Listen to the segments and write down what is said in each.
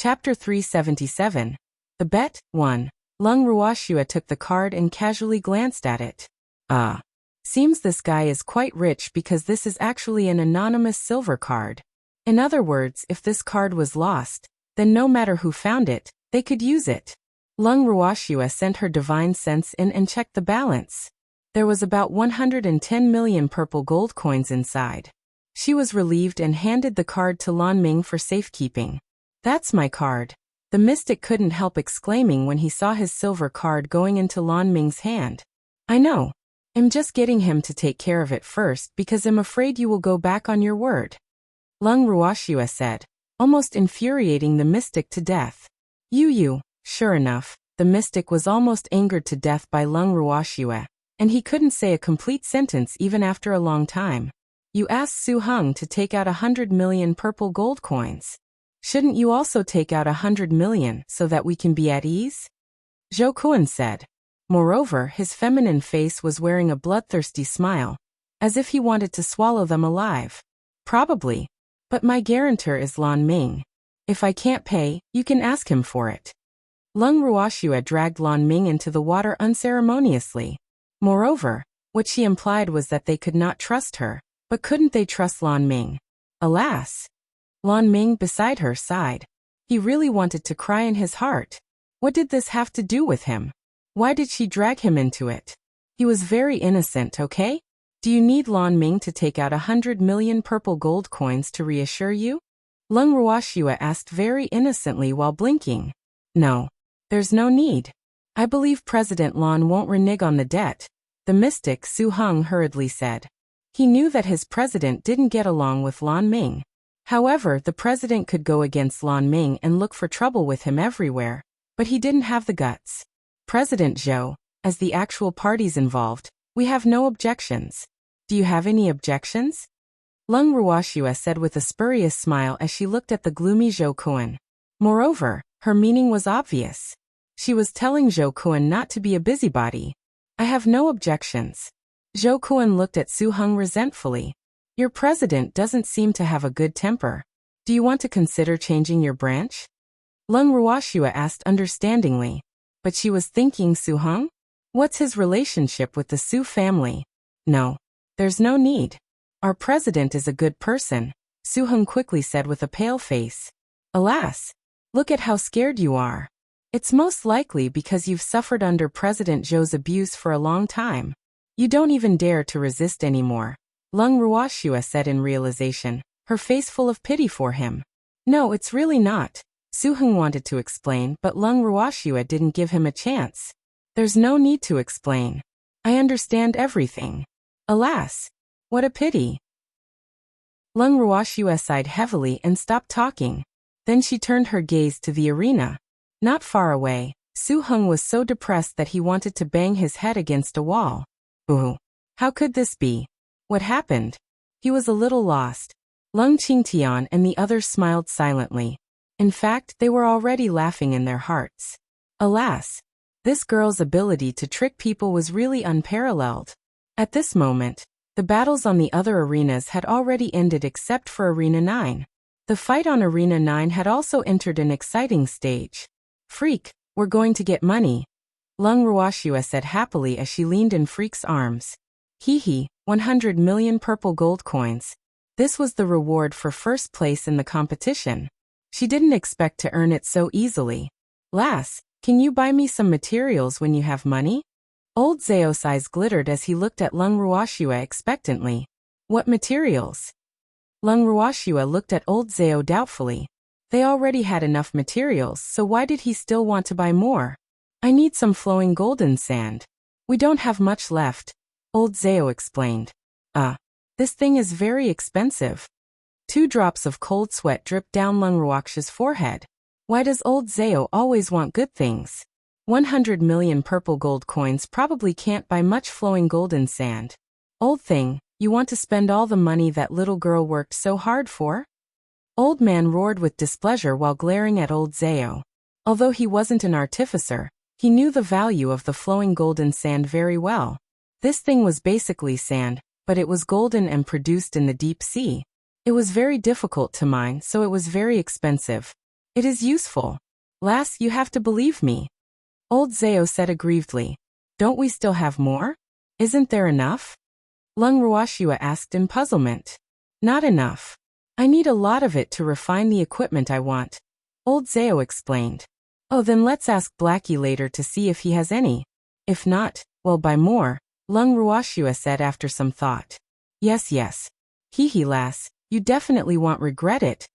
Chapter 377. The Bet. 1. Lung Ruoxua took the card and casually glanced at it. Seems this guy is quite rich because this is actually an anonymous silver card. In other words, if this card was lost, then no matter who found it, they could use it. Lung Ruoxua sent her divine sense in and checked the balance. There was about 110 million purple gold coins inside. She was relieved and handed the card to Lan Ming for safekeeping. That's my card. The mystic couldn't help exclaiming when he saw his silver card going into Lan Ming's hand. I know. I'm just getting him to take care of it first because I'm afraid you will go back on your word. Lung Ruoxua said, almost infuriating the mystic to death. You. Sure enough, the mystic was almost angered to death by Lung Ruoxua, and he couldn't say a complete sentence even after a long time. You asked Su Heng to take out 100 million purple gold coins. Shouldn't you also take out 100 million so that we can be at ease? Zhou Kuan said. Moreover, his feminine face was wearing a bloodthirsty smile, as if he wanted to swallow them alive. Probably. But my guarantor is Lan Ming. If I can't pay, you can ask him for it. Lung Ruoxua dragged Lan Ming into the water unceremoniously. Moreover, what she implied was that they could not trust her, but couldn't they trust Lan Ming? Alas! Lan Ming beside her sighed. He really wanted to cry in his heart. What did this have to do with him? Why did she drag him into it? He was very innocent, okay? Do you need Lan Ming to take out 100 million purple gold coins to reassure you? Lung Ruoxua asked very innocently while blinking. No. There's no need. I believe President Lan won't renege on the debt, the mystic Su Heng hurriedly said. He knew that his president didn't get along with Lan Ming. However, the president could go against Lan Ming and look for trouble with him everywhere, but he didn't have the guts. President Zhou, as the actual parties involved, we have no objections. Do you have any objections? Lung Ruoxua said with a spurious smile as she looked at the gloomy Zhou Kuan. Moreover, her meaning was obvious. She was telling Zhou Kuan not to be a busybody. I have no objections. Zhou Kuan looked at Su Heng resentfully. Your president doesn't seem to have a good temper. Do you want to consider changing your branch? Lung Ruoxua asked understandingly. But she was thinking Su Heng? What's his relationship with the Su family? No. There's no need. Our president is a good person, Su Heng quickly said with a pale face. Alas! Look at how scared you are. It's most likely because you've suffered under President Zhou's abuse for a long time. You don't even dare to resist anymore, Lung Ruoxua said in realization, her face full of pity for him. No, it's really not. Su Heng wanted to explain, but Lung Ruoxua didn't give him a chance. There's no need to explain. I understand everything. Alas! What a pity. Lung Ruoxua sighed heavily and stopped talking. Then she turned her gaze to the arena. Not far away, Su Heng was so depressed that he wanted to bang his head against a wall. Ooh! How could this be? What happened? He was a little lost. Lung Qingtian and the others smiled silently. In fact, they were already laughing in their hearts. Alas! This girl's ability to trick people was really unparalleled. At this moment, the battles on the other arenas had already ended except for Arena 9. The fight on Arena 9 had also entered an exciting stage. Freak, we're going to get money, Lung Ruoxua said happily as she leaned in Freak's arms. Hee, 100 million purple gold coins. This was the reward for first place in the competition. She didn't expect to earn it so easily. Lass, can you buy me some materials when you have money? Old Zao's eyes glittered as he looked at Lung Ruoxua expectantly. What materials? Lung Ruoxua looked at old Zao doubtfully. They already had enough materials, so why did he still want to buy more? I need some flowing golden sand. We don't have much left, old Zao explained. This thing is very expensive. 2 drops of cold sweat dripped down Lung Ruoxua's forehead. Why does old Zao always want good things? 100 million purple gold coins probably can't buy much flowing golden sand. Old thing, you want to spend all the money that little girl worked so hard for? Old man roared with displeasure while glaring at old Zao. Although he wasn't an artificer, he knew the value of the flowing golden sand very well. This thing was basically sand, but it was golden and produced in the deep sea. It was very difficult to mine, so it was very expensive. It is useful. Lass, you have to believe me. Old Zhao said aggrievedly. Don't we still have more? Isn't there enough? Lung Ruoxua asked in puzzlement. Not enough. I need a lot of it to refine the equipment I want. Old Zhao explained. Oh, then let's ask Blackie later to see if he has any. If not, well, buy more, Lung Ruoxua said after some thought. Yes. Hee hee, lass, you definitely won't regret it.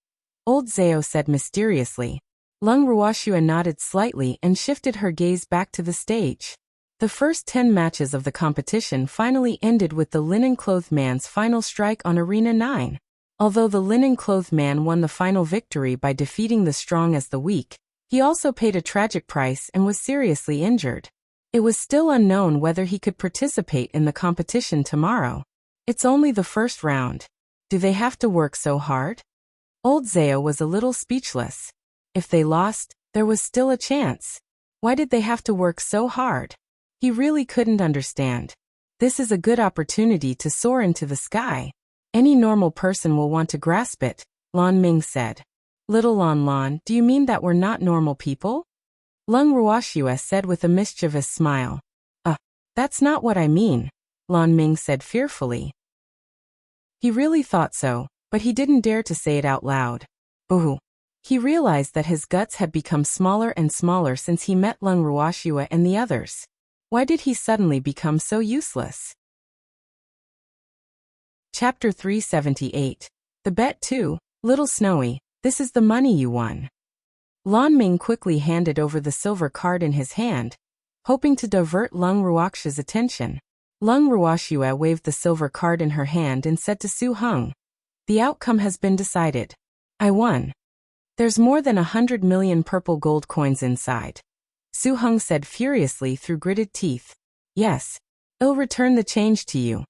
Old Zhao said mysteriously. Lung Ruoxua nodded slightly and shifted her gaze back to the stage. The first 10 matches of the competition finally ended with the linen-clothed man's final strike on Arena 9. Although the linen-clothed man won the final victory by defeating the strong as the weak, he also paid a tragic price and was seriously injured. It was still unknown whether he could participate in the competition tomorrow. It's only the first round. Do they have to work so hard? Old Zhao was a little speechless. If they lost, there was still a chance. Why did they have to work so hard? He really couldn't understand. This is a good opportunity to soar into the sky. Any normal person will want to grasp it, Lan Ming said. Little Lan, do you mean that we're not normal people? Lung Ruoxua said with a mischievous smile. That's not what I mean, Lan Ming said fearfully. He really thought so, but he didn't dare to say it out loud. Boo! He realized that his guts had become smaller and smaller since he met Lung Ruoxua and the others. Why did he suddenly become so useless? Chapter 378. The Bet 2, Little Snowy, this is the money you won. Lan Ming quickly handed over the silver card in his hand, hoping to divert Lung Ruoxua's attention. Lung Ruoxua waved the silver card in her hand and said to Su Heng, the outcome has been decided. I won. There's more than 100 million purple gold coins inside. Su Heng said furiously through gritted teeth. Yes. I'll return the change to you.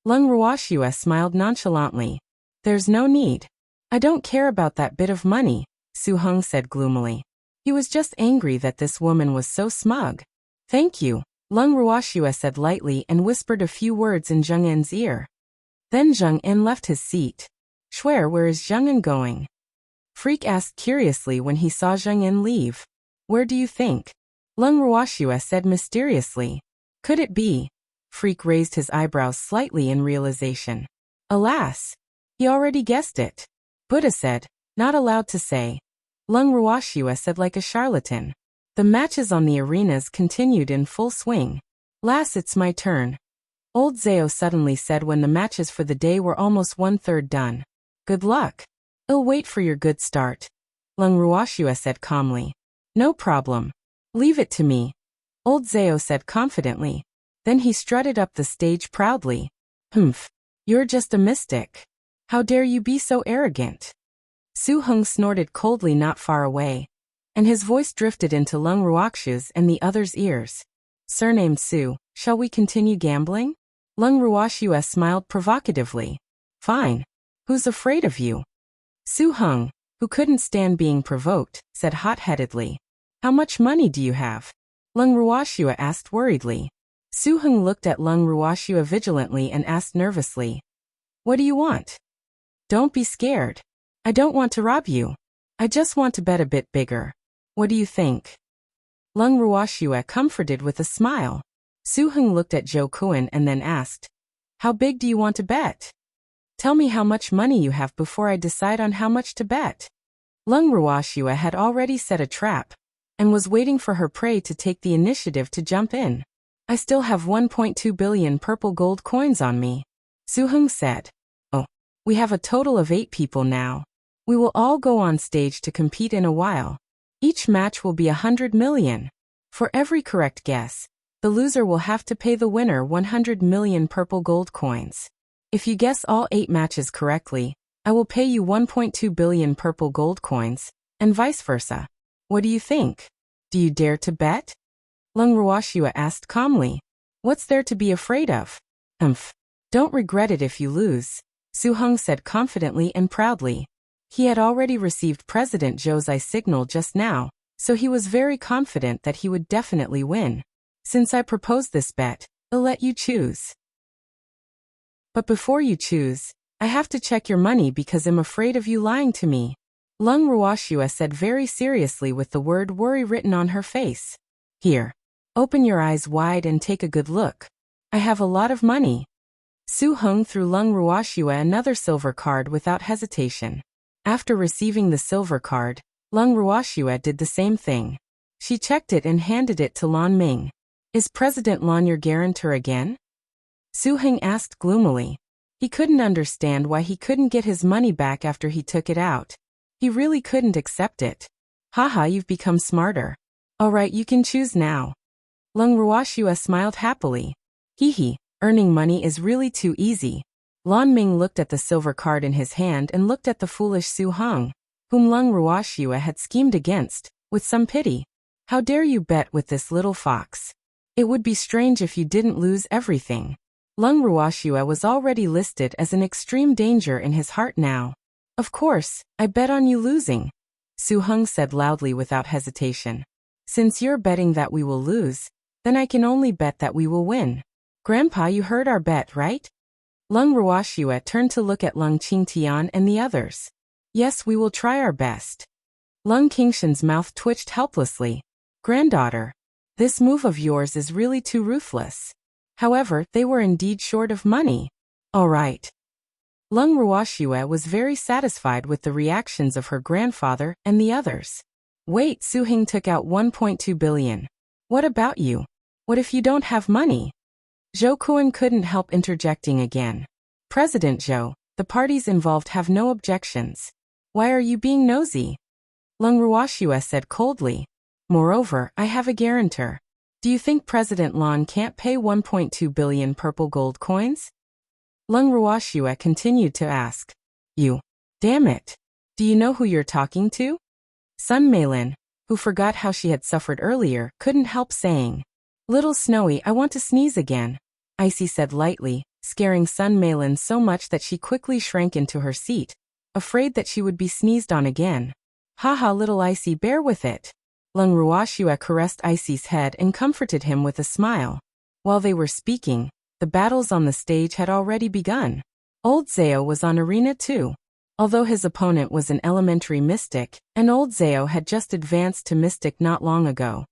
Lung Ruoxua smiled nonchalantly. There's no need. I don't care about that bit of money, Su Heng said gloomily. He was just angry that this woman was so smug. Thank you, Lung Ruoxua said lightly and whispered a few words in Zheng En's ear. Then Zheng En left his seat. Schwer, where is Zheng En going? Freak asked curiously when he saw Zheng En leave. Where do you think? Lung Ruoxua said mysteriously. Could it be? Freak raised his eyebrows slightly in realization. Alas! He already guessed it. Buddha said, not allowed to say. Lung Ruoxua said like a charlatan. The matches on the arenas continued in full swing. Lass, it's my turn. Old Zhao suddenly said when the matches for the day were almost 1/3 done. Good luck. I'll wait for your good start. Lung Ruoxua said calmly. No problem. Leave it to me. Old Zhao said confidently. Then he strutted up the stage proudly. Humph. You're just a mystic. How dare you be so arrogant? Su Heng snorted coldly not far away, and his voice drifted into Lung Ruoxua's and the others' ears. Surnamed Su, shall we continue gambling? Lung Ruoxua smiled provocatively. Fine. Who's afraid of you? Su Heng, who couldn't stand being provoked, said hot-headedly. How much money do you have? Lung Ruoxua asked worriedly. Su Heng looked at Lung Ruoxua vigilantly and asked nervously. What do you want? Don't be scared. I don't want to rob you. I just want to bet a bit bigger. What do you think? Lung Ruoxua comforted with a smile. Su Heng looked at Zhou Kuan and then asked, how big do you want to bet? Tell me how much money you have before I decide on how much to bet. Lung Ruoxua had already set a trap and was waiting for her prey to take the initiative to jump in. I still have 1.2 billion purple gold coins on me, Su Heng said. Oh, we have a total of 8 people now. We will all go on stage to compete in a while. Each match will be 100 million. For every correct guess, the loser will have to pay the winner 100 million purple gold coins. If you guess all 8 matches correctly, I will pay you 1.2 billion purple gold coins, and vice versa. What do you think? Do you dare to bet? Lung Ruoxua asked calmly. What's there to be afraid of? Don't regret it if you lose, Su Heng said confidently and proudly. He had already received President Zhou's signal just now, so he was very confident that he would definitely win. Since I proposed this bet, I'll let you choose. But before you choose, I have to check your money because I'm afraid of you lying to me. Lung Ruoxua said very seriously with the word worry written on her face. Here. Open your eyes wide and take a good look. I have a lot of money. Su Heng threw Lung Ruoxua another silver card without hesitation. After receiving the silver card, Lung Ruoxua did the same thing. She checked it and handed it to Lan Ming. Is President Lan your guarantor again? Su Heng asked gloomily. He couldn't understand why he couldn't get his money back after he took it out. He really couldn't accept it. Haha, you've become smarter. Alright, you can choose now. Lung Ruoxua smiled happily. Hee, earning money is really too easy. Lan Ming looked at the silver card in his hand and looked at the foolish Su Heng, whom Lung Ruoxua had schemed against, with some pity. How dare you bet with this little fox? It would be strange if you didn't lose everything. Lung Ruoxua was already listed as an extreme danger in his heart now. Of course, I bet on you losing, Su Heng said loudly without hesitation. Since you're betting that we will lose, then I can only bet that we will win. Grandpa, you heard our bet, right? Lung Ruoxua turned to look at Lung Qingtian and the others. Yes, we will try our best. Lung Qingshan's mouth twitched helplessly. Granddaughter, this move of yours is really too ruthless. However, they were indeed short of money. All right. Lung Ruoxua was very satisfied with the reactions of her grandfather and the others. Wait, Su Heng took out 1.2 billion. What about you? What if you don't have money? Zhou Kuan couldn't help interjecting again. President Zhou, the parties involved have no objections. Why are you being nosy? Lung Ruoxua said coldly. Moreover, I have a guarantor. Do you think President Lan can't pay 1.2 billion purple gold coins? Lung Ruoxua continued to ask. You. Damn it. Do you know who you're talking to? Sun Meilin, who forgot how she had suffered earlier, couldn't help saying. Little Snowy, I want to sneeze again, Icy said lightly, scaring Sun Meilin so much that she quickly shrank into her seat, afraid that she would be sneezed on again. Haha, little Icy, bear with it. Lung Ruoxua caressed Icy's head and comforted him with a smile. While they were speaking, the battles on the stage had already begun. Old Zhao was on arena too. Although his opponent was an elementary mystic, and Old Zhao had just advanced to mystic not long ago,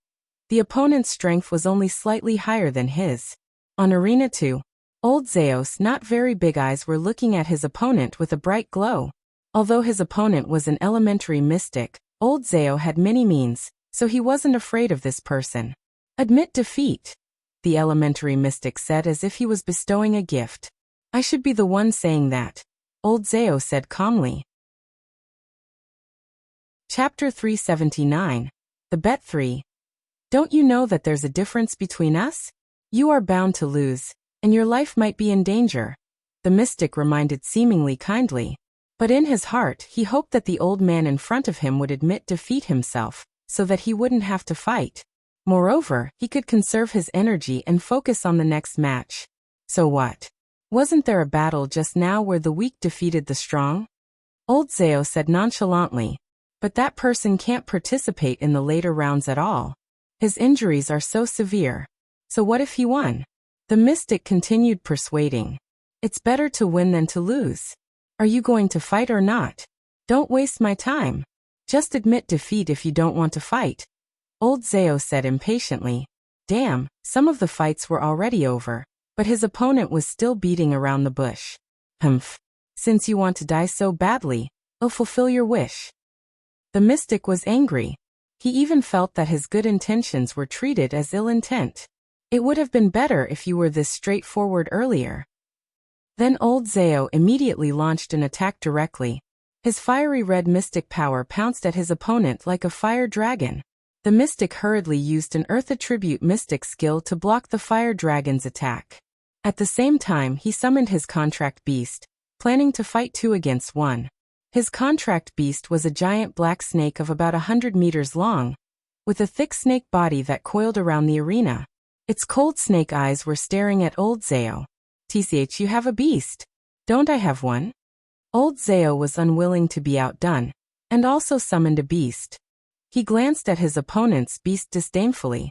the opponent's strength was only slightly higher than his. On arena 2, Old Zhao's not very big eyes were looking at his opponent with a bright glow. Although his opponent was an elementary mystic, Old Zhao had many means, so he wasn't afraid of this person. Admit defeat, the elementary mystic said as if he was bestowing a gift. I should be the one saying that, Old Zhao said calmly. Chapter 379. The Bet 3. Don't you know that there's a difference between us? You are bound to lose, and your life might be in danger, the mystic reminded seemingly kindly. But in his heart, he hoped that the old man in front of him would admit defeat himself, so that he wouldn't have to fight. Moreover, he could conserve his energy and focus on the next match. So what? Wasn't there a battle just now where the weak defeated the strong? Old Zhao said nonchalantly. But that person can't participate in the later rounds at all. His injuries are so severe. So what if he won? The mystic continued persuading. It's better to win than to lose. Are you going to fight or not? Don't waste my time. Just admit defeat if you don't want to fight. Old Zhao said impatiently. Damn, some of the fights were already over, but his opponent was still beating around the bush. Humph. Since you want to die so badly, I'll fulfill your wish. The mystic was angry. He even felt that his good intentions were treated as ill intent. It would have been better if you were this straightforward earlier. Then Old Zhao immediately launched an attack directly. His fiery red mystic power pounced at his opponent like a fire dragon. The mystic hurriedly used an earth attribute mystic skill to block the fire dragon's attack. At the same time, he summoned his contract beast, planning to fight 2 against 1. His contract beast was a giant black snake of about 100 meters long, with a thick snake body that coiled around the arena. Its cold snake eyes were staring at Old Zhao. TCH, you have a beast. Don't I have one? Old Zhao was unwilling to be outdone, and also summoned a beast. He glanced at his opponent's beast disdainfully.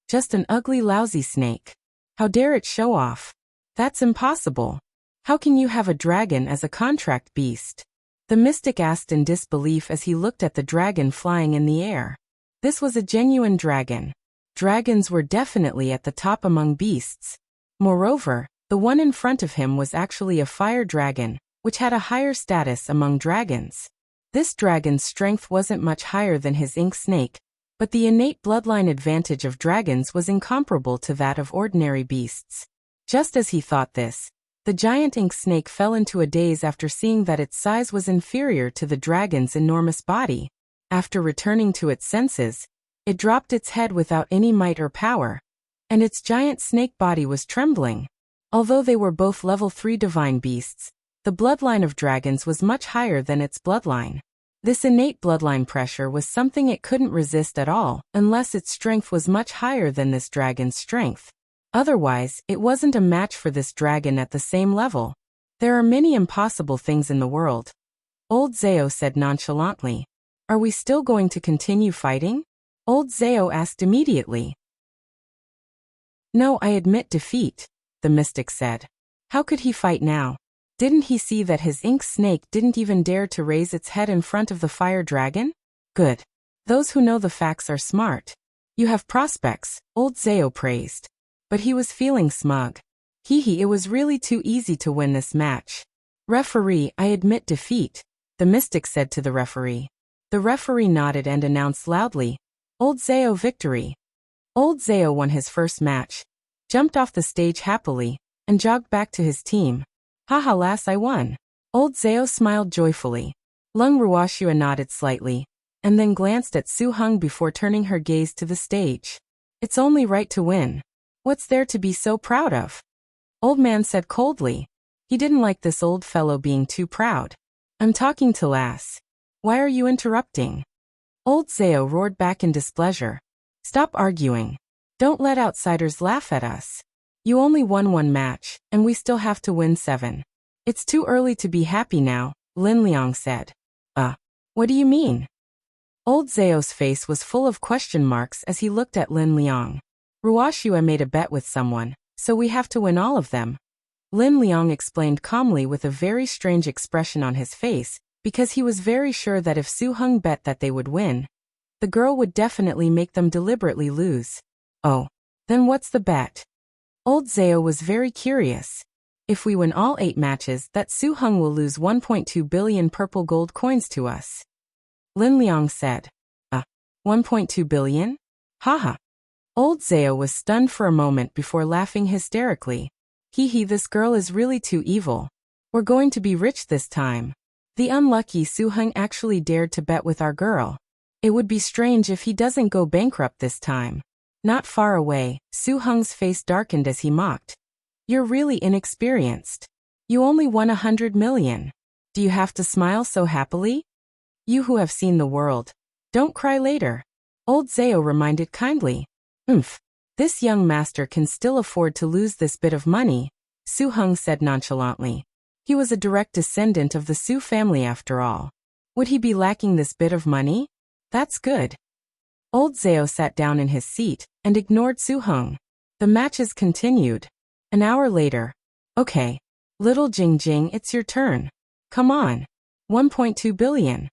Just an ugly lousy snake. How dare it show off? That's impossible. How can you have a dragon as a contract beast? The mystic asked in disbelief as he looked at the dragon flying in the air. This was a genuine dragon. Dragons were definitely at the top among beasts. Moreover, the one in front of him was actually a fire dragon, which had a higher status among dragons. This dragon's strength wasn't much higher than his ink snake, but the innate bloodline advantage of dragons was incomparable to that of ordinary beasts. Just as he thought this, the giant ink snake fell into a daze after seeing that its size was inferior to the dragon's enormous body. After returning to its senses, it dropped its head without any might or power, and its giant snake body was trembling. Although they were both level 3 divine beasts, the bloodline of dragons was much higher than its bloodline. This innate bloodline pressure was something it couldn't resist at all, unless its strength was much higher than this dragon's strength. Otherwise, it wasn't a match for this dragon at the same level. There are many impossible things in the world. Old Zao said nonchalantly. Are we still going to continue fighting? Old Zao asked immediately. No, I admit defeat, the mystic said. How could he fight now? Didn't he see that his ink snake didn't even dare to raise its head in front of the fire dragon? Good. Those who know the facts are smart. You have prospects, Old Zao praised. But he was feeling smug. It was really too easy to win this match. Referee, I admit defeat, the mystic said to the referee. The referee nodded and announced loudly, Old Zao victory. Old Zao won his first match, jumped off the stage happily, and jogged back to his team. Haha, lass, I won. Old Zao smiled joyfully. Lung Ruoxia nodded slightly, and then glanced at Su Heng before turning her gaze to the stage. It's only right to win. What's there to be so proud of? Old man said coldly. He didn't like this old fellow being too proud. I'm talking to lass. Why are you interrupting? Old Zao roared back in displeasure. Stop arguing. Don't let outsiders laugh at us. You only won one match, and we still have to win 7. It's too early to be happy now, Lin Liang said. What do you mean? Old Zao's face was full of question marks as he looked at Lin Liang. Ruoxia made a bet with someone, so we have to win all of them. Lin Liang explained calmly with a very strange expression on his face, because he was very sure that if Su Heng bet that they would win, the girl would definitely make them deliberately lose. Oh, then what's the bet? Old Zao was very curious. If we win all 8 matches, that Su Heng will lose 1.2 billion purple gold coins to us. Lin Liang said. 1.2 billion? Haha. Old Zao was stunned for a moment before laughing hysterically. This girl is really too evil. We're going to be rich this time. The unlucky Su Heng actually dared to bet with our girl. It would be strange if he doesn't go bankrupt this time. Not far away, Su Heng's face darkened as he mocked. You're really inexperienced. You only won 100 million. Do you have to smile so happily? You who have seen the world. Don't cry later. Old Zao reminded kindly. This young master can still afford to lose this bit of money, Su Heng said nonchalantly. He was a direct descendant of the Su family after all. Would he be lacking this bit of money? That's good. Old Zao sat down in his seat and ignored Su Heng. The matches continued. An hour later. Okay. Little Jing Jing, it's your turn. Come on. 1.2 billion.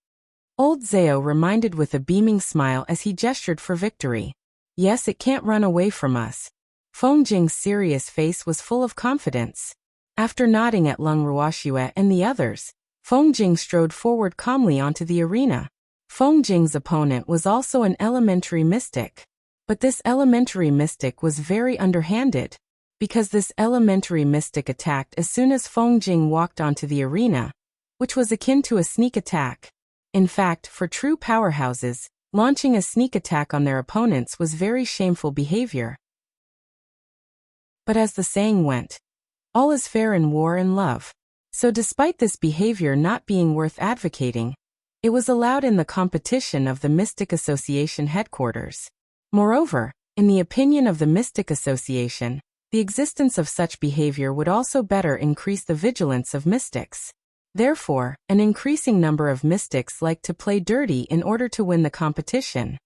Old Zao reminded with a beaming smile as he gestured for victory. Yes, it can't run away from us. Feng Jing's serious face was full of confidence. After nodding at Lung Ruoxia and the others, Feng Jing strode forward calmly onto the arena. Feng Jing's opponent was also an elementary mystic. But this elementary mystic was very underhanded, because this elementary mystic attacked as soon as Feng Jing walked onto the arena, which was akin to a sneak attack. In fact, for true powerhouses, launching a sneak attack on their opponents was very shameful behavior. But as the saying went, all is fair in war and love. So despite this behavior not being worth advocating, it was allowed in the competition of the Mystic Association headquarters. Moreover, in the opinion of the Mystic Association, the existence of such behavior would also better increase the vigilance of mystics. Therefore, an increasing number of mystics like to play dirty in order to win the competition.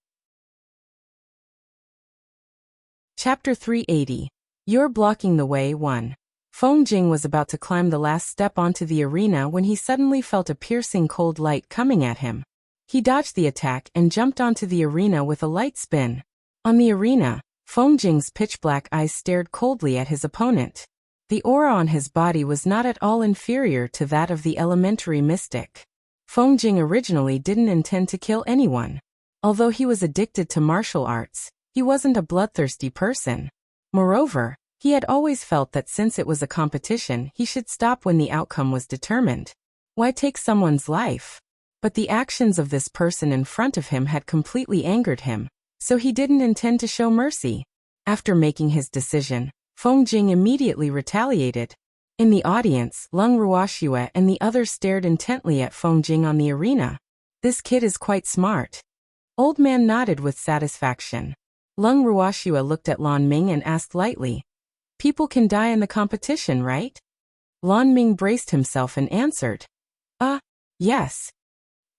Chapter 380. You're Blocking the Way 1. Feng Jing was about to climb the last step onto the arena when he suddenly felt a piercing cold light coming at him. He dodged the attack and jumped onto the arena with a light spin. On the arena, Feng Jing's pitch-black eyes stared coldly at his opponent. The aura on his body was not at all inferior to that of the elementary mystic. Feng Jing originally didn't intend to kill anyone. Although he was addicted to martial arts, he wasn't a bloodthirsty person. Moreover, he had always felt that since it was a competition, he should stop when the outcome was determined. Why take someone's life? But the actions of this person in front of him had completely angered him, so he didn't intend to show mercy. After making his decision, Feng Jing immediately retaliated. In the audience, Lung Ruoxue and the others stared intently at Feng Jing on the arena. This kid is quite smart. Old man nodded with satisfaction. Lung Ruoxue looked at Lan Ming and asked lightly, "People can die in the competition, right?" Lan Ming braced himself and answered, yes."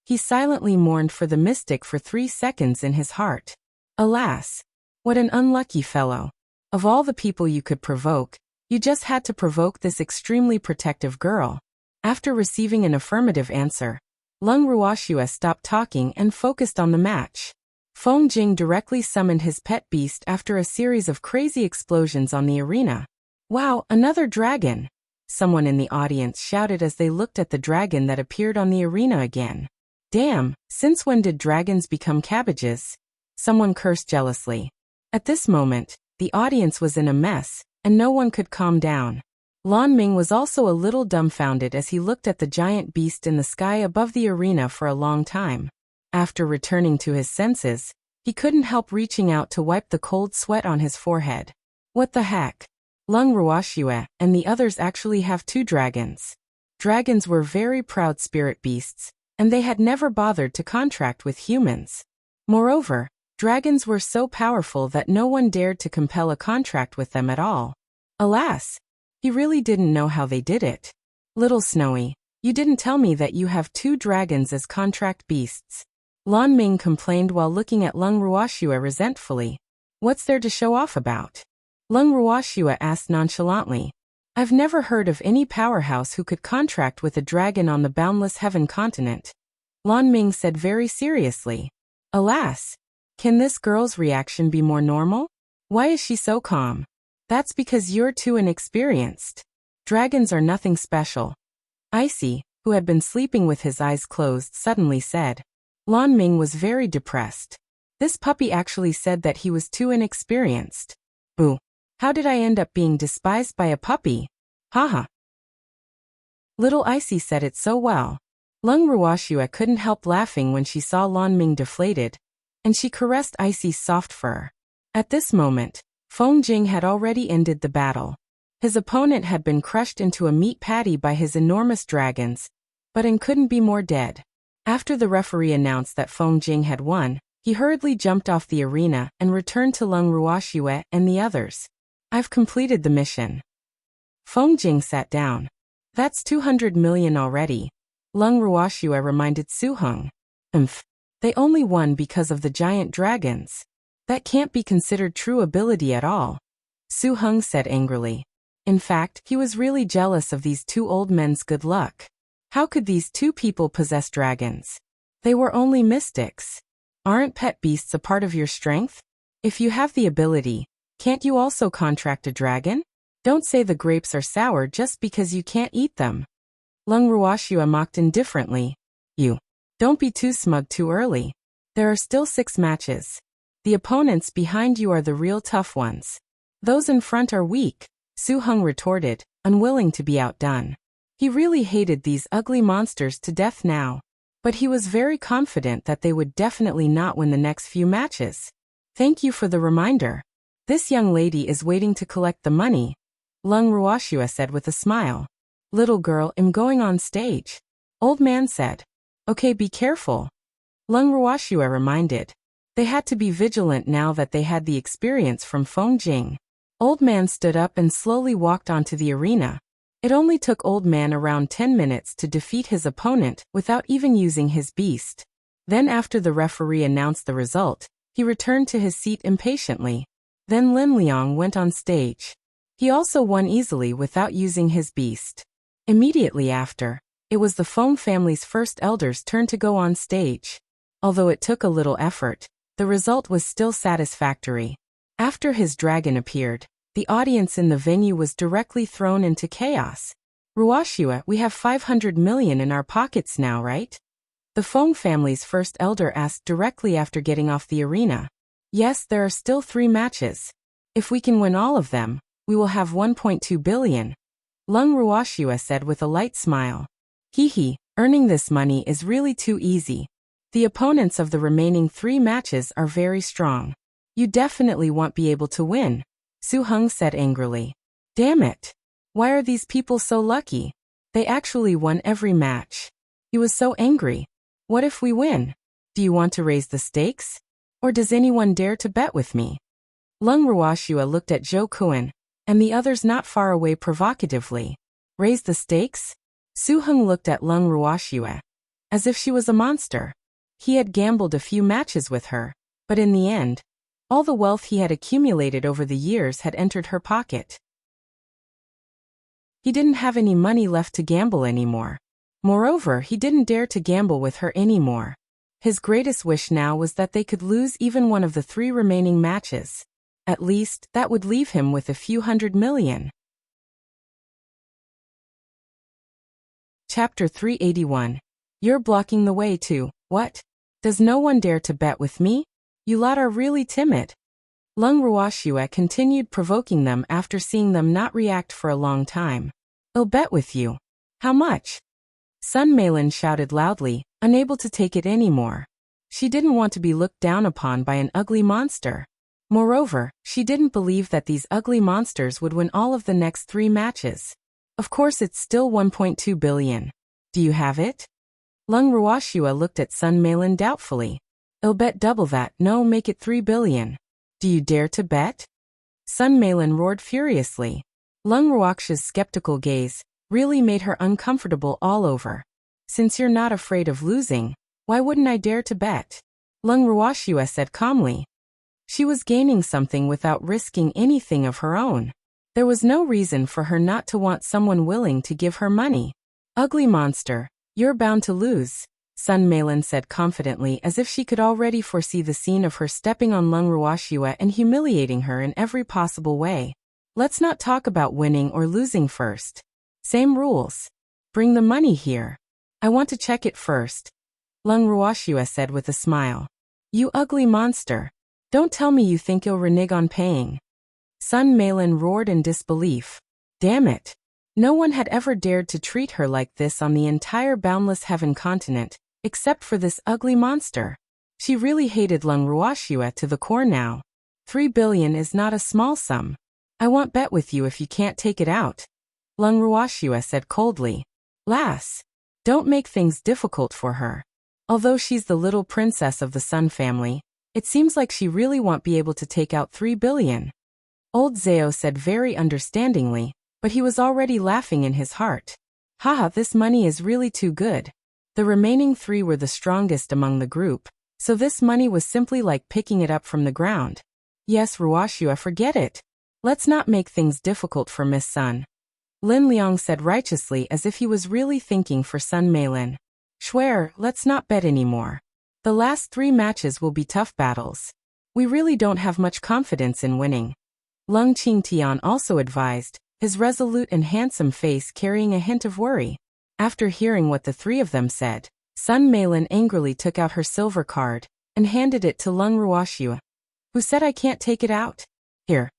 He silently mourned for the mystic for 3 seconds in his heart. Alas, what an unlucky fellow. Of all the people you could provoke, you just had to provoke this extremely protective girl. After receiving an affirmative answer, Lung Ruoxue stopped talking and focused on the match. Feng Jing directly summoned his pet beast after a series of crazy explosions on the arena. "Wow, another dragon!" Someone in the audience shouted as they looked at the dragon that appeared on the arena again. "Damn, since when did dragons become cabbages?" Someone cursed jealously. At this moment, the audience was in a mess, and no one could calm down. Lan Ming was also a little dumbfounded as he looked at the giant beast in the sky above the arena for a long time. After returning to his senses, he couldn't help reaching out to wipe the cold sweat on his forehead. What the heck? Lung Ruoxue and the others actually have 2 dragons. Dragons were very proud spirit beasts, and they had never bothered to contract with humans. Moreover, dragons were so powerful that no one dared to compel a contract with them at all. Alas, he really didn't know how they did it. "Little Snowy, you didn't tell me that you have 2 dragons as contract beasts." Lan Ming complained while looking at Lung Ruoxue resentfully. "What's there to show off about?" Lung Ruoxue asked nonchalantly. "I've never heard of any powerhouse who could contract with a dragon on the boundless heaven continent," Lan Ming said very seriously. "Alas, can this girl's reaction be more normal? Why is she so calm?" "That's because you're too inexperienced. Dragons are nothing special," Icy, who had been sleeping with his eyes closed, suddenly said. Lan Ming was very depressed. This puppy actually said that he was too inexperienced. Boo. How did I end up being despised by a puppy? Haha. Little Icy said it so well. Lung Ruoxue couldn't help laughing when she saw Lan Ming deflated, and she caressed Icy's soft fur. At this moment, Feng Jing had already ended the battle. His opponent had been crushed into a meat patty by his enormous dragons, but couldn't be more dead. After the referee announced that Feng Jing had won, he hurriedly jumped off the arena and returned to Lung Ruoxue and the others. "I've completed the mission." Feng Jing sat down. "That's 200 million already," Lung Ruoxue reminded Su Heng. They only won because of the giant dragons. That can't be considered true ability at all," Su Heng said angrily. In fact, he was really jealous of these 2 old men's good luck. How could these 2 people possess dragons? They were only mystics. Aren't pet beasts a part of your strength? If you have the ability, can't you also contract a dragon? Don't say the grapes are sour just because you can't eat them. Lung Ruoxue mocked indifferently. You. Don't be too smug too early. There are still 6 matches. The opponents behind you are the real tough ones. Those in front are weak, Su Heng retorted, unwilling to be outdone. He really hated these ugly monsters to death now, but he was very confident that they would definitely not win the next few matches. "Thank you for the reminder. This young lady is waiting to collect the money," Lung Ruoxue said with a smile. "Little girl, I'm going on stage," Old man said. "Okay, be careful," Lung Ruoxue reminded. They had to be vigilant now that they had the experience from Feng Jing. Old man stood up and slowly walked onto the arena. It only took Old Man around 10 minutes to defeat his opponent without even using his beast. Then after the referee announced the result, he returned to his seat impatiently. Then Lin Liang went on stage. He also won easily without using his beast. Immediately after, it was the Feng family's first elder's turn to go on stage. Although it took a little effort, the result was still satisfactory. After his dragon appeared, the audience in the venue was directly thrown into chaos. Ruoxia, we have 500 million in our pockets now, right? The Feng family's first elder asked directly after getting off the arena. Yes, there are still 3 matches. If we can win all of them, we will have 1.2 billion. Lung Ruoxia said with a light smile. Hee, earning this money is really too easy. The opponents of the remaining 3 matches are very strong. You definitely won't be able to win, Su Heng said angrily. Damn it. Why are these people so lucky? They actually won every match. He was so angry. What if we win? Do you want to raise the stakes? Or does anyone dare to bet with me? Lung Ruoxia looked at Zhou Kuan, and the others not far away provocatively. Raise the stakes? Su Heng looked at Lung Ruoxia, as if she was a monster. He had gambled a few matches with her, but in the end, all the wealth he had accumulated over the years had entered her pocket. He didn't have any money left to gamble anymore. Moreover, he didn't dare to gamble with her anymore. His greatest wish now was that they could lose even one of the 3 remaining matches. At least, that would leave him with a few hundred million. Chapter 381. You're blocking the way too, what? Does no one dare to bet with me? You lot are really timid. Lung Ruoxia continued provoking them after seeing them not react for a long time. I'll bet with you. How much? Sun Meilin shouted loudly, unable to take it anymore. She didn't want to be looked down upon by an ugly monster. Moreover, she didn't believe that these ugly monsters would win all of the next 3 matches. Of course it's still 1.2 billion. Do you have it? Lung Ruoxia looked at Sun Meilin doubtfully. I'll bet double that, no, make it 3 billion. Do you dare to bet? Sun Meilin roared furiously. Lung Ruoxia's skeptical gaze really made her uncomfortable all over. Since you're not afraid of losing, why wouldn't I dare to bet? Lung Ruoxia said calmly. She was gaining something without risking anything of her own. There was no reason for her not to want someone willing to give her money. Ugly monster, you're bound to lose, Sun Meilin said confidently, as if she could already foresee the scene of her stepping on Lung Ruoxia and humiliating her in every possible way. Let's not talk about winning or losing first. Same rules. Bring the money here. I want to check it first, Lung Ruoxia said with a smile. You ugly monster. Don't tell me you think you'll renege on paying. Sun Meilin roared in disbelief. Damn it. No one had ever dared to treat her like this on the entire Boundless Heaven continent, except for this ugly monster. She really hated Lung Ruoxia to the core now. 3 billion is not a small sum. I won't bet with you if you can't take it out, Lung Ruoxia said coldly. Lass, don't make things difficult for her. Although she's the little princess of the Sun family, it seems like she really won't be able to take out 3 billion. Old Zhao said very understandingly, but he was already laughing in his heart. Haha, this money is really too good. The remaining 3 were the strongest among the group, so this money was simply like picking it up from the ground. Yes, Ruoxia, forget it. Let's not make things difficult for Miss Sun, Lin Liang said righteously, as if he was really thinking for Sun Meilin. Schwer, let's not bet anymore. The last 3 matches will be tough battles. We really don't have much confidence in winning. Lung Qingtian also advised, his resolute and handsome face carrying a hint of worry. After hearing what the 3 of them said, Sun Meilin angrily took out her silver card and handed it to Lung Ruoxia. Who said I can't take it out? Here.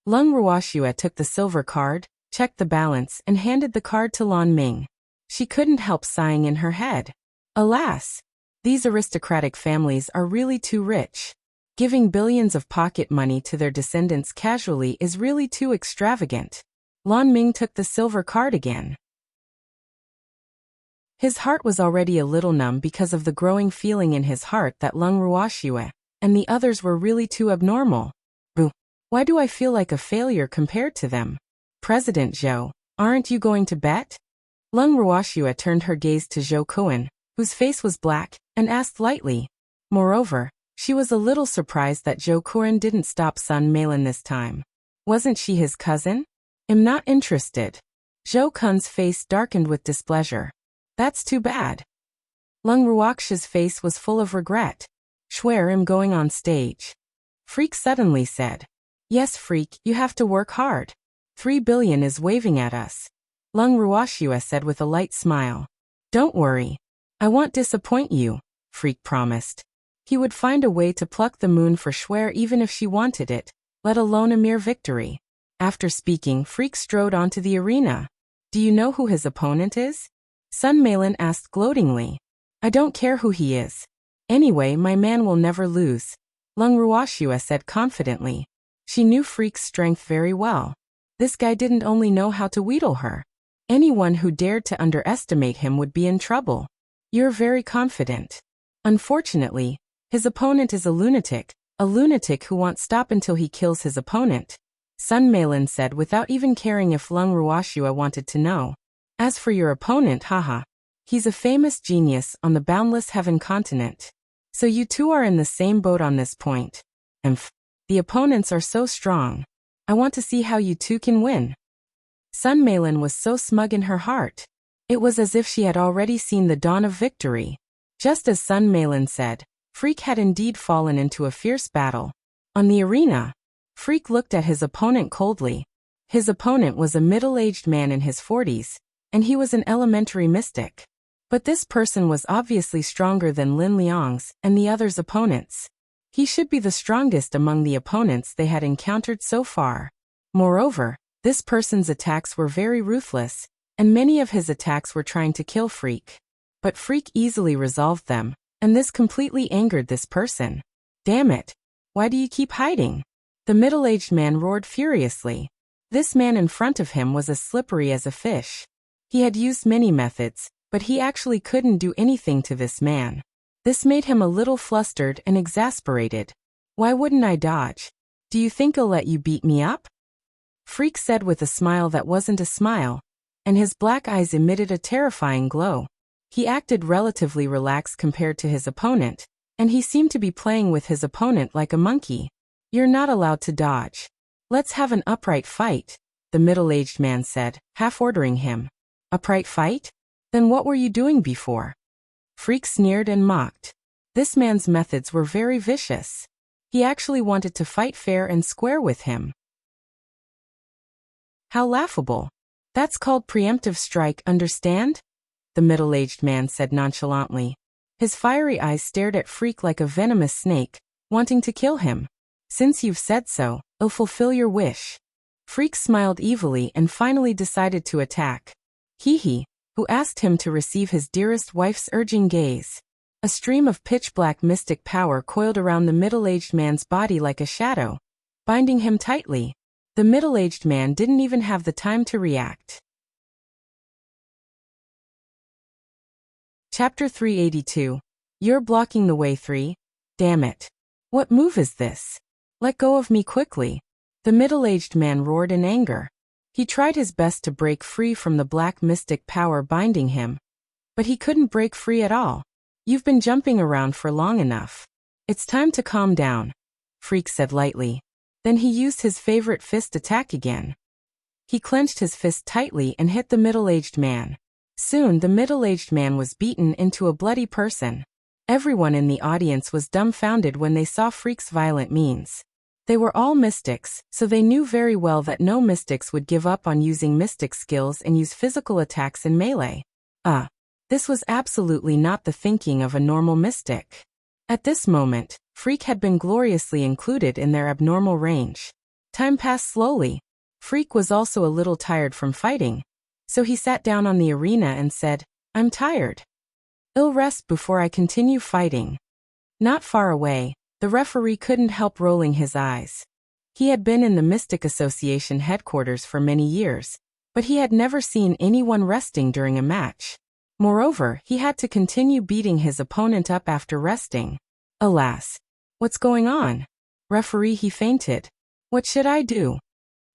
Lung Ruoxia took the silver card, checked the balance, and handed the card to Lan Ming. She couldn't help sighing in her head. Alas! These aristocratic families are really too rich. Giving billions of pocket money to their descendants casually is really too extravagant. Lan Ming took the silver card again. His heart was already a little numb because of the growing feeling in his heart that Lung Ruoxia and the others were really too abnormal. Boo! Why do I feel like a failure compared to them? President Zhou, aren't you going to bet? Lung Ruoxia turned her gaze to Zhou Kuan, whose face was black, and asked lightly. Moreover, she was a little surprised that Zhou Kuan didn't stop Sun Meilin this time. Wasn't she his cousin? Am not interested. Zhou Kun's face darkened with displeasure. That's too bad. Lung Ruoxia's face was full of regret. Swear I'm going on stage. Freak suddenly said. Yes, Freak, you have to work hard. 3 billion is waving at us. Lung Ruoxia said with a light smile. Don't worry. I won't disappoint you, Freak promised. He would find a way to pluck the moon for Swear even if she wanted it, let alone a mere victory. After speaking, Freak strode onto the arena. Do you know who his opponent is? Sun Meilin asked gloatingly. I don't care who he is. Anyway, my man will never lose. Lung Ruoxia said confidently. She knew Freak's strength very well. This guy didn't only know how to wheedle her. Anyone who dared to underestimate him would be in trouble. You're very confident. Unfortunately, his opponent is a lunatic who won't stop until he kills his opponent. Sun Meilin said without even caring if Lung Ruoxia wanted to know. As for your opponent, haha. He's a famous genius on the boundless heaven continent. So you two are in the same boat on this point. The opponents are so strong. I want to see how you two can win. Sun Meilin was so smug in her heart. It was as if she had already seen the dawn of victory. Just as Sun Meilin said, Freak had indeed fallen into a fierce battle. On the arena, Freak looked at his opponent coldly. His opponent was a middle-aged man in his 40s, and he was an elementary mystic. But this person was obviously stronger than Lin Liang's and the others' opponents. He should be the strongest among the opponents they had encountered so far. Moreover, this person's attacks were very ruthless, and many of his attacks were trying to kill Freak. But Freak easily resolved them, and this completely angered this person. Damn it! Why do you keep hiding? The middle-aged man roared furiously. This man in front of him was as slippery as a fish. He had used many methods, but he actually couldn't do anything to this man. This made him a little flustered and exasperated. Why wouldn't I dodge? Do you think I'll let you beat me up? Freak said with a smile that wasn't a smile, and his black eyes emitted a terrifying glow. He acted relatively relaxed compared to his opponent, and he seemed to be playing with his opponent like a monkey. You're not allowed to dodge. Let's have an upright fight, the middle-aged man said, half ordering him. Upright fight? Then what were you doing before? Freak sneered and mocked. This man's methods were very vicious. He actually wanted to fight fair and square with him. How laughable. That's called preemptive strike, understand? The middle-aged man said nonchalantly. His fiery eyes stared at Freak like a venomous snake, wanting to kill him. Since you've said so, I'll fulfill your wish. Freak smiled evilly and finally decided to attack. He who asked him to receive his dearest wife's urging gaze. A stream of pitch-black mystic power coiled around the middle-aged man's body like a shadow, binding him tightly. The middle-aged man didn't even have the time to react. Chapter 382. You're blocking the way, 3. Damn it. What move is this? Let go of me quickly. The middle-aged man roared in anger. He tried his best to break free from the black mystic power binding him, but he couldn't break free at all. You've been jumping around for long enough. It's time to calm down, Freak said lightly. Then he used his favorite fist attack again. He clenched his fist tightly and hit the middle-aged man. Soon the middle-aged man was beaten into a bloody person. Everyone in the audience was dumbfounded when they saw Freak's violent means. They were all mystics, so they knew very well that no mystics would give up on using mystic skills and use physical attacks in melee. This was absolutely not the thinking of a normal mystic. At this moment, Freak had been gloriously included in their abnormal range. Time passed slowly. Freak was also a little tired from fighting, so he sat down on the arena and said, I'm tired. I'll rest before I continue fighting. Not far away, the referee couldn't help rolling his eyes. He had been in the Mystic Association headquarters for many years, but he had never seen anyone resting during a match. Moreover, he had to continue beating his opponent up after resting. Alas. What's going on? Referee, he fainted. What should I do?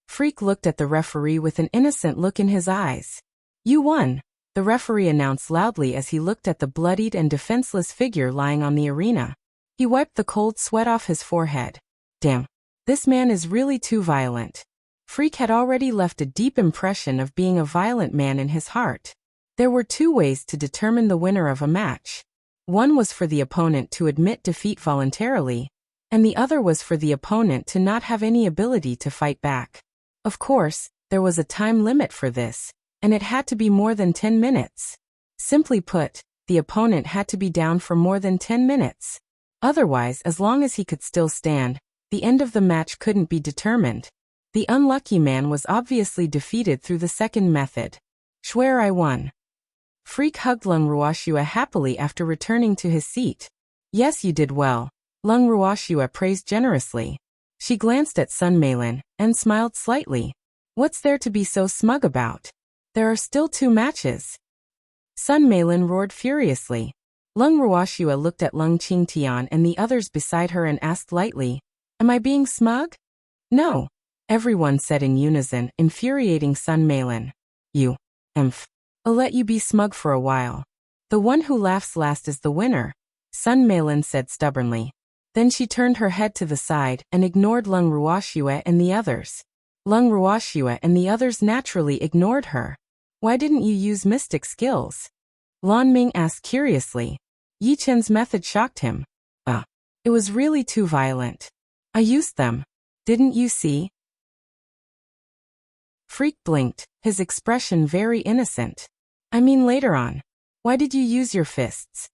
Freak looked at the referee with an innocent look in his eyes. You won, the referee announced loudly as he looked at the bloodied and defenseless figure lying on the arena. He wiped the cold sweat off his forehead. Damn. This man is really too violent. Freak had already left a deep impression of being a violent man in his heart. There were two ways to determine the winner of a match. One was for the opponent to admit defeat voluntarily, and the other was for the opponent to not have any ability to fight back. Of course, there was a time limit for this, and it had to be more than 10 minutes. Simply put, the opponent had to be down for more than 10 minutes. Otherwise, as long as he could still stand, the end of the match couldn't be determined. The unlucky man was obviously defeated through the second method. Swear I won. Freak hugged Lung Ruoxua happily after returning to his seat. Yes, you did well, Lung Ruoxua praised generously. She glanced at Sun Meilin and smiled slightly. What's there to be so smug about? There are still 2 matches. Sun Meilin roared furiously. Lung Ruoxua looked at Lung Qingtian and the others beside her and asked lightly, Am I being smug? No, everyone said in unison, infuriating Sun Meilin. You, I'll let you be smug for a while. The one who laughs last is the winner, Sun Meilin said stubbornly. Then she turned her head to the side and ignored Lung Ruoxua and the others. Lung Ruoxua and the others naturally ignored her. Why didn't you use mystic skills? Lan Ming asked curiously. Yi Chen's method shocked him. It was really too violent. I used them. Didn't you see? Freak blinked, his expression very innocent. I mean later on. Why did you use your fists?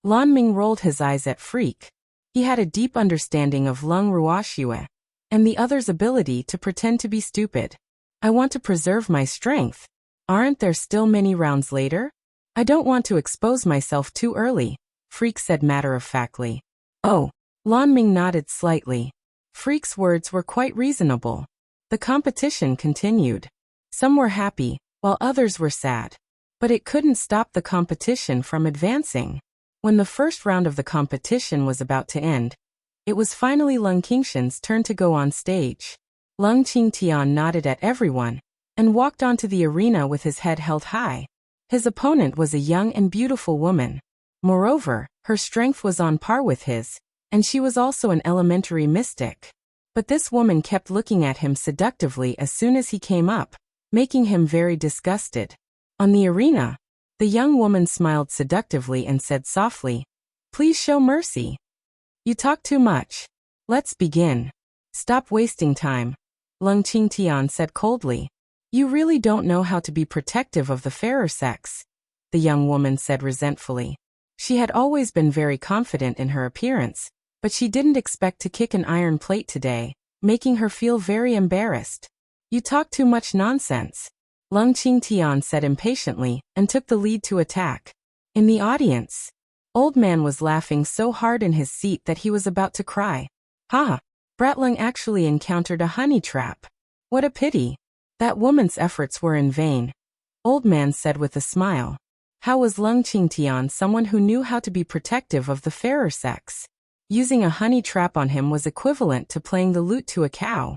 Lan Ming rolled his eyes at Freak. He had a deep understanding of Lung Ruoxua and the other's ability to pretend to be stupid. I want to preserve my strength. Aren't there still many rounds later? I don't want to expose myself too early, Freak said matter-of-factly. Oh, Lan Ming nodded slightly. Freak's words were quite reasonable. The competition continued. Some were happy, while others were sad. But it couldn't stop the competition from advancing. When the first round of the competition was about to end, it was finally Lung Qingshan's turn to go on stage. Lung Qingtian nodded at everyone and walked onto the arena with his head held high. His opponent was a young and beautiful woman. Moreover, her strength was on par with his, and she was also an elementary mystic. But this woman kept looking at him seductively as soon as he came up, making him very disgusted. On the arena, the young woman smiled seductively and said softly, Please show mercy. You talk too much. Let's begin. Stop wasting time, Lung Qingtian said coldly. You really don't know how to be protective of the fairer sex, the young woman said resentfully. She had always been very confident in her appearance, but she didn't expect to kick an iron plate today, making her feel very embarrassed. You talk too much nonsense, Lung Qingtian said impatiently and took the lead to attack. In the audience, Old Man was laughing so hard in his seat that he was about to cry. Ha! Bratlung actually encountered a honey trap. What a pity. That woman's efforts were in vain, Old Man said with a smile. How was Lung Qingtian someone who knew how to be protective of the fairer sex? Using a honey trap on him was equivalent to playing the lute to a cow.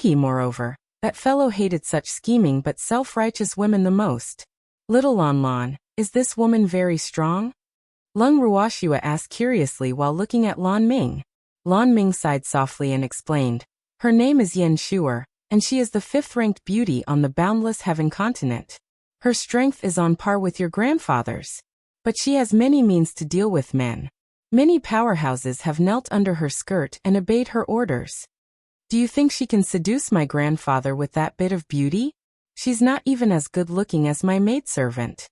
Moreover, that fellow hated such scheming but self-righteous women the most. Little Lan Lan, is this woman very strong? Lung Ruoxua asked curiously while looking at Lan Ming. Lan Ming sighed softly and explained. Her name is Yan Shuer, and she is the 5th-ranked beauty on the boundless heaven continent. Her strength is on par with your grandfather's. But she has many means to deal with men. Many powerhouses have knelt under her skirt and obeyed her orders. Do you think she can seduce my grandfather with that bit of beauty? She's not even as good-looking as my maidservant.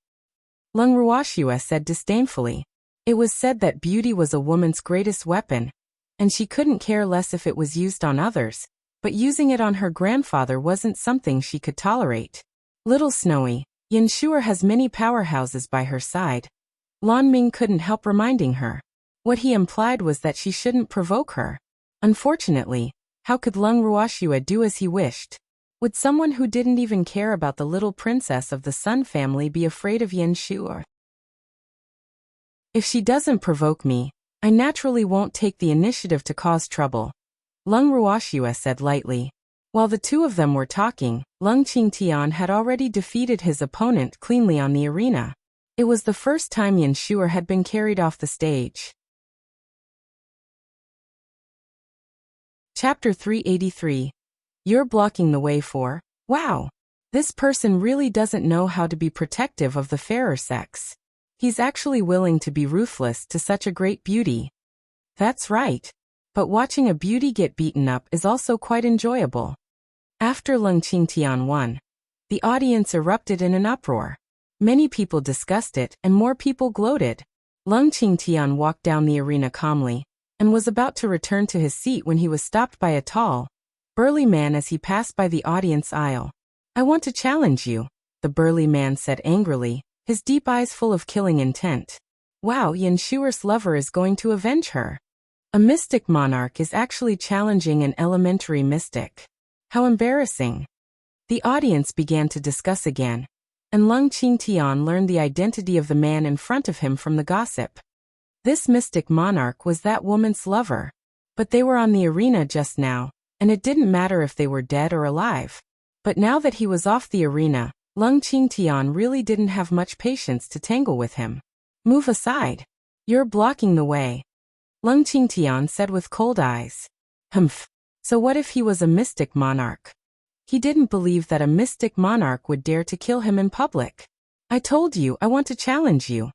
Lung Ruoxua said disdainfully. It was said that beauty was a woman's greatest weapon, and she couldn't care less if it was used on others, but using it on her grandfather wasn't something she could tolerate. Little Snowy, Yan Shuer has many powerhouses by her side. Lan Ming couldn't help reminding her. What he implied was that she shouldn't provoke her. Unfortunately, how could Lung Ruoxua do as he wished? Would someone who didn't even care about the little princess of the Sun family be afraid of Yan Shuer? If she doesn't provoke me, I naturally won't take the initiative to cause trouble, Lung Ruoxua said lightly. While the two of them were talking, Lung Qingtian had already defeated his opponent cleanly on the arena. It was the first time Yan Shuer had been carried off the stage. Chapter 383. You're blocking the way for? Wow! This person really doesn't know how to be protective of the fairer sex. He's actually willing to be ruthless to such a great beauty. That's right. But watching a beauty get beaten up is also quite enjoyable. After Leng Qingtian won, the audience erupted in an uproar. Many people discussed it and more people gloated. Leng Qingtian walked down the arena calmly and was about to return to his seat when he was stopped by a tall, burly man as he passed by the audience aisle. I want to challenge you, the burly man said angrily, his deep eyes full of killing intent. Wow, Yan Shuer's lover is going to avenge her. A mystic monarch is actually challenging an elementary mystic. How embarrassing. The audience began to discuss again, and Leng Qingtian learned the identity of the man in front of him from the gossip. This mystic monarch was that woman's lover. But they were on the arena just now, and it didn't matter if they were dead or alive. But now that he was off the arena, Leng Qingtian really didn't have much patience to tangle with him. Move aside. You're blocking the way. Leng Qingtian said with cold eyes. Humph. So what if he was a mystic monarch? He didn't believe that a mystic monarch would dare to kill him in public. I told you I want to challenge you,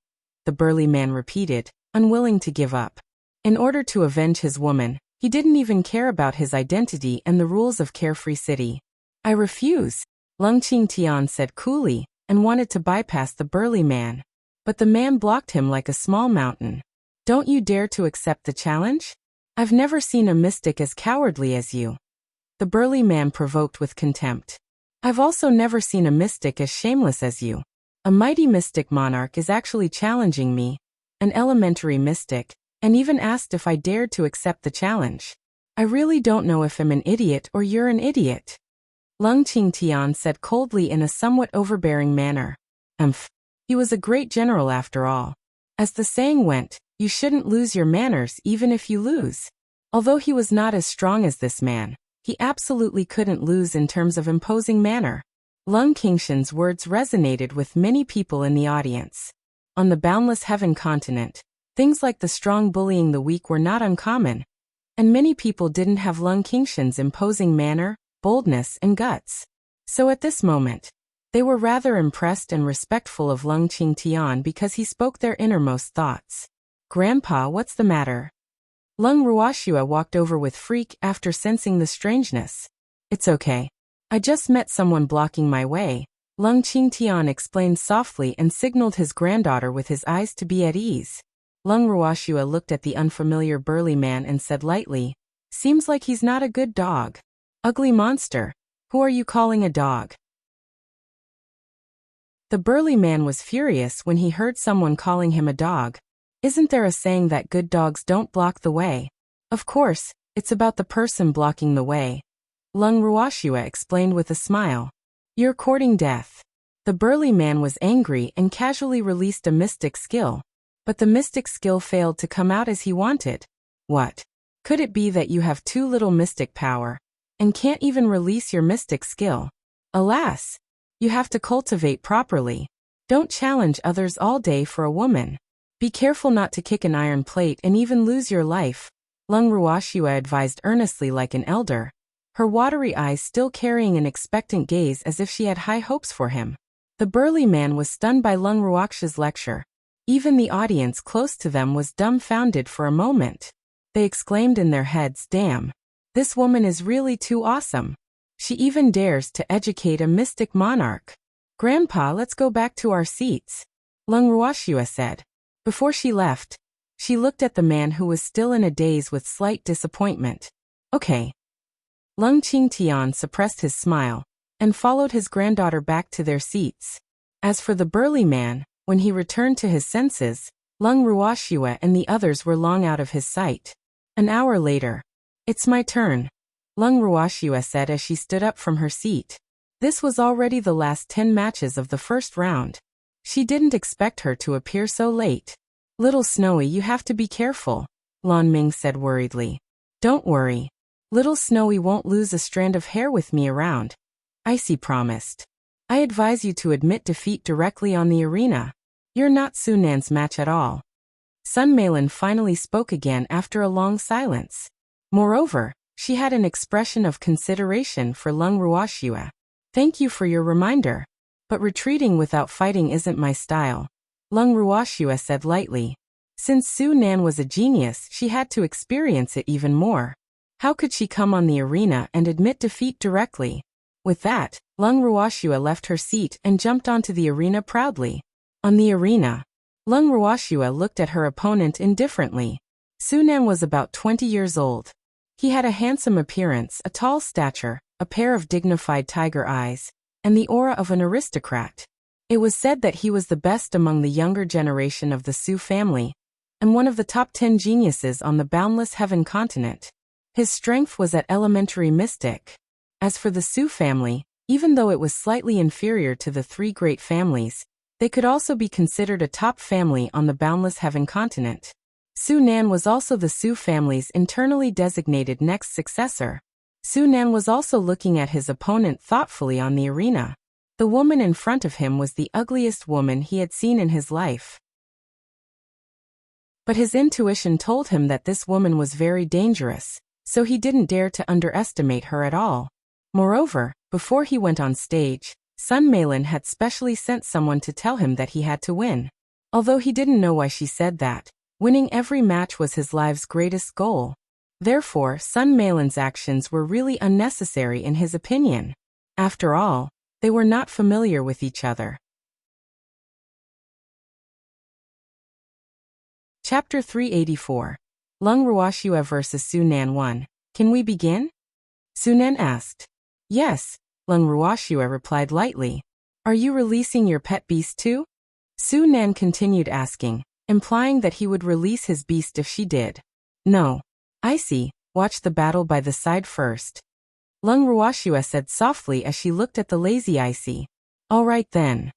the burly man repeated, unwilling to give up. In order to avenge his woman, he didn't even care about his identity and the rules of Carefree City. I refuse, Leng Qingtian said coolly, and wanted to bypass the burly man. But the man blocked him like a small mountain. Don't you dare to accept the challenge? I've never seen a mystic as cowardly as you. The burly man provoked with contempt. I've also never seen a mystic as shameless as you. A mighty mystic monarch is actually challenging me, an elementary mystic, and even asked if I dared to accept the challenge. I really don't know if I'm an idiot or you're an idiot. Leng Qingtian said coldly in a somewhat overbearing manner. He was a great general after all. As the saying went, you shouldn't lose your manners even if you lose. Although he was not as strong as this man, he absolutely couldn't lose in terms of imposing manner. Leng Qingshan's words resonated with many people in the audience. On the boundless heaven continent, things like the strong bullying the weak were not uncommon, and many people didn't have Leng Qingshan's imposing manner, boldness, and guts. So at this moment, they were rather impressed and respectful of Leng Qingtian because he spoke their innermost thoughts. Grandpa, what's the matter? Leng Ruoxua walked over with freak after sensing the strangeness. It's okay. I just met someone blocking my way, Leng Qingtian explained softly and signaled his granddaughter with his eyes to be at ease. Leng Ruoxua looked at the unfamiliar burly man and said lightly, seems like he's not a good dog. Ugly monster. Who are you calling a dog? The burly man was furious when he heard someone calling him a dog. Isn't there a saying that good dogs don't block the way? Of course, it's about the person blocking the way. Leng Ruoxua explained with a smile. You're courting death. The burly man was angry and casually released a mystic skill. But the mystic skill failed to come out as he wanted. What? Could it be that you have too little mystic power and can't even release your mystic skill? Alas! You have to cultivate properly. Don't challenge others all day for a woman. Be careful not to kick an iron plate and even lose your life, Leng Ruoxua advised earnestly like an elder, her watery eyes still carrying an expectant gaze as if she had high hopes for him. The burly man was stunned by Leng Ruoxia's lecture. Even the audience close to them was dumbfounded for a moment. They exclaimed in their heads, damn, this woman is really too awesome. She even dares to educate a mystic monarch. Grandpa, let's go back to our seats, Leng Ruoxua said. Before she left, she looked at the man who was still in a daze with slight disappointment. Okay. Leng Qingtian suppressed his smile and followed his granddaughter back to their seats. As for the burly man, when he returned to his senses, Leng Ruoxua and the others were long out of his sight. An hour later. It's my turn, Leng Ruoxua said as she stood up from her seat. This was already the last 10 matches of the first round. She didn't expect her to appear so late. Little Snowy, you have to be careful, Lan Ming said worriedly. Don't worry. Little Snowy won't lose a strand of hair with me around. Icy promised. I advise you to admit defeat directly on the arena. You're not Sunan's match at all. Sun Meilin finally spoke again after a long silence. Moreover, She had an expression of consideration for Lung Ruoxue. Thank you for your reminder. But retreating without fighting isn't my style, Lung Ruoxue said lightly. Since Su Nan was a genius, she had to experience it even more. How could she come on the arena and admit defeat directly? With that, Lung Ruoxue left her seat and jumped onto the arena proudly. On the arena, Lung Ruoxue looked at her opponent indifferently. Su Nan was about 20 years old. He had a handsome appearance, a tall stature, a pair of dignified tiger eyes, and the aura of an aristocrat. It was said that he was the best among the younger generation of the Su family, and one of the top 10 geniuses on the boundless heaven continent. His strength was at elementary mystic. As for the Su family, even though it was slightly inferior to the three great families, they could also be considered a top family on the boundless heaven continent. Su Nan was also the Su family's internally designated next successor. Su Nan was also looking at his opponent thoughtfully on the arena. The woman in front of him was the ugliest woman he had seen in his life. But his intuition told him that this woman was very dangerous, so he didn't dare to underestimate her at all. Moreover, before he went on stage, Sun Meilin had specially sent someone to tell him that he had to win. Although he didn't know why she said that, winning every match was his life's greatest goal. Therefore, Sun Meilin's actions were really unnecessary in his opinion. After all, they were not familiar with each other. Chapter 384. Lung Ruoxue vs. Su Nan 1. Can we begin? Su Nan asked. Yes, Lung Ruoxue replied lightly. Are you releasing your pet beast too? Su Nan continued asking, implying that he would release his beast if she did. No. Icy, watch the battle by the side first. Lung Ruoxue said softly as she looked at the lazy Icy. All right then.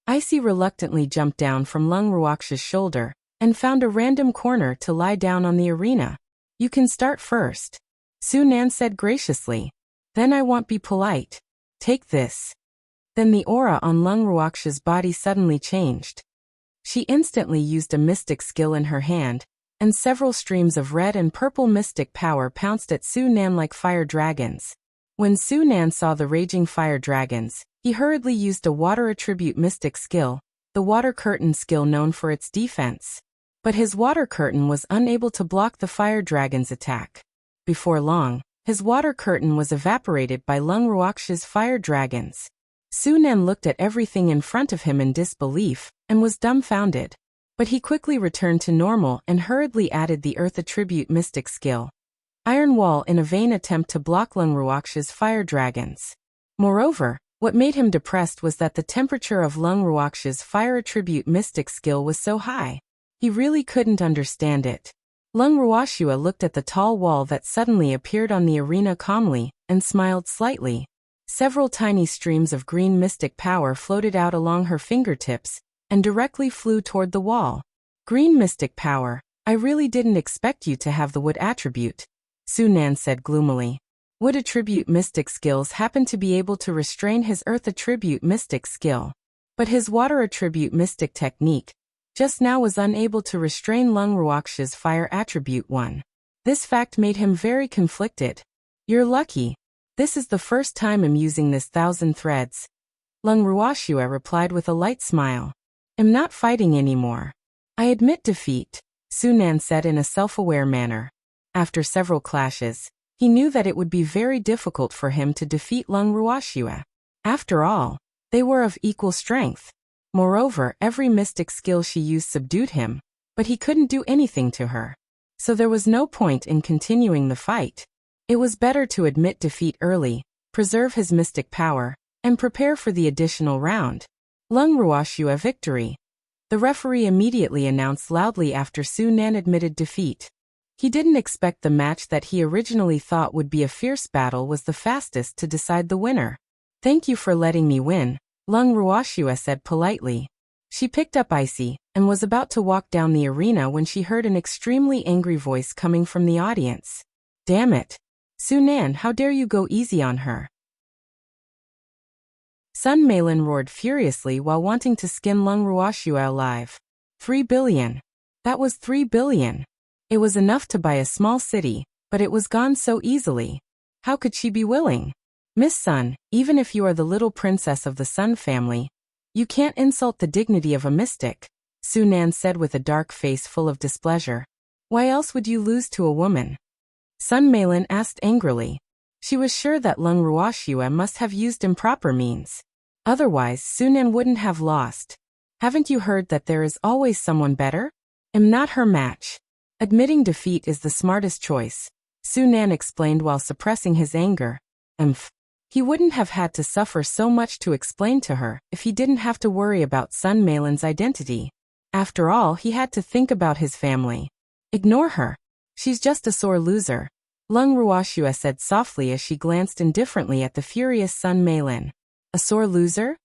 Icy reluctantly jumped down from Lung Ruoxue's shoulder and found a random corner to lie down on the arena. You can start first. Su Nan said graciously. Then I won't be polite. Take this. Then the aura on Lung Ruoxue's body suddenly changed. She instantly used a mystic skill in her hand, and several streams of red and purple mystic power pounced at Su Nan like fire dragons. When Su Nan saw the raging fire dragons, he hurriedly used a water attribute mystic skill, the water curtain skill known for its defense. But his water curtain was unable to block the fire dragon's attack. Before long, his water curtain was evaporated by Lung Ruoxue's fire dragons. Su Nan looked at everything in front of him in disbelief, and was dumbfounded. But he quickly returned to normal and hurriedly added the earth attribute mystic skill, Iron Wall, in a vain attempt to block Lung Ruoxue's fire dragons. Moreover, what made him depressed was that the temperature of Lung Ruoxue's fire attribute mystic skill was so high. He really couldn't understand it. Lung Ruoxue looked at the tall wall that suddenly appeared on the arena calmly, and smiled slightly. Several tiny streams of green mystic power floated out along her fingertips, and directly flew toward the wall. Green mystic power, I really didn't expect you to have the wood attribute, Su Nan said gloomily. Wood attribute mystic skills happen to be able to restrain his earth attribute mystic skill. But his water attribute mystic technique just now was unable to restrain Lung Ruoxue's fire attribute 1. This fact made him very conflicted. You're lucky. This is the first time I'm using this 1,000 threads. Lung Ruoxue replied with a light smile. I'm not fighting anymore. I admit defeat, Su Nan said in a self-aware manner. After several clashes, he knew that it would be very difficult for him to defeat Lung Ruoxue. After all, they were of equal strength. Moreover, every mystic skill she used subdued him, but he couldn't do anything to her. So there was no point in continuing the fight. It was better to admit defeat early, preserve his mystic power, and prepare for the additional round. Lung Ruoxue victory. The referee immediately announced loudly after Su Nan admitted defeat. He didn't expect the match that he originally thought would be a fierce battle was the fastest to decide the winner. Thank you for letting me win, Lung Ruoxue said politely. She picked up Icy, and was about to walk down the arena when she heard an extremely angry voice coming from the audience. Damn it! Su Nan, how dare you go easy on her? Sun Meilin roared furiously while wanting to skin Lung Ruoxue alive. 3 billion. That was 3 billion. It was enough to buy a small city, But it was gone so easily. How could she be willing? Miss Sun, even if you are the little princess of the Sun family, you can't insult the dignity of a mystic, Su Nan said with a dark face full of displeasure. Why else would you lose to a woman? Sun Meilin asked angrily. She was sure that Lung Ruoxue must have used improper means. Otherwise, Su Nan wouldn't have lost. Haven't you heard that there is always someone better? I'm not her match. Admitting defeat is the smartest choice, Su Nan explained while suppressing his anger. He wouldn't have had to suffer so much to explain to her if he didn't have to worry about Sun Meilin's identity. After all, he had to think about his family. Ignore her. She's just a sore loser, Lung Ruoxue said softly as she glanced indifferently at the furious Sun Meilin. A sore loser?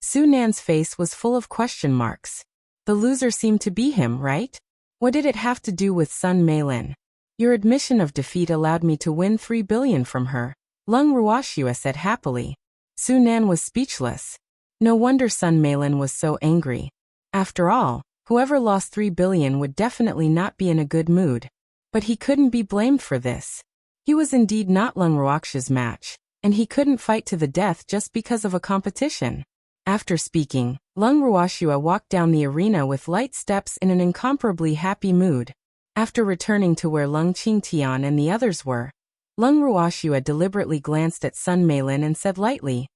Su Nan's face was full of question marks. The loser seemed to be him, right? What did it have to do with Sun Meilin? Your admission of defeat allowed me to win 3 billion from her, Lung Ruoxue said happily. Su Nan was speechless. No wonder Sun Meilin was so angry. After all, whoever lost 3 billion would definitely not be in a good mood. But he couldn't be blamed for this. He was indeed not Lung Ruoxue's match, and he couldn't fight to the death just because of a competition. After speaking, Lung Ruoxue walked down the arena with light steps in an incomparably happy mood. After returning to where Lung Qingtian and the others were, Lung Ruoxue deliberately glanced at Sun Meilin and said lightly,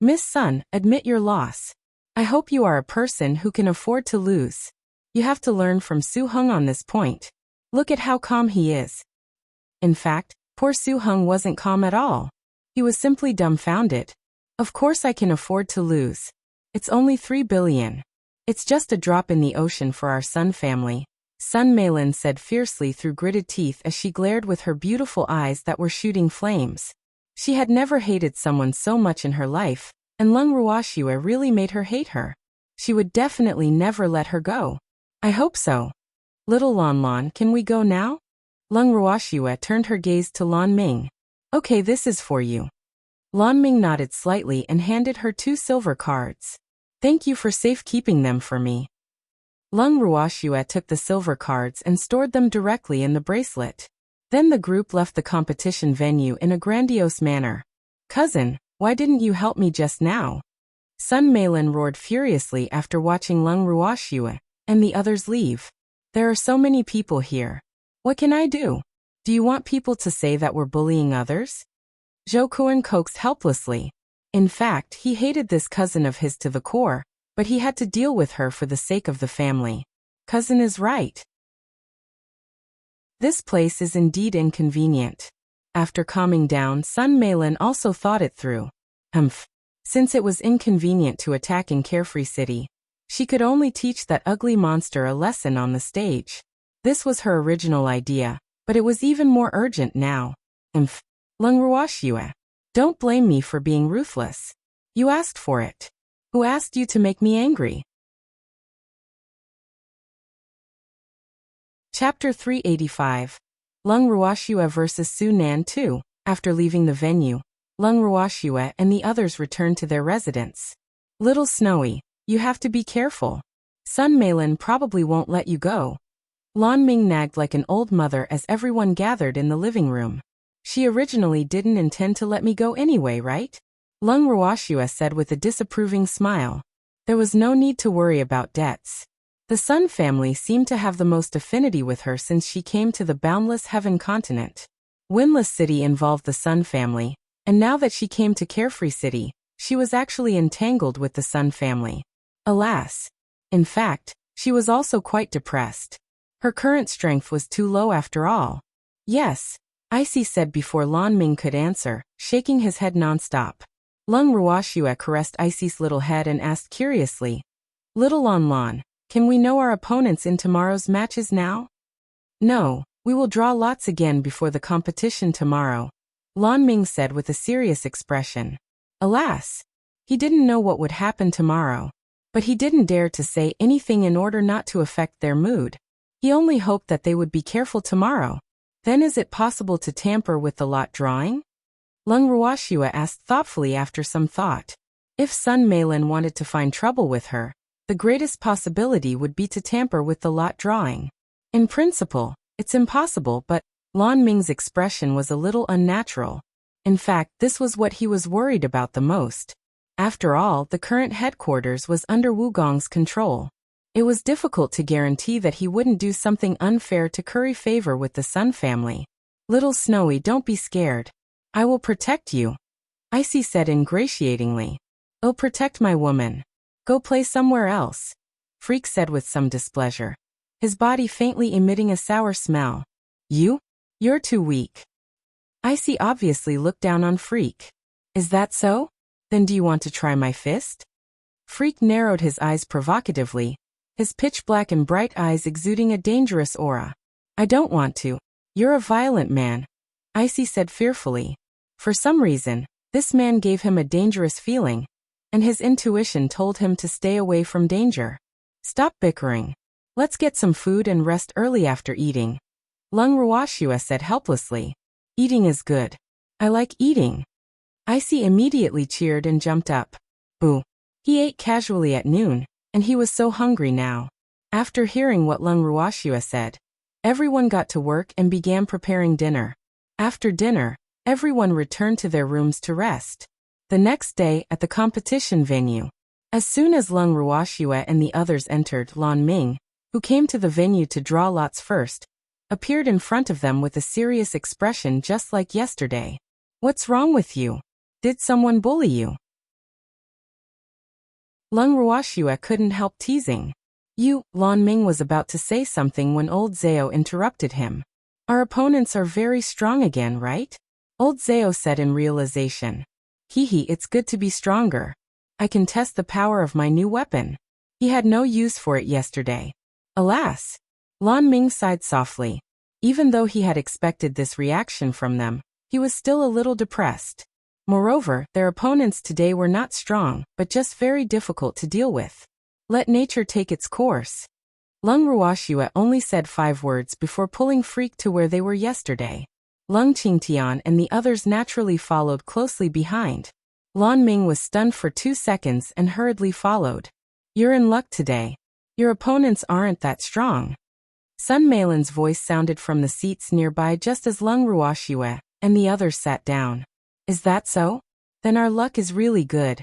Miss Sun, admit your loss. I hope you are a person who can afford to lose. You have to learn from Su Heng on this point. Look at how calm he is. In fact, poor Su Heng wasn't calm at all. He was simply dumbfounded. Of course I can afford to lose. It's only 3 billion. It's just a drop in the ocean for our Sun family, Sun Meilin said fiercely through gritted teeth as she glared with her beautiful eyes that were shooting flames. She had never hated someone so much in her life, and Lung Ruoxue really made her hate her. She would definitely never let her go. I hope so. Little Lan Lan, can we go now? Lung Ruoxue turned her gaze to Lan Ming. Okay, this is for you. Lan Ming nodded slightly and handed her 2 silver cards. Thank you for safekeeping them for me. Lung Ruoxue took the silver cards and stored them directly in the bracelet. Then the group left the competition venue in a grandiose manner. Cousin, why didn't you help me just now? Sun Meilin roared furiously after watching Lung Ruoxue and the others leave. There are so many people here. What can I do? Do you want people to say that we're bullying others? Zhou Kuan coaxed helplessly. In fact, he hated this cousin of his to the core, but he had to deal with her for the sake of the family. Cousin is right. This place is indeed inconvenient. After calming down, Sun Meilin also thought it through. Since it was inconvenient to attack in Carefree City, she could only teach that ugly monster a lesson on the stage. This was her original idea, but it was even more urgent now. Lung Ruoxue, don't blame me for being ruthless. You asked for it. Who asked you to make me angry? Chapter 385. Lung Ruoxue vs. Su Nan 2. After leaving the venue, Lung Ruoxue and the others returned to their residence. Little Snowy, you have to be careful. Sun Meilin probably won't let you go. Lan Ming nagged like an old mother as everyone gathered in the living room. She originally didn't intend to let me go anyway, right? Lung Ruoxue said with a disapproving smile. There was no need to worry about debts. The Sun family seemed to have the most affinity with her since she came to the boundless heaven continent. Windless City involved the Sun family, and now that she came to Carefree City, she was actually entangled with the Sun family. Alas. In fact, she was also quite depressed. Her current strength was too low after all. Yes, Icy said before Lan Ming could answer, shaking his head non-stop. Lung Ruoxue caressed Icy's little head and asked curiously, Little Lan Lan, can we know our opponents in tomorrow's matches now? No, we will draw lots again before the competition tomorrow, Lan Ming said with a serious expression. Alas, he didn't know what would happen tomorrow, but he didn't dare to say anything in order not to affect their mood. He only hoped that they would be careful tomorrow. Then is it possible to tamper with the lot drawing? Lung Ruoxue asked thoughtfully after some thought. If Sun Meilin wanted to find trouble with her, the greatest possibility would be to tamper with the lot drawing. In principle, it's impossible, but Lan Ming's expression was a little unnatural. In fact, this was what he was worried about the most. After all, the current headquarters was under Wugong's control. It was difficult to guarantee that he wouldn't do something unfair to curry favor with the Sun family. Little Snowy, don't be scared. I will protect you, Icy said ingratiatingly. I'll protect my woman. Go play somewhere else, Freak said with some displeasure, his body faintly emitting a sour smell. You're too weak. Icy obviously looked down on Freak. Is that so? Then do you want to try my fist? Freak narrowed his eyes provocatively, his pitch-black and bright eyes exuding a dangerous aura. I don't want to. You're a violent man, Icy said fearfully. For some reason, this man gave him a dangerous feeling, and his intuition told him to stay away from danger. Stop bickering. Let's get some food and rest early after eating, Lung Ruoxua said helplessly. Eating is good. I like eating. Icy immediately cheered and jumped up. Boo. He ate casually at noon, and he was so hungry now. After hearing what Lung Ruoxua said, everyone got to work and began preparing dinner. After dinner, everyone returned to their rooms to rest. The next day, at the competition venue, as soon as Lung Ruoxua and the others entered, Lan Ming, who came to the venue to draw lots first, appeared in front of them with a serious expression just like yesterday. What's wrong with you? Did someone bully you? Lung Ruoxua couldn't help teasing. Lan Ming was about to say something when old Zhao interrupted him. Our opponents are very strong again, right? Old Zhao said in realization. It's good to be stronger. I can test the power of my new weapon. He had no use for it yesterday. Alas! Lan Ming sighed softly. Even though he had expected this reaction from them, he was still a little depressed. Moreover, their opponents today were not strong, but just very difficult to deal with. Let nature take its course. Lung Ruoxua only said 5 words before pulling Freak to where they were yesterday. Lung Qingtian and the others naturally followed closely behind. Lan Ming was stunned for 2 seconds and hurriedly followed. You're in luck today. Your opponents aren't that strong. Sun Meilin's voice sounded from the seats nearby just as Lung Ruoxua and the others sat down. Is that so? Then our luck is really good.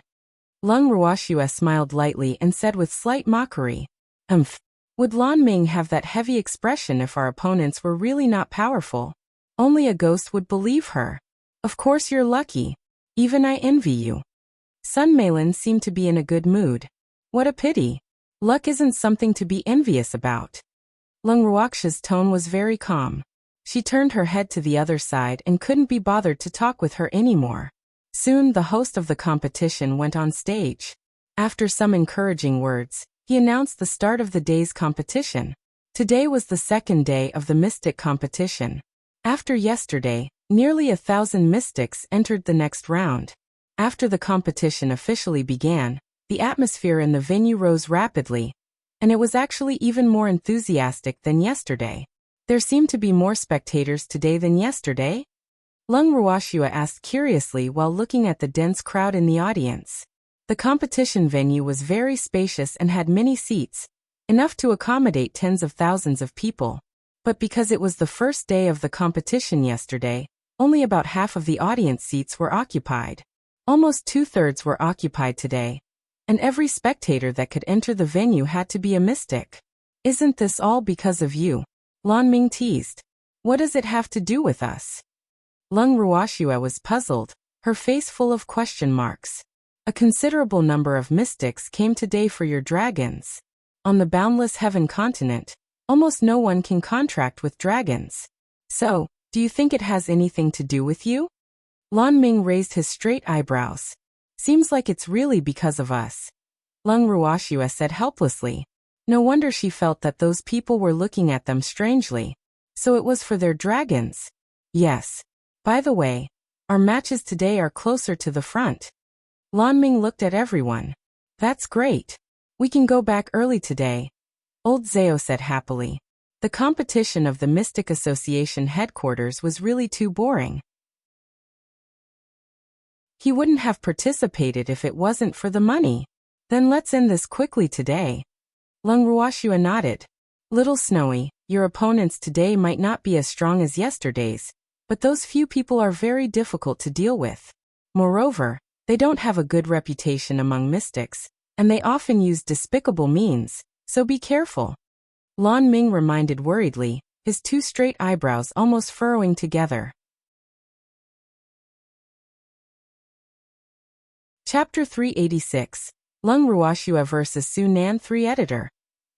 Lung Ruoxua smiled lightly and said with slight mockery. Would Lan Ming have that heavy expression if our opponents were really not powerful? Only a ghost would believe her. Of course you're lucky. Even I envy you. Sun Meilin seemed to be in a good mood. What a pity. Luck isn't something to be envious about. Lung Ruoxia's tone was very calm. She turned her head to the other side and couldn't be bothered to talk with her anymore. Soon the host of the competition went on stage. After some encouraging words, he announced the start of the day's competition. Today was the second day of the mystic competition. After yesterday, nearly 1,000 mystics entered the next round. After the competition officially began, the atmosphere in the venue rose rapidly, and it was actually even more enthusiastic than yesterday. There seemed to be more spectators today than yesterday? Lung Ruoxua asked curiously while looking at the dense crowd in the audience. The competition venue was very spacious and had many seats, enough to accommodate tens of thousands of people. But because it was the first day of the competition yesterday, only about half of the audience seats were occupied. Almost 2/3 were occupied today, and every spectator that could enter the venue had to be a mystic. Isn't this all because of you? Lan Ming teased. What does it have to do with us? Lung Ruoxua was puzzled, her face full of question marks. A considerable number of mystics came today for your dragons. On the boundless heaven continent, almost no one can contract with dragons. So, do you think it has anything to do with you? Lan Ming raised his straight eyebrows. Seems like it's really because of us. Lung Ruoxua said helplessly. No wonder she felt that those people were looking at them strangely. So it was for their dragons. Yes. By the way, our matches today are closer to the front. Lan Ming looked at everyone. That's great. We can go back early today. Old Zhao said happily. The competition of the Mystic Association headquarters was really too boring. He wouldn't have participated if it wasn't for the money. Then let's end this quickly today. Lung Ruoxua nodded. Little Snowy, your opponents today might not be as strong as yesterday's, but those few people are very difficult to deal with. Moreover, they don't have a good reputation among mystics, and they often use despicable means, so be careful. Lan Ming reminded worriedly, his two straight eyebrows almost furrowing together. Chapter 386, Lung Ruoxue vs. Su Nan 3 Editor.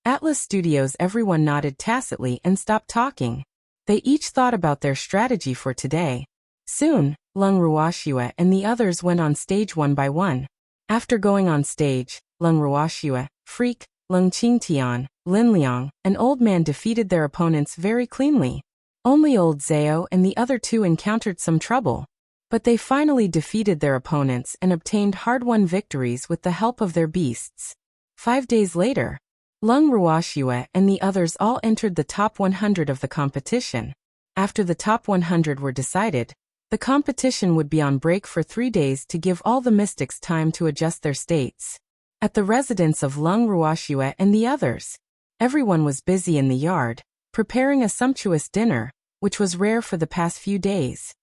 Atlas Studios. Everyone nodded tacitly and stopped talking. They each thought about their strategy for today. Soon, Lung Ruoxue and the others went on stage one by one. After going on stage, Lung Ruoxue, Freak, Lung Qingtian, Lin Liang, and Old Man defeated their opponents very cleanly. Only Old Zhao and the other two encountered some trouble. But they finally defeated their opponents and obtained hard-won victories with the help of their beasts. 5 days later, Lung Ruoxue and the others all entered the top 100 of the competition. After the top 100 were decided, the competition would be on break for 3 days to give all the mystics time to adjust their states. At the residence of Lung Ruoxue and the others, everyone was busy in the yard, preparing a sumptuous dinner, which was rare for the past few days.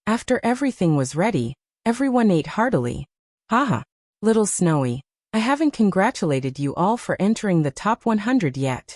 After everything was ready, everyone ate heartily. Haha, little Snowy, I haven't congratulated you all for entering the top 100 yet.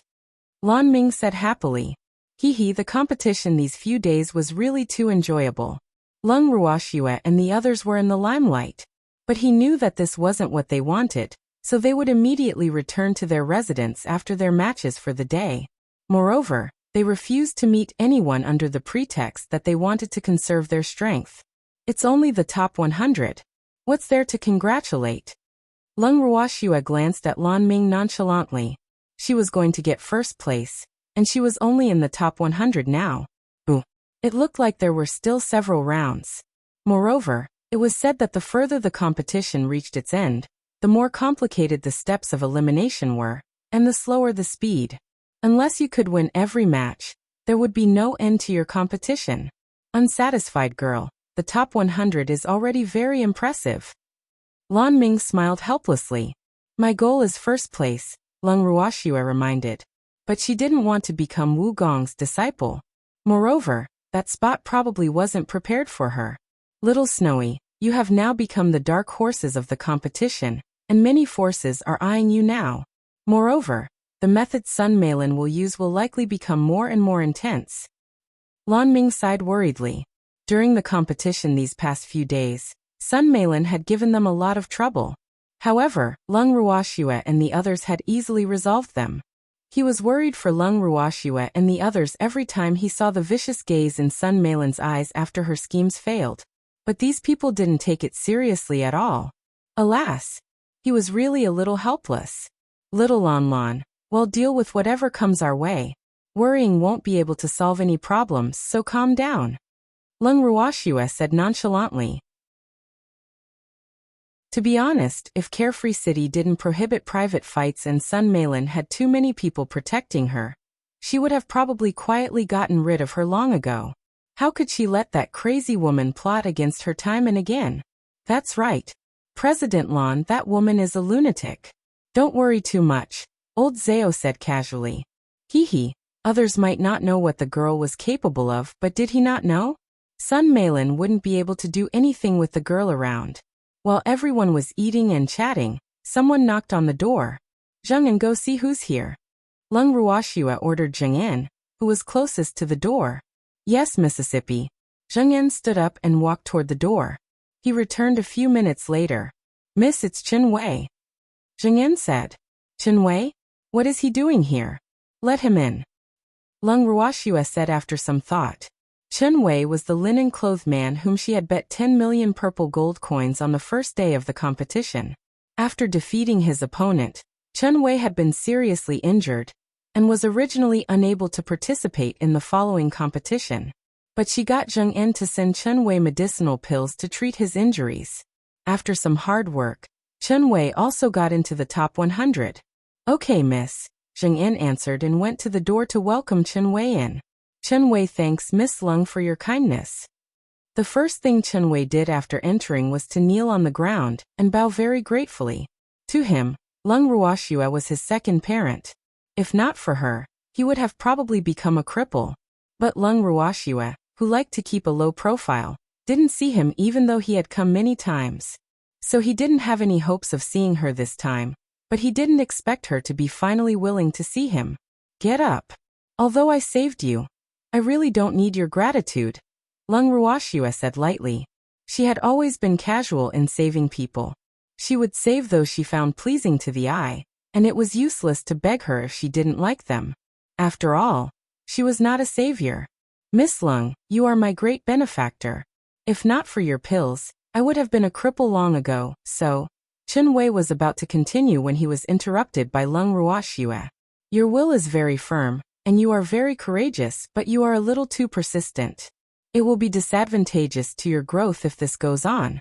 Lan Ming said happily. Hehe, the competition these few days was really too enjoyable. Lung Ruoxue and the others were in the limelight. But he knew that this wasn't what they wanted, so they would immediately return to their residence after their matches for the day. Moreover, they refused to meet anyone under the pretext that they wanted to conserve their strength. It's only the top 100. What's there to congratulate? Lung Ruoxue glanced at Lan Ming nonchalantly. She was going to get first place, and she was only in the top 100 now. Ooh. It looked like there were still several rounds. Moreover, it was said that the further the competition reached its end, the more complicated the steps of elimination were, and the slower the speed. Unless you could win every match, there would be no end to your competition. Unsatisfied girl, the top 100 is already very impressive. Lan Ming smiled helplessly. My goal is first place, Lung Ruoxue reminded. But she didn't want to become Wu Gong's disciple. Moreover, that spot probably wasn't prepared for her. Little Snowy, you have now become the dark horses of the competition, and many forces are eyeing you now. Moreover, the method Sun Meilin will use will likely become more and more intense. Lan Ming sighed worriedly. During the competition these past few days, Sun Meilin had given them a lot of trouble. However, Lung Ruoxue and the others had easily resolved them. He was worried for Lung Ruoxue and the others every time he saw the vicious gaze in Sun Meilin's eyes after her schemes failed. But these people didn't take it seriously at all. Alas, he was really a little helpless. Little Lan Lan, we'll deal with whatever comes our way. Worrying won't be able to solve any problems, so calm down. Lung Ruoxue said nonchalantly. To be honest, if Carefree City didn't prohibit private fights and Sun Meilin had too many people protecting her, she would have probably quietly gotten rid of her long ago. How could she let that crazy woman plot against her time and again? That's right. President Lan, that woman is a lunatic. Don't worry too much, Old Zhao said casually. Hehe, others might not know what the girl was capable of, but did he not know? Sun Meilin wouldn't be able to do anything with the girl around. While everyone was eating and chatting, someone knocked on the door. Zheng En, go see who's here. Lung Ruoxue ordered Zheng En, who was closest to the door. Yes, Mississippi. Zheng En stood up and walked toward the door. He returned a few minutes later. Miss, it's Chen Wei. Zheng En said. Chen Wei? What is he doing here? Let him in. Lung Ruoxue said after some thought. Chen Wei was the linen-clothed man whom she had bet 10 million purple gold coins on the first day of the competition. After defeating his opponent, Chen Wei had been seriously injured, and was originally unable to participate in the following competition. But she got Zheng En to send Chen Wei medicinal pills to treat his injuries. After some hard work, Chen Wei also got into the top 100. Okay, miss, Zheng En answered and went to the door to welcome Chen Wei in. Chen Wei thanks Miss Lung for your kindness. The first thing Chen Wei did after entering was to kneel on the ground and bow very gratefully. To him, Lung Ruoxue was his second parent. If not for her, he would have probably become a cripple. But Lung Ruoxue, who liked to keep a low profile, didn't see him even though he had come many times. So he didn't have any hopes of seeing her this time, but he didn't expect her to be finally willing to see him. Get up. Although I saved you, I really don't need your gratitude, Lung Ruoxue said lightly. She had always been casual in saving people. She would save those she found pleasing to the eye, and it was useless to beg her if she didn't like them. After all, she was not a savior. Miss Lung, you are my great benefactor. If not for your pills, I would have been a cripple long ago, so. Chen Wei was about to continue when he was interrupted by Lung Ruoxue. Your will is very firm, and you are very courageous, but you are a little too persistent. It will be disadvantageous to your growth if this goes on.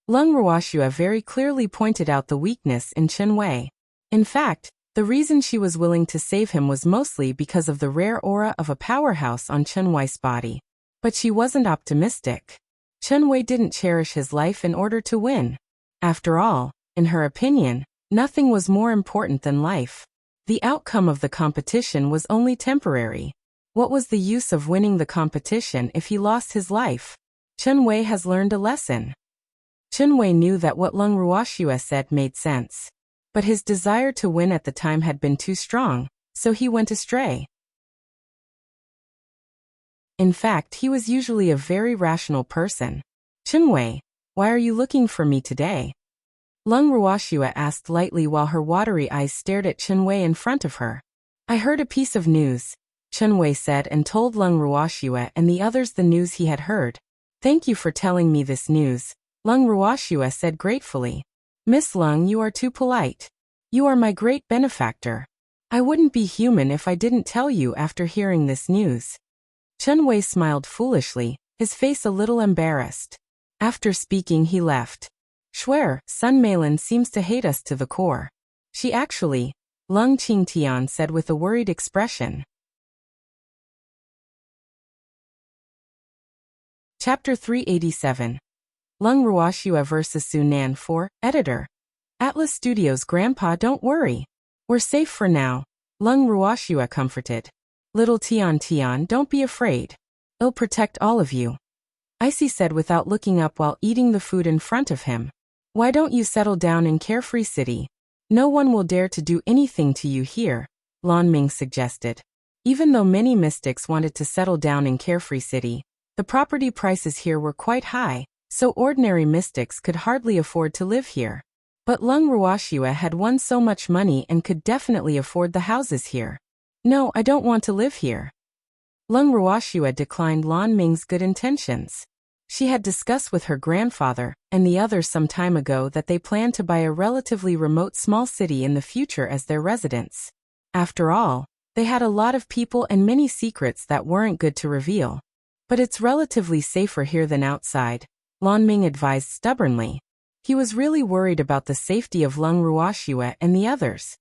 Lung Ruoxue very clearly pointed out the weakness in Chen Wei. In fact, the reason she was willing to save him was mostly because of the rare aura of a powerhouse on Chen Wei's body. But she wasn't optimistic. Chen Wei didn't cherish his life in order to win. After all, in her opinion, nothing was more important than life. The outcome of the competition was only temporary. What was the use of winning the competition if he lost his life? Chen Wei has learned a lesson. Chen Wei knew that what Lung Ruoxue said made sense. But his desire to win at the time had been too strong, so he went astray. In fact, he was usually a very rational person. Chen Wei, why are you looking for me today? Lung Ruoxue asked lightly while her watery eyes stared at Chen Wei in front of her. I heard a piece of news, Chen Wei said and told Lung Ruoxue and the others the news he had heard. Thank you for telling me this news, Lung Ruoxue said gratefully. Miss Lung, you are too polite. You are my great benefactor. I wouldn't be human if I didn't tell you after hearing this news. Chen Wei smiled foolishly, his face a little embarrassed. After speaking he left. Schwer, Sun Meilin seems to hate us to the core. She actually, Lung Qingtian said with a worried expression. Chapter 387. Lung Ruoxue vs. Su Nan 4, Editor. Atlas Studios. Grandpa, don't worry. We're safe for now, Lung Ruoxue comforted. Little Tian, don't be afraid. I'll protect all of you, Icy said without looking up while eating the food in front of him. Why don't you settle down in Carefree City? No one will dare to do anything to you here, Lan Ming suggested. Even though many mystics wanted to settle down in Carefree City, the property prices here were quite high, so ordinary mystics could hardly afford to live here. But Lung Ruoxue had won so much money and could definitely afford the houses here. No, I don't want to live here. Lung Ruoxue declined Lan Ming's good intentions. She had discussed with her grandfather and the others some time ago that they planned to buy a relatively remote small city in the future as their residence. After all, they had a lot of people and many secrets that weren't good to reveal. But it's relatively safer here than outside, Lan Ming advised stubbornly. He was really worried about the safety of Lung Ruoxue and the others.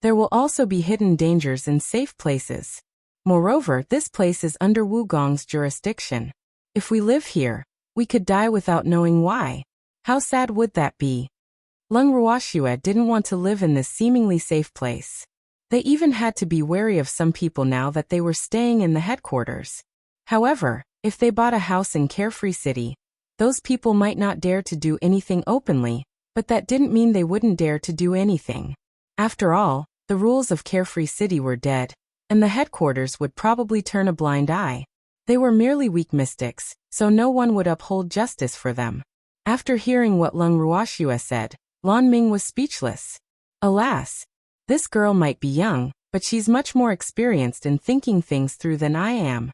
There will also be hidden dangers in safe places. Moreover, this place is under Wugong's jurisdiction. If we live here, we could die without knowing why. How sad would that be? Lung Ruoxue didn't want to live in this seemingly safe place. They even had to be wary of some people now that they were staying in the headquarters. However, if they bought a house in Carefree City, those people might not dare to do anything openly, but that didn't mean they wouldn't dare to do anything. After all, the rules of Carefree City were dead, and the headquarters would probably turn a blind eye. They were merely weak mystics, so no one would uphold justice for them. After hearing what Lung Ruoxue said, Lan Ming was speechless. Alas, this girl might be young, but she's much more experienced in thinking things through than I am.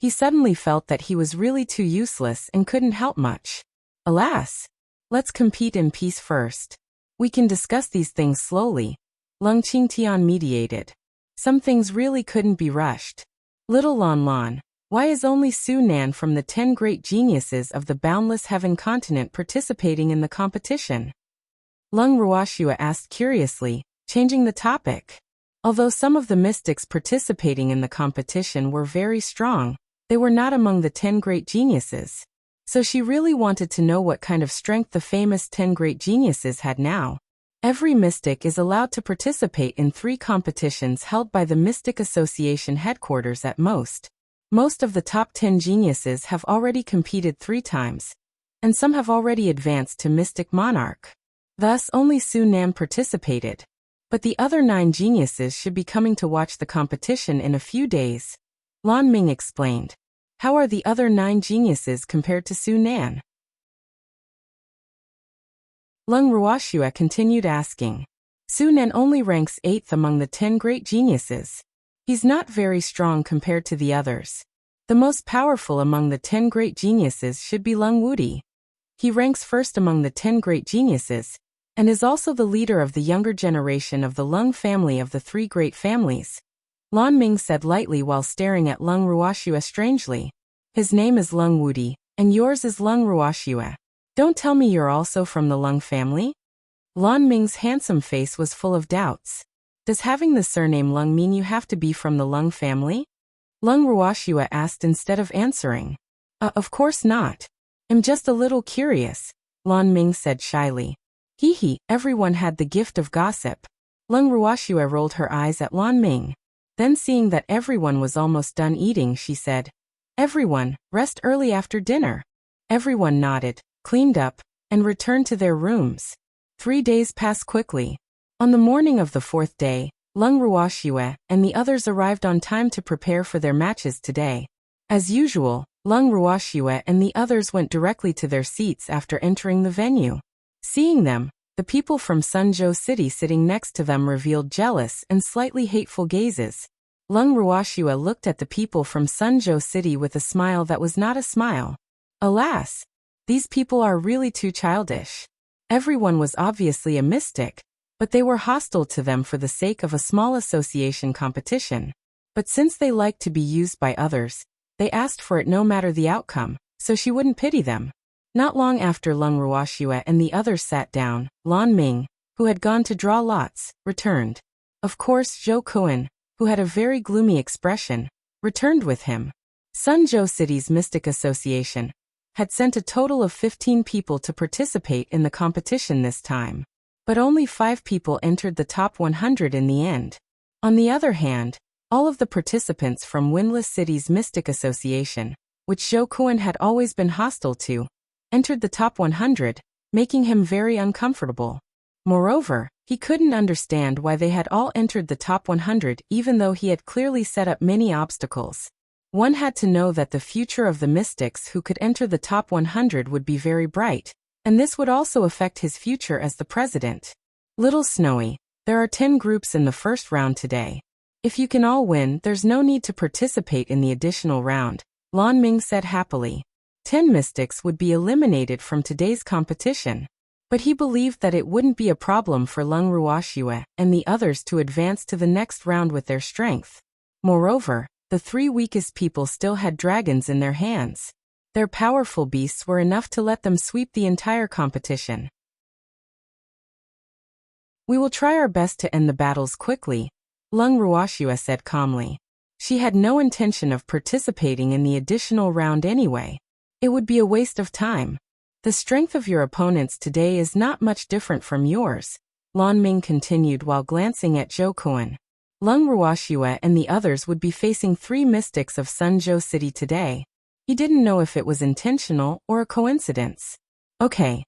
He suddenly felt that he was really too useless and couldn't help much. Alas! Let's compete in peace first. We can discuss these things slowly, Lung Qingtian mediated. Some things really couldn't be rushed. Little Lan, why is only Su Nan from the 10 great geniuses of the Boundless Heaven continent participating in the competition? Lung Ruoxue asked curiously, changing the topic. Although some of the mystics participating in the competition were very strong, they were not among the 10 great geniuses. So she really wanted to know what kind of strength the famous 10 great geniuses had now. Every mystic is allowed to participate in 3 competitions held by the Mystic Association headquarters at most. Most of the top 10 geniuses have already competed 3 times, and some have already advanced to Mystic Monarch. Thus, only Su Nan participated. But the other 9 geniuses should be coming to watch the competition in a few days. Lan Ming explained. How are the other 9 geniuses compared to Su Nan? Lung Ruoxue continued asking. Su Nan only ranks 8th among the 10 great geniuses. He's not very strong compared to the others. The most powerful among the 10 great geniuses should be Lung Wudi. He ranks 1st among the 10 great geniuses, and is also the leader of the younger generation of the Lung family of the 3 great families. Lan Ming said lightly while staring at Lung Ruoxue strangely. His name is Lung Wudi, and yours is Lung Ruoxue. Don't tell me you're also from the Lung family? Lan Ming's handsome face was full of doubts. Does having the surname Lung mean you have to be from the Lung family? Lung Ruoxue asked instead of answering. Of course not. I'm just a little curious, Lan Ming said shyly. Hee, everyone had the gift of gossip. Lung Ruoxue rolled her eyes at Lan Ming. Then seeing that everyone was almost done eating, she said, Everyone, rest early after dinner. Everyone nodded, cleaned up, and returned to their rooms. 3 days passed quickly. On the morning of the 4th day, Lung Ruoxue and the others arrived on time to prepare for their matches today. As usual, Lung Ruoxue and the others went directly to their seats after entering the venue. Seeing them, the people from Sunzhou City sitting next to them revealed jealous and slightly hateful gazes. Lung Ruoxue looked at the people from Sunzhou City with a smile that was not a smile. Alas! These people are really too childish. Everyone was obviously a mystic, but they were hostile to them for the sake of a small association competition. But since they liked to be used by others, they asked for it no matter the outcome, so she wouldn't pity them. Not long after Lung Ruoxue and the others sat down, Lan Ming, who had gone to draw lots, returned. Of course, Zhou Kuan, who had a very gloomy expression, returned with him. Sunzhou City's Mystic Association had sent a total of 15 people to participate in the competition this time. But only 5 people entered the top 100 in the end. On the other hand, all of the participants from Windless City's Mystic Association, which Zhou Kuan had always been hostile to, entered the top 100, making him very uncomfortable. Moreover, he couldn't understand why they had all entered the top 100 even though he had clearly set up many obstacles. One had to know that the future of the mystics who could enter the top 100 would be very bright, and this would also affect his future as the president. Little Snowy, there are 10 groups in the first round today. If you can all win, there's no need to participate in the additional round, Lan Ming said happily. 10 mystics would be eliminated from today's competition. But he believed that it wouldn't be a problem for Lung Ruoxue and the others to advance to the next round with their strength. Moreover, the 3 weakest people still had dragons in their hands. Their powerful beasts were enough to let them sweep the entire competition. We will try our best to end the battles quickly, Lung Ruoxue said calmly. She had no intention of participating in the additional round anyway. It would be a waste of time. The strength of your opponents today is not much different from yours, Lan Ming continued while glancing at Zhou Kuan. Lung Ruoxue and the others would be facing 3 mystics of Sunzhou City today. He didn't know if it was intentional or a coincidence. Okay.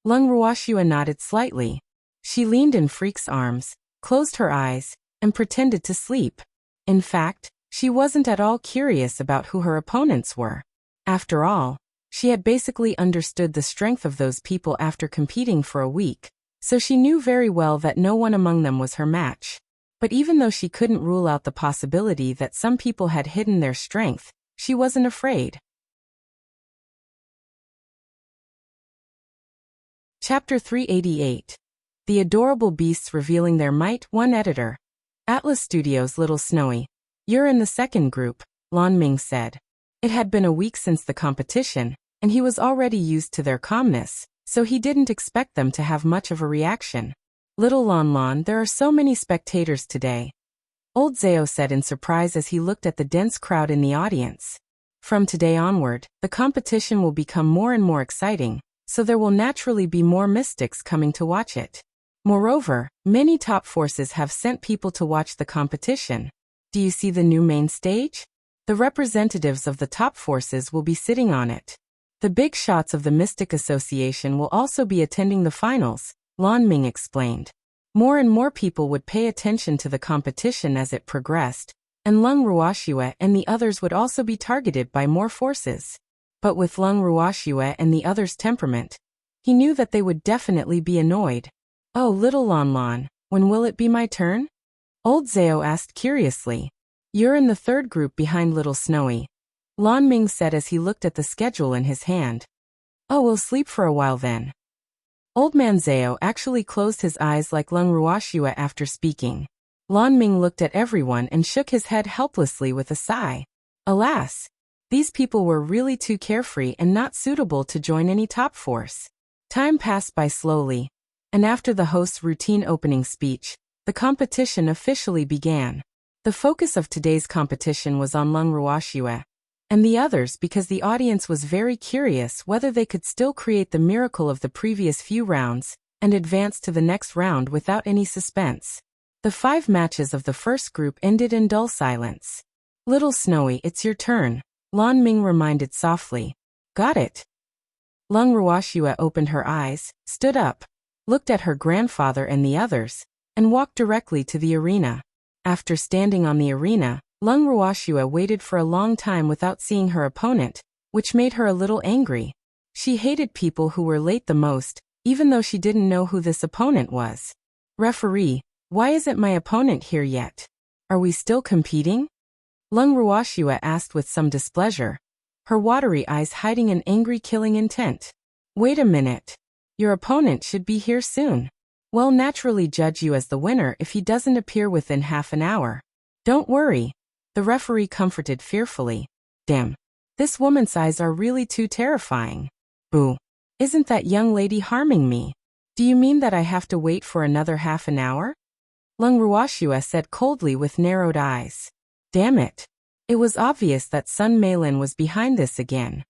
Lung Ruoxue nodded slightly. She leaned in Freak's arms, closed her eyes, and pretended to sleep. In fact, she wasn't at all curious about who her opponents were. After all, she had basically understood the strength of those people after competing for a week, so she knew very well that no one among them was her match. But even though she couldn't rule out the possibility that some people had hidden their strength, she wasn't afraid. Chapter 388. The Adorable Beasts Revealing Their Might. 1 Editor. Atlas Studios. Little Snowy, you're in the second group, Lan Ming said. It had been a week since the competition, and he was already used to their calmness, so he didn't expect them to have much of a reaction. Little Lan, there are so many spectators today, Old Zhao said in surprise as he looked at the dense crowd in the audience. From today onward, the competition will become more and more exciting, so there will naturally be more mystics coming to watch it. Moreover, many top forces have sent people to watch the competition. Do you see the new main stage? The representatives of the top forces will be sitting on it. The big shots of the Mystic Association will also be attending the finals, Lan Ming explained. More and more people would pay attention to the competition as it progressed, and Lung Ruoxue and the others would also be targeted by more forces. But with Lung Ruoxue and the others' temperament, he knew that they would definitely be annoyed. Oh, little Lan Lan, when will it be my turn? Old Zhao asked curiously. You're in the third group behind Little Snowy, Lan Ming said as he looked at the schedule in his hand. Oh, we'll sleep for a while then. Old Man Zhao actually closed his eyes like Lung Ruoxue after speaking. Lan Ming looked at everyone and shook his head helplessly with a sigh. Alas, these people were really too carefree and not suitable to join any top force. Time passed by slowly, and after the host's routine opening speech, the competition officially began. The focus of today's competition was on Lung Ruoxue and the others because the audience was very curious whether they could still create the miracle of the previous few rounds and advance to the next round without any suspense. The 5 matches of the first group ended in dull silence. Little Snowy, it's your turn, Lan Ming reminded softly. Got it. Lung Ruoxue opened her eyes, stood up, looked at her grandfather and the others, and walked directly to the arena. After standing on the arena, Lung Ruoxue waited for a long time without seeing her opponent, which made her a little angry. She hated people who were late the most, even though she didn't know who this opponent was. Referee, why isn't my opponent here yet? Are we still competing? Lung Ruoxue asked with some displeasure, her watery eyes hiding an angry killing intent. Wait a minute. Your opponent should be here soon. We'll naturally judge you as the winner if he doesn't appear within half an hour. Don't worry, the referee comforted fearfully. Damn, this woman's eyes are really too terrifying. Boo. Isn't that young lady harming me? Do you mean that I have to wait for another half an hour? Lung Ruoxue said coldly with narrowed eyes. Damn it. It was obvious that Sun Meilin was behind this again.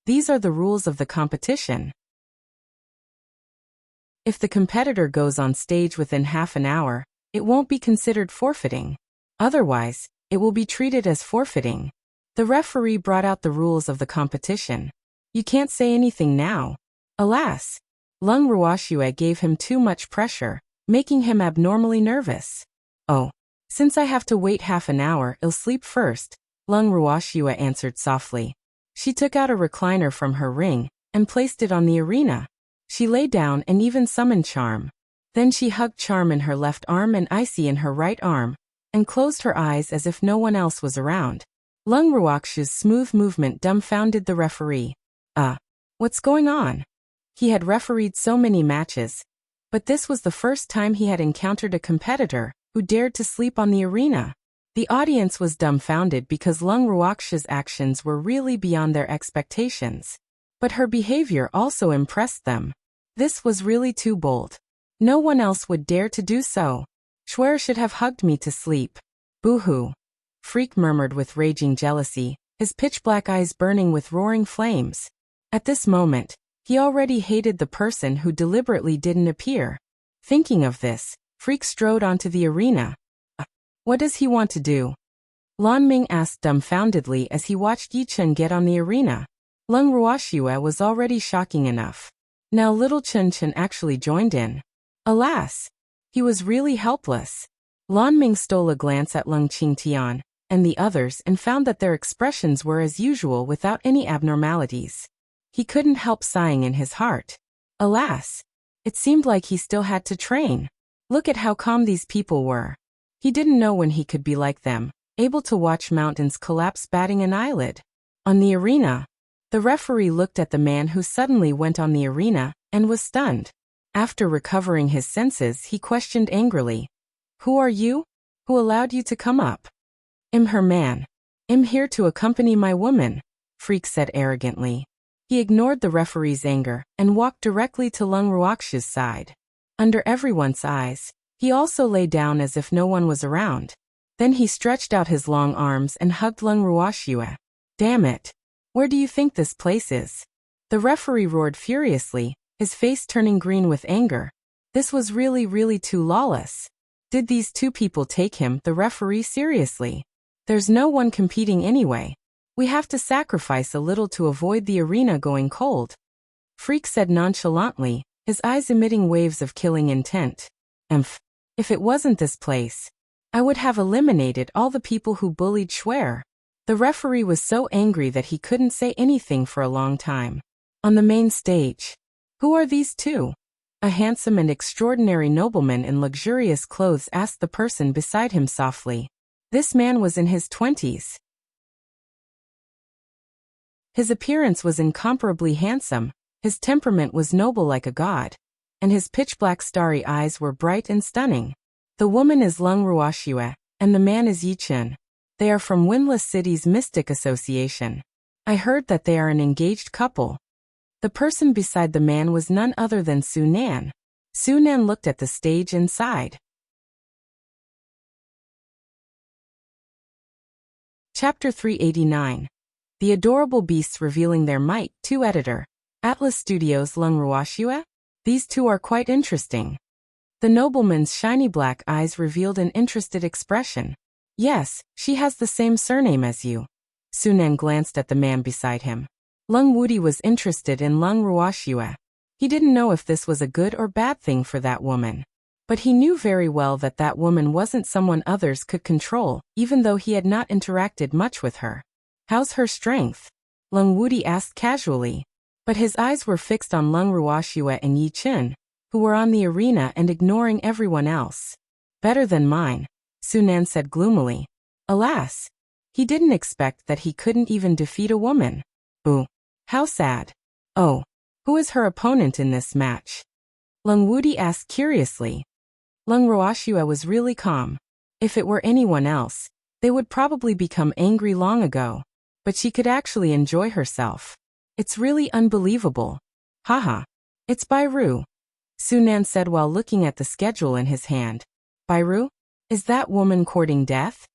These are the rules of the competition. If the competitor goes on stage within half an hour, it won't be considered forfeiting. Otherwise, it will be treated as forfeiting. The referee brought out the rules of the competition. You can't say anything now. Alas, Lung Ruoxue gave him too much pressure, making him abnormally nervous. Oh, since I have to wait half an hour, I'll sleep first, Lung Ruoxue answered softly. She took out a recliner from her ring and placed it on the arena. She lay down and even summoned Charm. Then she hugged Charm in her left arm and Icy in her right arm, and closed her eyes as if no one else was around. Lung Ruoxue's smooth movement dumbfounded the referee. What's going on? He had refereed so many matches, but this was the first time he had encountered a competitor who dared to sleep on the arena. The audience was dumbfounded because Lung Ruoxue's actions were really beyond their expectations. But her behavior also impressed them. This was really too bold. No one else would dare to do so. Schwer should have hugged me to sleep. Boo-hoo. Freak murmured with raging jealousy, his pitch-black eyes burning with roaring flames. At this moment, he already hated the person who deliberately didn't appear. Thinking of this, Freak strode onto the arena. What does he want to do? Lan Ming asked dumbfoundedly as he watched Yi Chen get on the arena. Lung Ruoxue was already shocking enough. Now little Chen Chen actually joined in. Alas, he was really helpless. Lan Ming stole a glance at Lung Qingtian and the others and found that their expressions were as usual without any abnormalities. He couldn't help sighing in his heart. Alas, it seemed like he still had to train. Look at how calm these people were. He didn't know when he could be like them, able to watch mountains collapse batting an eyelid. On the arena, the referee looked at the man who suddenly went on the arena and was stunned. After recovering his senses, he questioned angrily. Who are you? Who allowed you to come up? I'm her man. I'm here to accompany my woman, Freak said arrogantly. He ignored the referee's anger and walked directly to Lung Ruoxue's side. Under everyone's eyes, he also lay down as if no one was around. Then he stretched out his long arms and hugged Lung Ruoxue. Damn it. Where do you think this place is? The referee roared furiously, his face turning green with anger. This was really too lawless. Did these two people take him, the referee, seriously? There's no one competing anyway. We have to sacrifice a little to avoid the arena going cold. Freak said nonchalantly, his eyes emitting waves of killing intent. If it wasn't this place, I would have eliminated all the people who bullied Schwer. The referee was so angry that he couldn't say anything for a long time. On the main stage. Who are these two? A handsome and extraordinary nobleman in luxurious clothes asked the person beside him softly. This man was in his 20s. His appearance was incomparably handsome, his temperament was noble like a god, and his pitch-black starry eyes were bright and stunning. The woman is Lung Ruoxue, and the man is Yi Chen. They are from Windless City's Mystic Association. I heard that they are an engaged couple. The person beside the man was none other than Su Nan. Su Nan looked at the stage and sighed. Chapter 389. The Adorable Beasts Revealing Their Might. 2 Editor. Atlas Studios. Lung Ruoxue? These two are quite interesting. The nobleman's shiny black eyes revealed an interested expression. Yes, she has the same surname as you. Su Nan glanced at the man beside him. Lung Wudi was interested in Lung Ruoxue. He didn't know if this was a good or bad thing for that woman. But he knew very well that that woman wasn't someone others could control, even though he had not interacted much with her. How's her strength? Lung Wudi asked casually. But his eyes were fixed on Lung Ruoxue and Yi Chen, who were on the arena and ignoring everyone else. Better than mine, Su Nan said gloomily. Alas! He didn't expect that he couldn't even defeat a woman. Ooh. How sad. Oh. Who is her opponent in this match? Lung Wudi asked curiously. Lung Ruoxue was really calm. If it were anyone else, they would probably become angry long ago. But she could actually enjoy herself. It's really unbelievable. Haha. It's Bairu. Su Nan said while looking at the schedule in his hand. Bairu? Is that woman courting death?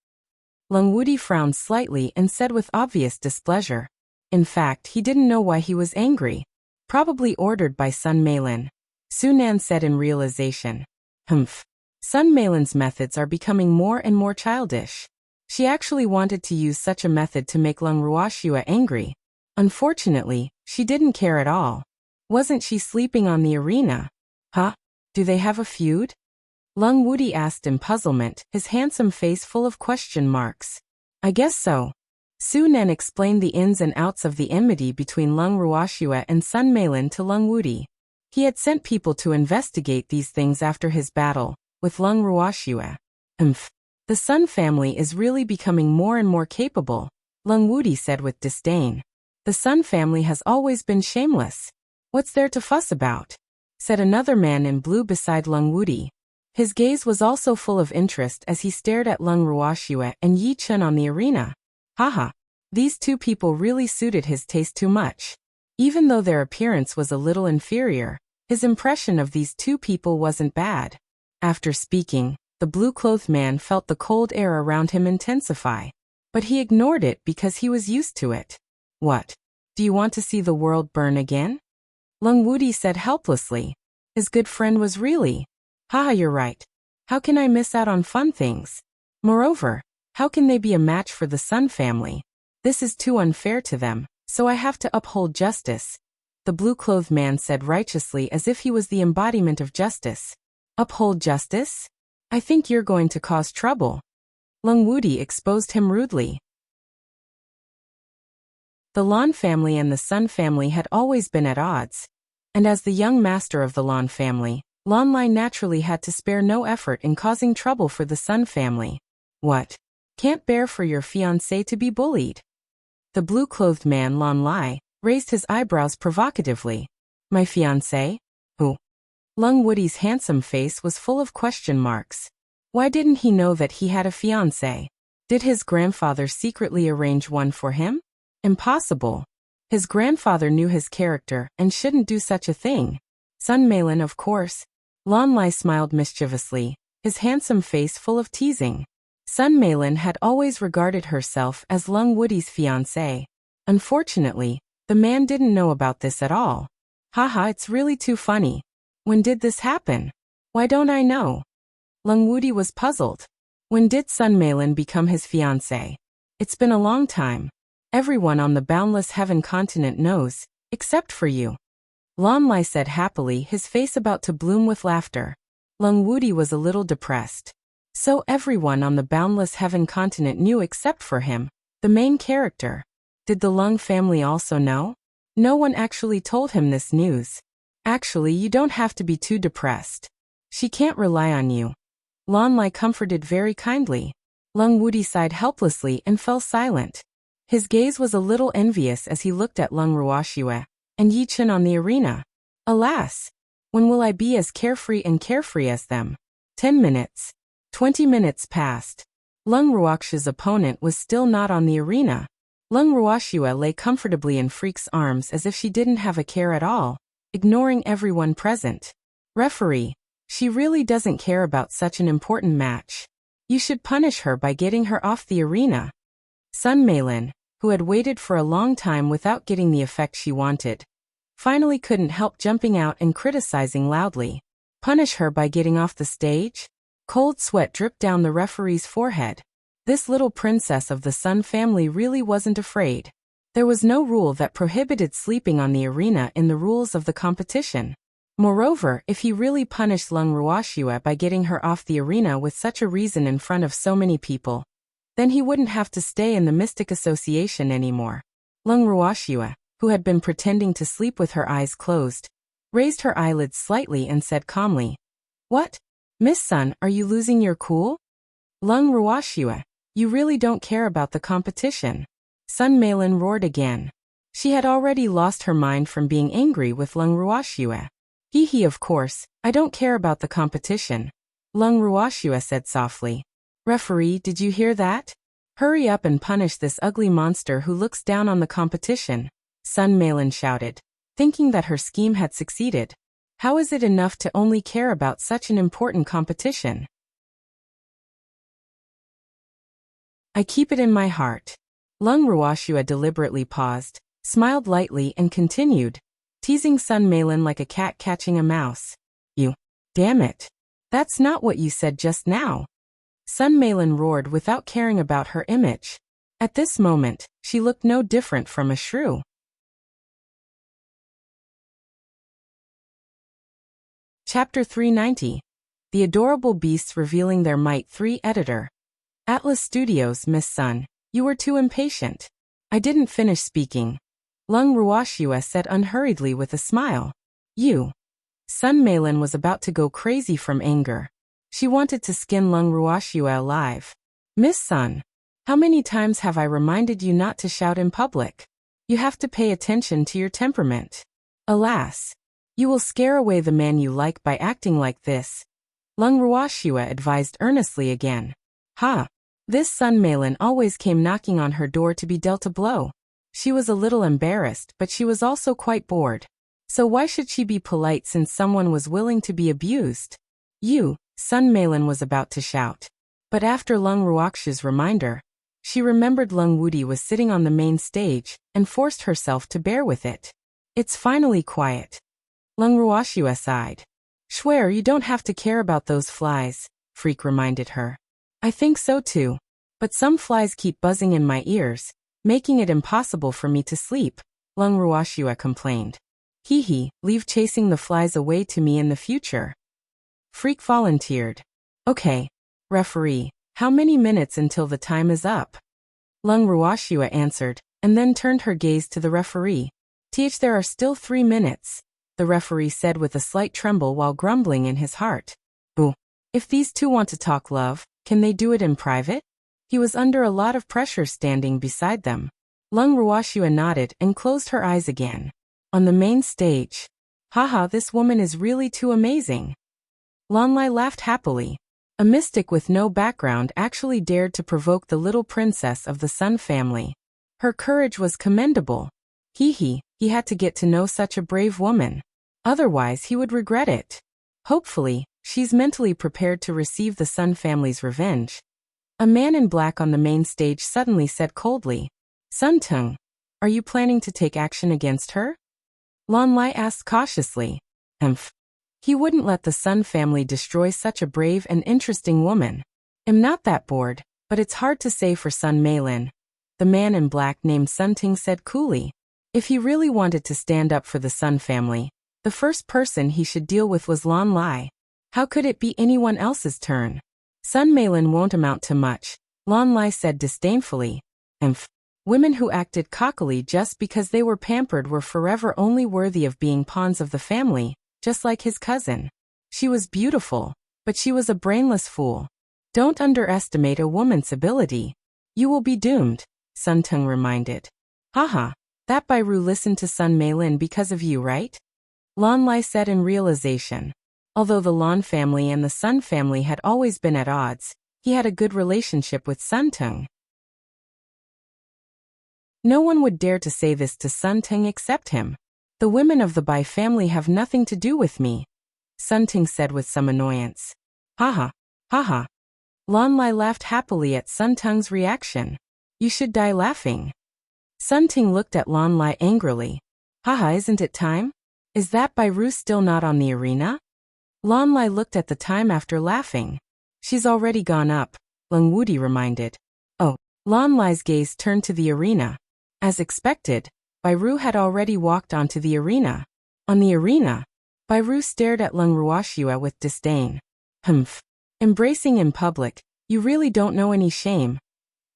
Lung Wudi frowned slightly and said with obvious displeasure. In fact, he didn't know why he was angry. Probably ordered by Sun Meilin. Su Nan said in realization. Sun Meilin's methods are becoming more and more childish. She actually wanted to use such a method to make Lung Ruoxue angry. Unfortunately, she didn't care at all. Wasn't she sleeping on the arena? Huh? Do they have a feud? Lung Wudi asked in puzzlement, his handsome face full of question marks. I guess so. Su Nan explained the ins and outs of the enmity between Lung Ruoxue and Sun Meilin to Lung Wudi. He had sent people to investigate these things after his battle with Lung Ruoxue. The Sun family is really becoming more and more capable, Lung Wudi said with disdain. The Sun family has always been shameless. What's there to fuss about? Said another man in blue beside Lung Wudi. His gaze was also full of interest as he stared at Lung Ruoxue and Yi Chen on the arena. Haha. These two people really suited his taste too much. Even though their appearance was a little inferior, his impression of these two people wasn't bad. After speaking, the blue-clothed man felt the cold air around him intensify. But he ignored it because he was used to it. What? Do you want to see the world burn again? Lung Wudi said helplessly. His good friend was really. Haha, you're right. How can I miss out on fun things? Moreover, how can they be a match for the Sun family? This is too unfair to them, so I have to uphold justice. The blue-clothed man said righteously as if he was the embodiment of justice. Uphold justice? I think you're going to cause trouble. Lung Wudi exposed him rudely. The Lan family and the Sun family had always been at odds. And as the young master of the Lan family, Lan Lai naturally had to spare no effort in causing trouble for the Sun family. What? Can't bear for your fiancé to be bullied? The blue-clothed man Lan Lai raised his eyebrows provocatively. My fiancé? Who? Lung Wudi's handsome face was full of question marks. Why didn't he know that he had a fiancé? Did his grandfather secretly arrange one for him? Impossible. His grandfather knew his character and shouldn't do such a thing. Sun Meilin, of course. Lan Lai smiled mischievously, his handsome face full of teasing. Sun Meilin had always regarded herself as Lung Wudi's fiancé. Unfortunately, the man didn't know about this at all. Haha, it's really too funny. When did this happen? Why don't I know? Lung Wudi was puzzled. When did Sun Meilin become his fiancé? It's been a long time. Everyone on the boundless heaven continent knows, except for you. Lon Lai said happily, his face about to bloom with laughter. Lung Wudi was a little depressed. So everyone on the boundless heaven continent knew except for him, the main character. Did the Lung family also know? No one actually told him this news. Actually, you don't have to be too depressed. She can't rely on you. Lon Lai comforted very kindly. Lung Wudi sighed helplessly and fell silent. His gaze was a little envious as he looked at Lung Ruoxue and Yi Chen on the arena. Alas! When will I be as carefree as them? 10 minutes. 20 minutes passed. Lung Ruoxue's opponent was still not on the arena. Lung Ruoxue lay comfortably in Freak's arms as if she didn't have a care at all, ignoring everyone present. Referee, she really doesn't care about such an important match. You should punish her by getting her off the arena. Sun Meilin, who had waited for a long time without getting the effect she wanted, finally couldn't help jumping out and criticizing loudly. Punish her by getting off the stage? Cold sweat dripped down the referee's forehead. This little princess of the Sun family really wasn't afraid. There was no rule that prohibited sleeping on the arena in the rules of the competition. Moreover, if he really punished Lung Ruoxue by getting her off the arena with such a reason in front of so many people, then he wouldn't have to stay in the Mystic Association anymore. Lung Ruoxue, who had been pretending to sleep with her eyes closed, raised her eyelids slightly and said calmly, "What? Miss Sun, are you losing your cool? Lung Ruoxue, you really don't care about the competition." Sun Meilin roared again. She had already lost her mind from being angry with Lung Ruoxue. Hee, of course, I don't care about the competition, Lung Ruoxue said softly. Referee, did you hear that? Hurry up and punish this ugly monster who looks down on the competition, Sun Meilin shouted, thinking that her scheme had succeeded. How is it enough to only care about such an important competition? I keep it in my heart. Lung Ruoxue deliberately paused, smiled lightly and continued, teasing Sun Meilin like a cat catching a mouse. You. Damn it. That's not what you said just now. Sun Meilin roared without caring about her image. At this moment, she looked no different from a shrew. Chapter 390. The Adorable Beasts Revealing Their Might 3 Editor. Atlas Studios. Miss Sun, you were too impatient. I didn't finish speaking. Lung Ruoxue said unhurriedly with a smile. You. Sun Meilin was about to go crazy from anger. She wanted to skin Lung Ruoxue alive. Miss Sun, how many times have I reminded you not to shout in public? You have to pay attention to your temperament. Alas. You will scare away the man you like by acting like this. Lung Ruoxue advised earnestly again. Ha! This Sun Meilin always came knocking on her door to be dealt a blow. She was a little embarrassed, but she was also quite bored. So why should she be polite since someone was willing to be abused? You, Sun Meilin was about to shout. But after Lung Ruoxue's reminder, she remembered Lung Wudi was sitting on the main stage and forced herself to bear with it. It's finally quiet. Lung Ruoxue sighed. Swear you don't have to care about those flies, Freak reminded her. I think so too. But some flies keep buzzing in my ears, making it impossible for me to sleep, Lung Ruoxue complained. Hee, leave chasing the flies away to me in the future. Freak volunteered. Okay. Referee, how many minutes until the time is up? Lung Ruoxue answered, and then turned her gaze to the referee. There are still 3 minutes. The referee said with a slight tremble while grumbling in his heart. Boo. If these two want to talk love, can they do it in private? He was under a lot of pressure standing beside them. Lung Ruoxue nodded and closed her eyes again. On the main stage. Haha, this woman is really too amazing. Lon Lai laughed happily. A mystic with no background actually dared to provoke the little princess of the Sun family. Her courage was commendable. He had to get to know such a brave woman. Otherwise he would regret it. Hopefully, she's mentally prepared to receive the Sun family's revenge. A man in black on the main stage suddenly said coldly, Sun Tung, are you planning to take action against her? Lon Lai asked cautiously. He wouldn't let the Sun family destroy such a brave and interesting woman. I'm not that bored, but it's hard to say for Sun Meilin. The man in black named Sun Ting said coolly. If he really wanted to stand up for the Sun family, the first person he should deal with was Lan Lai. How could it be anyone else's turn? Sun Meilin won't amount to much, Lan Lai said disdainfully. Women who acted cockily just because they were pampered were forever only worthy of being pawns of the family, just like his cousin. She was beautiful, but she was a brainless fool. Don't underestimate a woman's ability. You will be doomed, Sun Tung reminded. Haha, that Bairu listened to Sun Meilin because of you, right? Lan Lai said in realization. Although the Lan family and the Sun family had always been at odds, he had a good relationship with Sun Tung. No one would dare to say this to Sun Tung except him. The women of the Bai family have nothing to do with me, Sun Tung said with some annoyance. Haha, haha. Lan Lai laughed happily at Sun Tung's reaction. You should die laughing. Sun Tung looked at Lan Lai angrily. Haha, isn't it time? Is that Bairu still not on the arena? Lan Lai looked at the time after laughing. She's already gone up, Leng Wudi reminded. Oh, Lan Lai's gaze turned to the arena. As expected, Bairu had already walked onto the arena. On the arena, Bairu stared at Leng Ruoxue with disdain. Humph. Embracing in public, you really don't know any shame,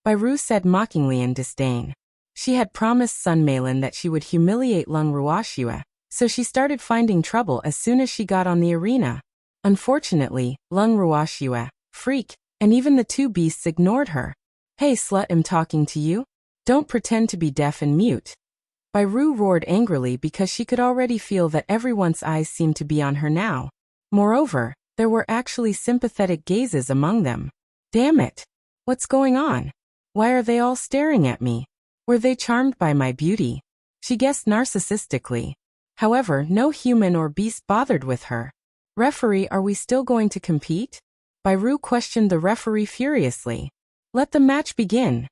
Bairu said mockingly in disdain. She had promised Sun Meilin that she would humiliate Leng Ruoxue, so she started finding trouble as soon as she got on the arena. Unfortunately, Leng Ruoxue, Freak, and even the two beasts ignored her. Hey slut, I'm talking to you? Don't pretend to be deaf and mute. Bairu roared angrily because she could already feel that everyone's eyes seemed to be on her now. Moreover, there were actually sympathetic gazes among them. Damn it! What's going on? Why are they all staring at me? Were they charmed by my beauty? She guessed narcissistically. However, no human or beast bothered with her. Referee, are we still going to compete? Bairu questioned the referee furiously. Let the match begin,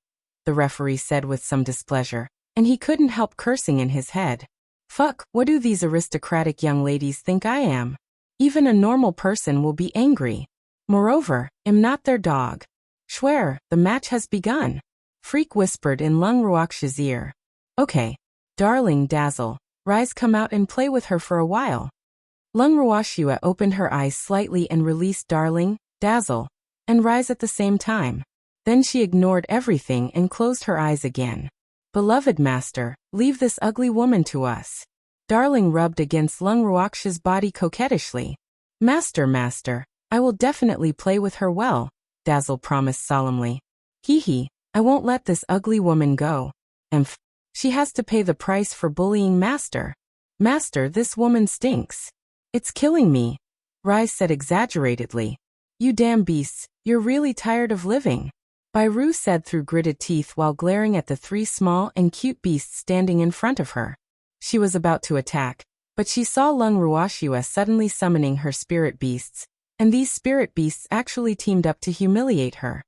the referee said with some displeasure, and he couldn't help cursing in his head. Fuck, what do these aristocratic young ladies think I am? Even a normal person will be angry. Moreover, I'm not their dog. Schwer, the match has begun. Freak whispered in Leng Ruoxue's ear. Okay. Darling Dazzle, rise, come out and play with her for a while. Leng Ruoxue opened her eyes slightly and released Darling, Dazzle, and Rise at the same time. Then she ignored everything and closed her eyes again. Beloved master, leave this ugly woman to us. Darling rubbed against Leng Ruoxue's body coquettishly. Master, I will definitely play with her well, Dazzle promised solemnly. Hee, I won't let this ugly woman go. She has to pay the price for bullying Master. Master, this woman stinks. It's killing me, Rise said exaggeratedly. You damn beasts, you're really tired of living, Bairu said through gritted teeth while glaring at the three small and cute beasts standing in front of her. She was about to attack, but she saw Leng Ruoxue suddenly summoning her spirit beasts, and these spirit beasts actually teamed up to humiliate her.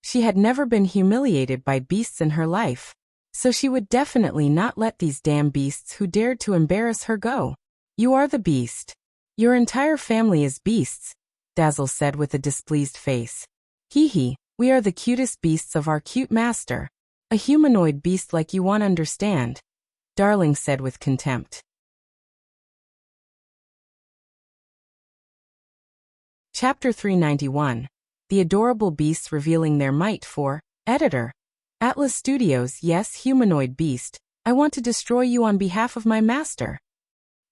She had never been humiliated by beasts in her life, so she would definitely not let these damn beasts who dared to embarrass her go. You are the beast. Your entire family is beasts, Dazzle said with a displeased face. Hee, we are the cutest beasts of our cute master. A humanoid beast like you won't understand, Darling said with contempt. Chapter 391. The Adorable Beasts Revealing Their Might for Editor. Atlas Studios. Yes, humanoid beast, I want to destroy you on behalf of my master,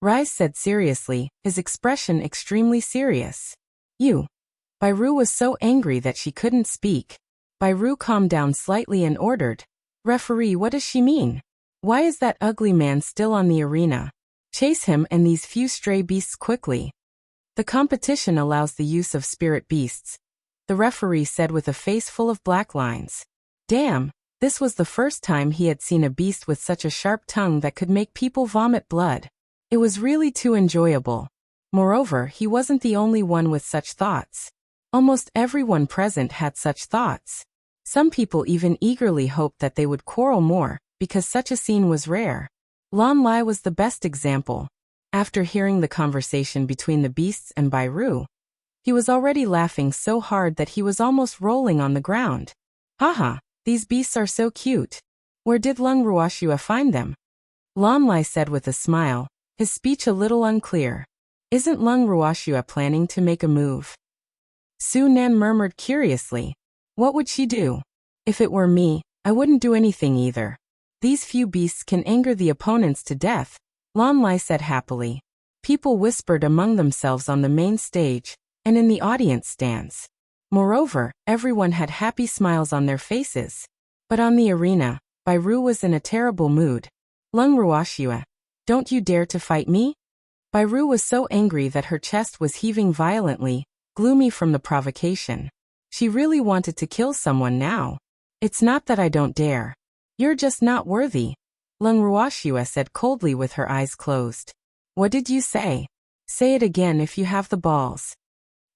Rise said seriously, his expression extremely serious. You. Bairu was so angry that she couldn't speak. Bairu calmed down slightly and ordered. Referee, what does she mean? Why is that ugly man still on the arena? Chase him and these few stray beasts quickly. The competition allows the use of spirit beasts, the referee said with a face full of black lines. Damn, this was the first time he had seen a beast with such a sharp tongue that could make people vomit blood. It was really too enjoyable. Moreover, he wasn't the only one with such thoughts. Almost everyone present had such thoughts. Some people even eagerly hoped that they would quarrel more, because such a scene was rare. Lan Lai was the best example. After hearing the conversation between the beasts and Bairu, he was already laughing so hard that he was almost rolling on the ground. Haha, these beasts are so cute. Where did Lung Ruoxua find them? Lan Lai said with a smile, his speech a little unclear. Isn't Lung Ruoxua planning to make a move? Su Nan murmured curiously. What would she do? If it were me, I wouldn't do anything either. These few beasts can anger the opponents to death, Lan Lai said happily. People whispered among themselves on the main stage and in the audience stands. Moreover, everyone had happy smiles on their faces. But on the arena, Bairu was in a terrible mood. Lung Ruoxua, don't you dare to fight me? Bairu was so angry that her chest was heaving violently, gloomy from the provocation. She really wanted to kill someone now. It's not that I don't dare. You're just not worthy, Lung Ruoxua said coldly with her eyes closed. What did you say? Say it again if you have the balls.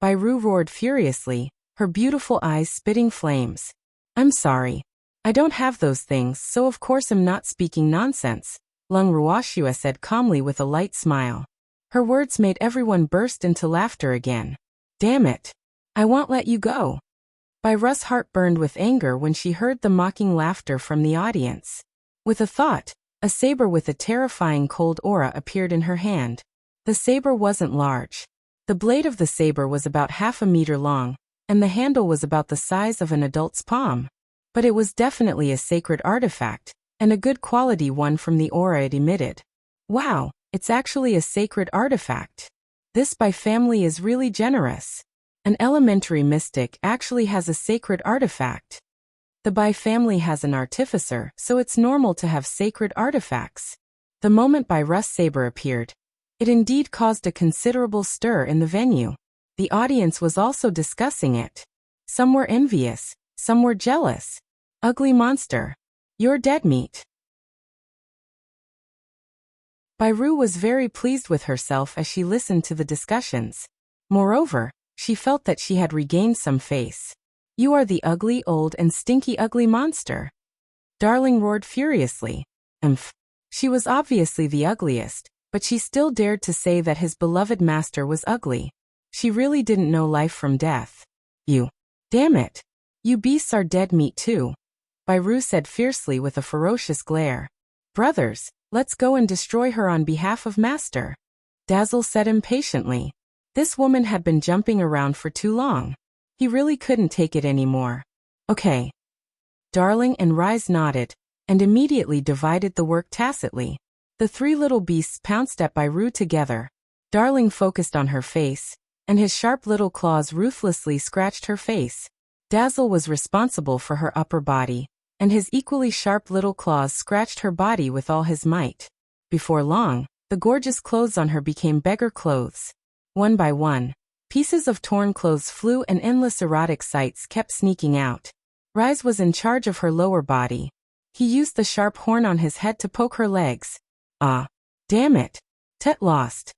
Bairu roared furiously, her beautiful eyes spitting flames. I'm sorry. I don't have those things, so of course I'm not speaking nonsense, Lung Ruoxua said calmly with a light smile. Her words made everyone burst into laughter again. Damn it. I won't let you go. Bairu's heart burned with anger when she heard the mocking laughter from the audience. With a thought, a saber with a terrifying cold aura appeared in her hand. The saber wasn't large. The blade of the saber was about half a meter long, and the handle was about the size of an adult's palm. But it was definitely a sacred artifact, and a good quality one from the aura it emitted. Wow, it's actually a sacred artifact. This Bai family is really generous. An elementary mystic actually has a sacred artifact. The Bai family has an artificer, so it's normal to have sacred artifacts. The moment Bairu's saber appeared, it indeed caused a considerable stir in the venue. The audience was also discussing it. Some were envious, some were jealous. Ugly monster. You're dead meat. Bairu was very pleased with herself as she listened to the discussions. Moreover, she felt that she had regained some face. You are the ugly, old and stinky ugly monster. Darling roared furiously. She was obviously the ugliest, but she still dared to say that his beloved master was ugly. She really didn't know life from death. You. Damn it. You beasts are dead meat too, Bairu said fiercely with a ferocious glare. Brothers, let's go and destroy her on behalf of master. Dazzle said impatiently. This woman had been jumping around for too long. He really couldn't take it anymore. Okay. Darling and Rise nodded, and immediately divided the work tacitly. The three little beasts pounced at Bairu together. Darling focused on her face, and his sharp little claws ruthlessly scratched her face. Dazzle was responsible for her upper body, and his equally sharp little claws scratched her body with all his might. Before long, the gorgeous clothes on her became beggar clothes. One by one, pieces of torn clothes flew and endless erotic sights kept sneaking out. Rise was in charge of her lower body. He used the sharp horn on his head to poke her legs. Ah! Damn it! Tet lost!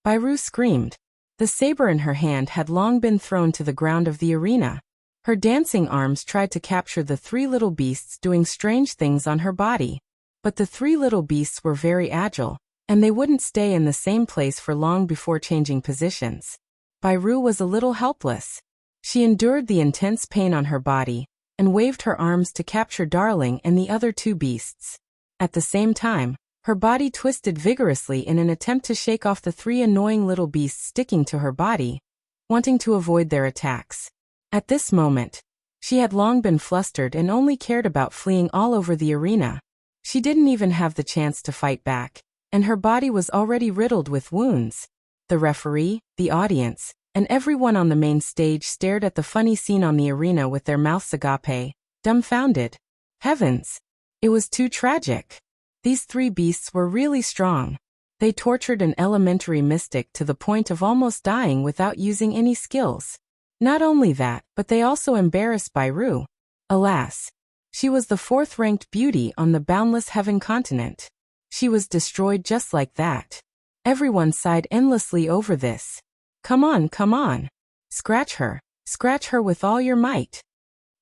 Bairu screamed. The saber in her hand had long been thrown to the ground of the arena. Her dancing arms tried to capture the three little beasts doing strange things on her body. But the three little beasts were very agile, and they wouldn't stay in the same place for long before changing positions. Bairu was a little helpless. She endured the intense pain on her body, and waved her arms to capture Darling and the other two beasts. At the same time, her body twisted vigorously in an attempt to shake off the three annoying little beasts sticking to her body, wanting to avoid their attacks. At this moment, she had long been flustered and only cared about fleeing all over the arena. She didn't even have the chance to fight back, and her body was already riddled with wounds. The referee, the audience, and everyone on the main stage stared at the funny scene on the arena with their mouths agape, dumbfounded. Heavens! It was too tragic. These three beasts were really strong. They tortured an elementary mystic to the point of almost dying without using any skills. Not only that, but they also embarrassed Bairu. Alas! She was the fourth-ranked beauty on the boundless heaven continent. She was destroyed just like that. Everyone sighed endlessly over this. Come on, come on. Scratch her with all your might.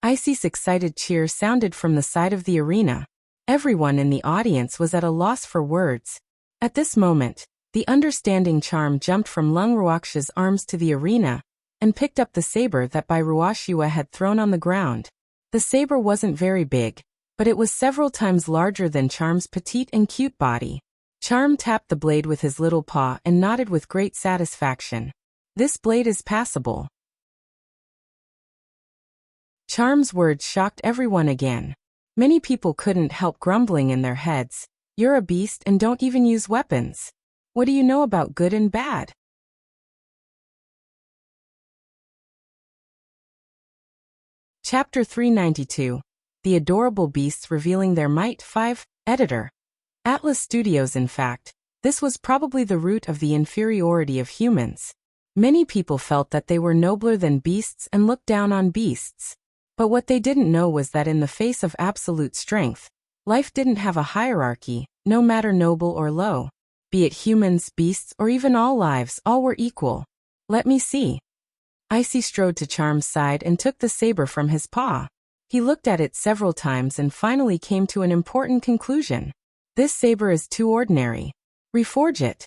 Icy's excited cheer sounded from the side of the arena. Everyone in the audience was at a loss for words. At this moment, The understanding charm jumped from Lung Ruoxia's arms to the arena and picked up the saber that Bai Ruoxia had thrown on the ground. The saber wasn't very big, but it was several times larger than Charm's petite and cute body. Charm tapped the blade with his little paw and nodded with great satisfaction. This blade is passable. Charm's words shocked everyone again. Many people couldn't help grumbling in their heads. You're a beast and don't even use weapons. What do you know about good and bad? Chapter 392. The Adorable Beasts Revealing Their Might 5. Editor. Atlas Studios. In fact, this was probably the root of the inferiority of humans. Many people felt that they were nobler than beasts and looked down on beasts. But what they didn't know was that in the face of absolute strength, life didn't have a hierarchy, no matter noble or low. Be it humans, beasts, or even all lives, all were equal. Let me see. Icy strode to Charm's side and took the saber from his paw. He looked at it several times and finally came to an important conclusion. This saber is too ordinary. Reforge it.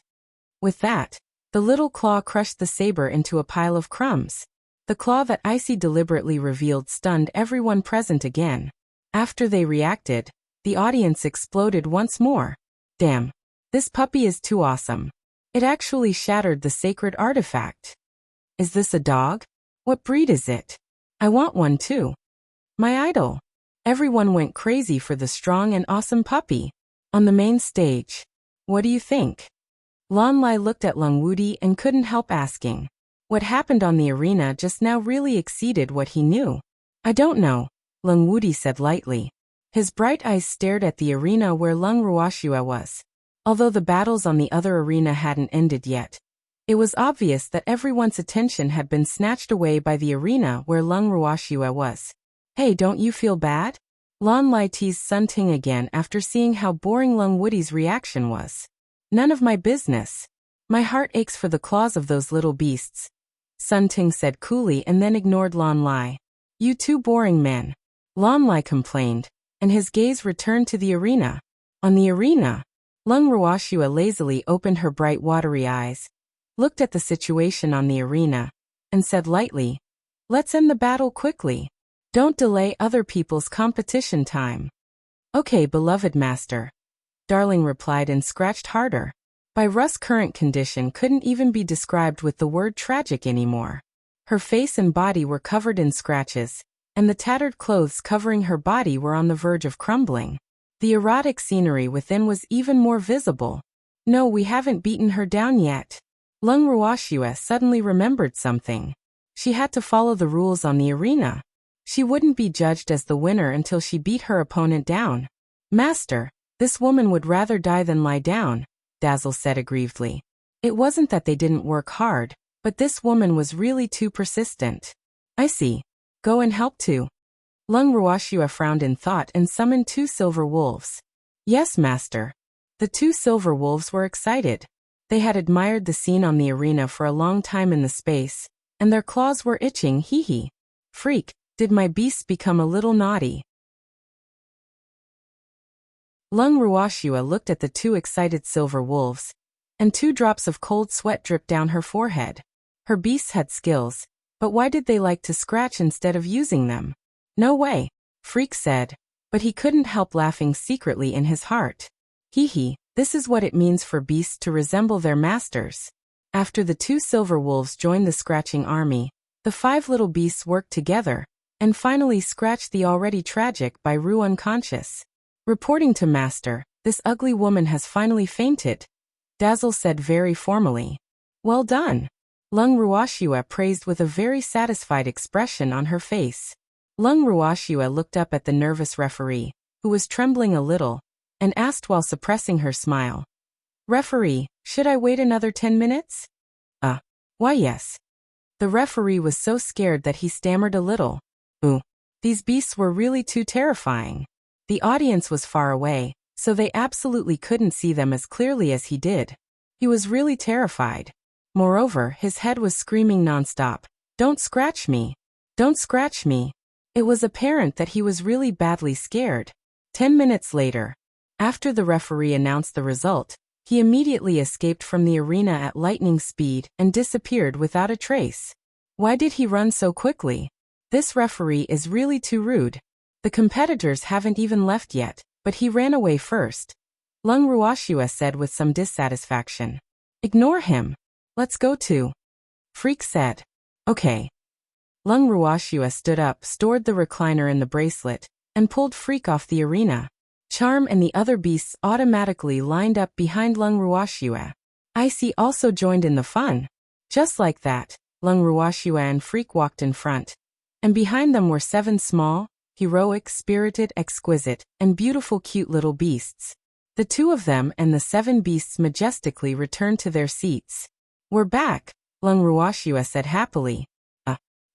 With that, the little claw crushed the saber into a pile of crumbs. The claw that Icy deliberately revealed stunned everyone present again. After they reacted, the audience exploded once more. Damn. This puppy is too awesome. It actually shattered the sacred artifact. Is this a dog? What breed is it? I want one too. My idol. Everyone went crazy for the strong and awesome puppy. On the main stage. What do you think? Lan Lai looked at Lung Wudi and couldn't help asking. What happened on the arena just now really exceeded what he knew. I don't know, Lung Wudi said lightly. His bright eyes stared at the arena where Lung Ruoxia was. Although the battles on the other arena hadn't ended yet, it was obvious that everyone's attention had been snatched away by the arena where Lung Ruoxia was. Hey, don't you feel bad? Lan Lai teased Sun Ting again after seeing how boring Lung Wudi's reaction was. None of my business. My heart aches for the claws of those little beasts, Sun Ting said coolly and then ignored Lan Lai. You two boring men. Lan Lai complained, and his gaze returned to the arena. On the arena, Lung Ruoxia lazily opened her bright watery eyes, looked at the situation on the arena, and said lightly, let's end the battle quickly. Don't delay other people's competition time. Okay, beloved master. Darling replied and scratched harder. Bai Ru's current condition couldn't even be described with the word tragic anymore. Her face and body were covered in scratches, and the tattered clothes covering her body were on the verge of crumbling. The erotic scenery within was even more visible. No, we haven't beaten her down yet. Lung Ruoxia suddenly remembered something. She had to follow the rules on the arena. She wouldn't be judged as the winner until she beat her opponent down. Master, this woman would rather die than lie down, Dazzle said aggrievedly. It wasn't that they didn't work hard, but this woman was really too persistent. I see. Go and help too. Lung Ruoxia frowned in thought and summoned 2 silver wolves. Yes, master. The 2 silver wolves were excited. They had admired the scene on the arena for a long time in the space, and their claws were itching. Hee hee. Freak, did my beasts become a little naughty? Lung Ruoxia looked at the 2 excited silver wolves, and 2 drops of cold sweat dripped down her forehead. Her beasts had skills, but why did they like to scratch instead of using them? No way, Freak said, but he couldn't help laughing secretly in his heart. Hee hee, this is what it means for beasts to resemble their masters. After the 2 silver wolves joined the scratching army, the 5 little beasts worked together, and finally scratched the already tragic Bai Ru unconscious. Reporting to master, this ugly woman has finally fainted, Dazzle said very formally. Well done. Lung Ruoxia praised with a very satisfied expression on her face. Lung Ruoxia looked up at the nervous referee, who was trembling a little, and asked while suppressing her smile. Referee, should I wait another 10 minutes? Why yes. The referee was so scared that he stammered a little. These beasts were really too terrifying. The audience was far away, so they absolutely couldn't see them as clearly as he did. He was really terrified. Moreover, his head was screaming nonstop, "Don't scratch me! Don't scratch me!" It was apparent that he was really badly scared. 10 minutes later, after the referee announced the result, He immediately escaped from the arena at lightning speed and disappeared without a trace. Why did he run so quickly? This referee is really too rude. The competitors haven't even left yet, but he ran away first, Lung Ruoxua said with some dissatisfaction. Ignore him. Let's go too. Freak said. Okay. Lung Ruoxua stood up, stored the recliner in the bracelet, and pulled Freak off the arena. Charm and the other beasts automatically lined up behind Lung Ruoxua. Icy also joined in the fun. Just like that, Lung Ruoxua and Freak walked in front. And behind them were 7 small, heroic, spirited, exquisite, and beautiful cute little beasts. The 2 of them and the 7 beasts majestically returned to their seats. We're back, Lung Ruoxua said happily.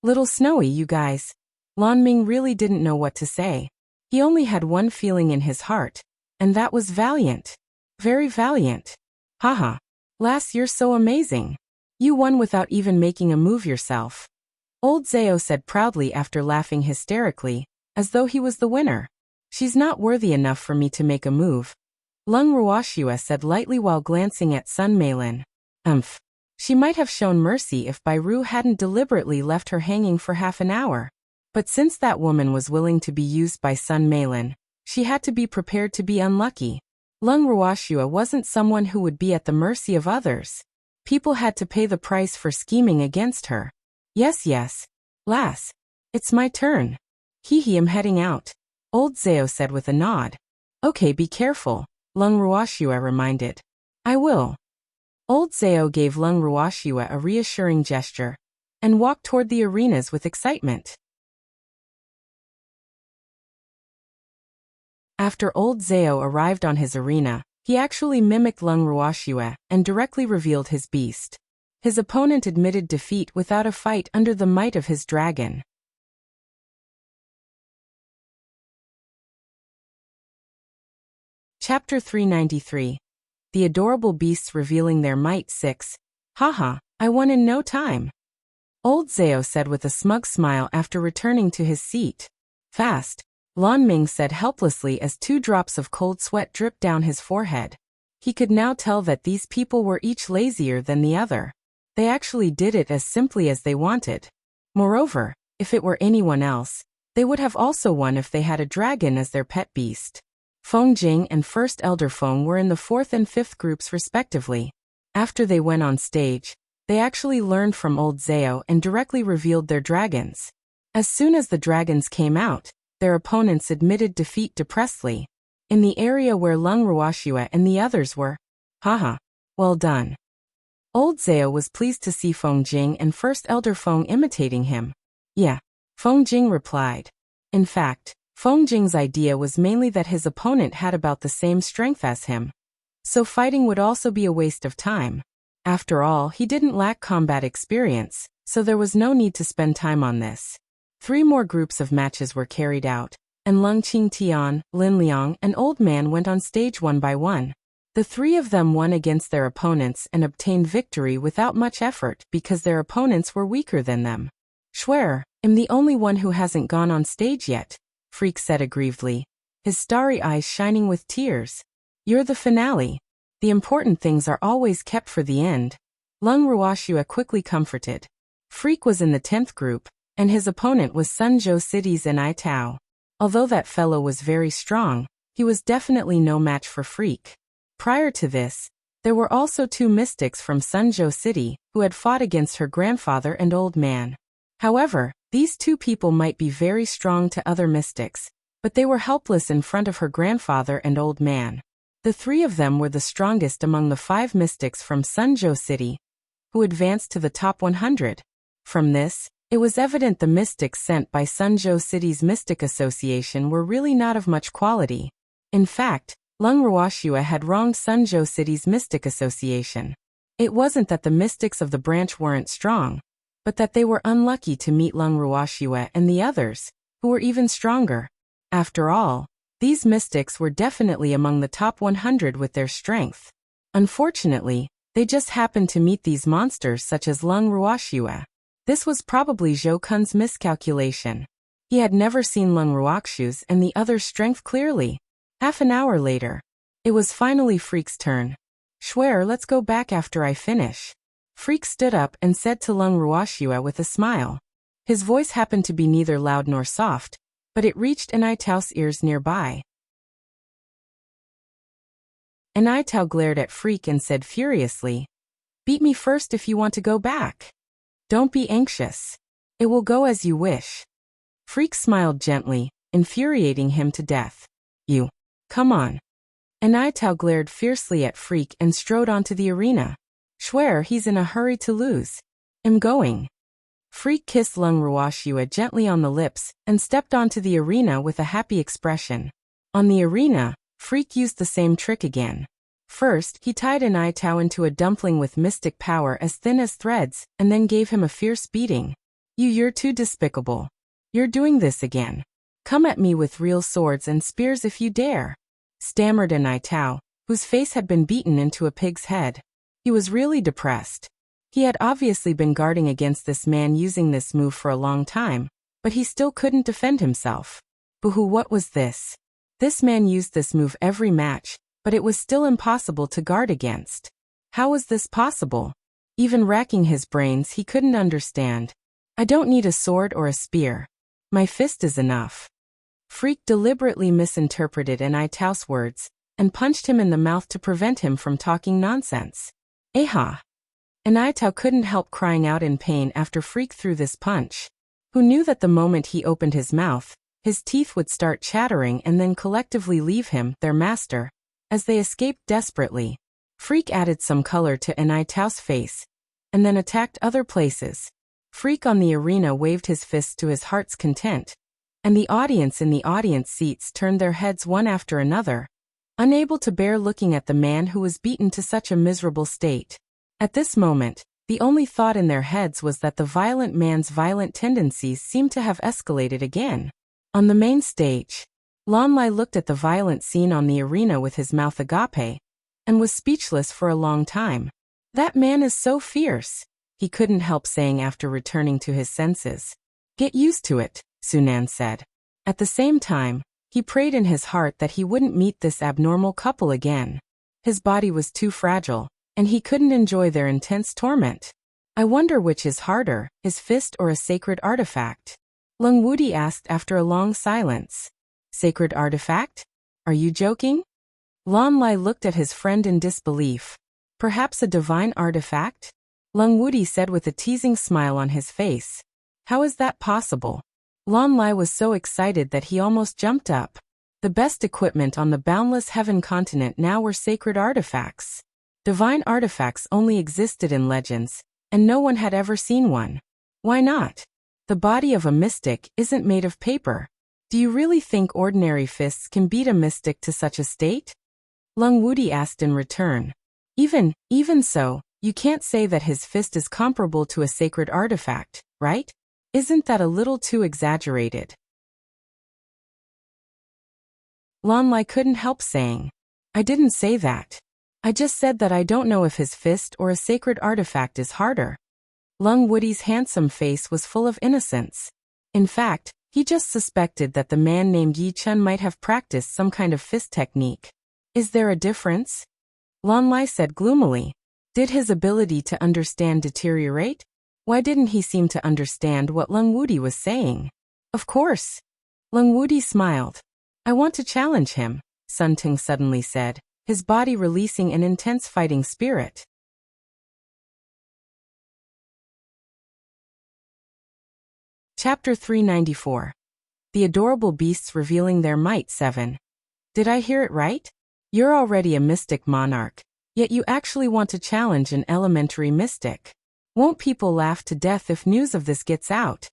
Little snowy, you guys. Lan Ming really didn't know what to say. He only had one feeling in his heart, and that was valiant. Very valiant. Haha. Lass, you're so amazing. You won without even making a move yourself. Old Zao said proudly after laughing hysterically, as though he was the winner. She's not worthy enough for me to make a move. Lung Ruoxua said lightly while glancing at Sun Meilin. She might have shown mercy if Bairu hadn't deliberately left her hanging for half an hour. But since that woman was willing to be used by Sun Meilin, she had to be prepared to be unlucky. Lung Ruoxua wasn't someone who would be at the mercy of others. People had to pay the price for scheming against her. Yes. Lass. It's my turn. I'm heading out. Old Zao said with a nod. Okay, be careful, Lung Ruoxua reminded. I will. Old Zao gave Lung Ruoxua a reassuring gesture and walked toward the arenas with excitement. After old Zao arrived on his arena, he actually mimicked Lung Ruoxua and directly revealed his beast. His opponent admitted defeat without a fight under the might of his dragon. Chapter 393. The adorable beasts revealing their might 6. Haha, I won in no time. Old Zao said with a smug smile after returning to his seat. Fast, Lan Ming said helplessly as 2 drops of cold sweat dripped down his forehead. He could now tell that these people were each lazier than the other. They actually did it as simply as they wanted. Moreover, if it were anyone else, they would have also won if they had a dragon as their pet beast. Feng Jing and First Elder Feng were in the 4th and 5th groups respectively. After they went on stage, they actually learned from old Zao and directly revealed their dragons. As soon as the dragons came out, their opponents admitted defeat depressedly. In the area where Lung Ruoxua and the others were. Haha. Well done. Old Zao was pleased to see Feng Jing and First Elder Feng imitating him. Yeah. Feng Jing replied. In fact, Feng Jing's idea was mainly that his opponent had about the same strength as him. So fighting would also be a waste of time. After all, he didn't lack combat experience, so there was no need to spend time on this. 3 more groups of matches were carried out, and Lung Qingtian, Lin Liang, and Old Man went on stage one by one. The 3 of them won against their opponents and obtained victory without much effort because their opponents were weaker than them. Schwer, I'm the only one who hasn't gone on stage yet, Freak said aggrievedly, his starry eyes shining with tears. You're the finale. The important things are always kept for the end. Lung Ruoxua quickly comforted. Freak was in the 10th group, and his opponent was Sunzhou City's Enai Tao. Although that fellow was very strong, he was definitely no match for Freak. Prior to this, there were also 2 mystics from Sunzhou City who had fought against her grandfather and Old Man. However, these 2 people might be very strong to other mystics, but they were helpless in front of her grandfather and Old Man. The 3 of them were the strongest among the 5 mystics from Sunzhou City, who advanced to the top 100. From this, it was evident the mystics sent by Sunzhou City's Mystic Association were really not of much quality. In fact, Lung Ruoxua had wronged Sunzhou City's Mystic Association. It wasn't that the mystics of the branch weren't strong, but that they were unlucky to meet Lung Ruoxua and the others, who were even stronger. After all, these mystics were definitely among the top 100 with their strength. Unfortunately, they just happened to meet these monsters such as Lung Ruoxua. This was probably Zhou Kun's miscalculation. He had never seen Lung Ruoxua's and the others' strength clearly. Half an hour later, it was finally Freak's turn. Swear, let's go back after I finish. Freak stood up and said to Lung Ruoxua with a smile. His voice happened to be neither loud nor soft, but it reached Anitao's ears nearby. Anitao glared at Freak and said furiously, "Beat me first if you want to go back. Don't be anxious. It will go as you wish." Freak smiled gently, infuriating him to death. "You. Come on." Anitao glared fiercely at Freak and strode onto the arena. "Swear, he's in a hurry to lose. I'm going." Freak kissed Lung Ruoxua gently on the lips and stepped onto the arena with a happy expression. On the arena, Freak used the same trick again. First, he tied Anitao into a dumpling with mystic power as thin as threads, and then gave him a fierce beating. You're too despicable. You're doing this again. Come at me with real swords and spears if you dare," stammered Anitao, whose face had been beaten into a pig's head. He was really depressed. He had obviously been guarding against this man using this move for a long time, but he still couldn't defend himself. Boo-hoo, what was this? This man used this move every match, but it was still impossible to guard against. How was this possible? Even racking his brains, he couldn't understand. "I don't need a sword or a spear. My fist is enough." Freak deliberately misinterpreted Anitao's words and punched him in the mouth to prevent him from talking nonsense. "Aha!" Anitao couldn't help crying out in pain after Freak threw this punch. Who knew that the moment he opened his mouth, his teeth would start chattering and then collectively leave him, their master, as they escaped desperately. Freak added some color to Anitao's face, and then attacked other places. Freak on the arena waved his fists to his heart's content, and the audience in the audience seats turned their heads one after another, unable to bear looking at the man who was beaten to such a miserable state. At this moment, the only thought in their heads was that the violent man's violent tendencies seemed to have escalated again. On the main stage, Lon Lai looked at the violent scene on the arena with his mouth agape, and was speechless for a long time. "That man is so fierce," he couldn't help saying after returning to his senses. "Get used to it," Sunan said. At the same time, he prayed in his heart that he wouldn't meet this abnormal couple again. His body was too fragile, and he couldn't enjoy their intense torment. "I wonder which is harder, his fist or a sacred artifact?" Lung Wudi asked after a long silence. "Sacred artifact? Are you joking?" Lon Lai looked at his friend in disbelief. "Perhaps a divine artifact?" Lung Wudi said with a teasing smile on his face. "How is that possible?" Lon Lai was so excited that he almost jumped up. The best equipment on the boundless heaven continent now were sacred artifacts. Divine artifacts only existed in legends, and no one had ever seen one. Why not? The body of a mystic isn't made of paper. Do you really think ordinary fists can beat a mystic to such a state? Lung Wudi asked in return. Even so, you can't say that his fist is comparable to a sacred artifact, right? Isn't that a little too exaggerated? Lon Lai couldn't help saying. "I didn't say that. I just said that I don't know if his fist or a sacred artifact is harder." Lung Wudi's handsome face was full of innocence. In fact, he just suspected that the man named Yi Chun might have practiced some kind of fist technique. "Is there a difference?" Lon Lai said gloomily. Did his ability to understand deteriorate? Why didn't he seem to understand what Lung Wudi was saying? "Of course." Lung Wudi smiled. "I want to challenge him," Sun Ting suddenly said, his body releasing an intense fighting spirit. Chapter 394. The Adorable Beasts Revealing Their Might 7. Did I hear it right? You're already a mystic monarch, yet you actually want to challenge an elementary mystic. Won't people laugh to death if news of this gets out?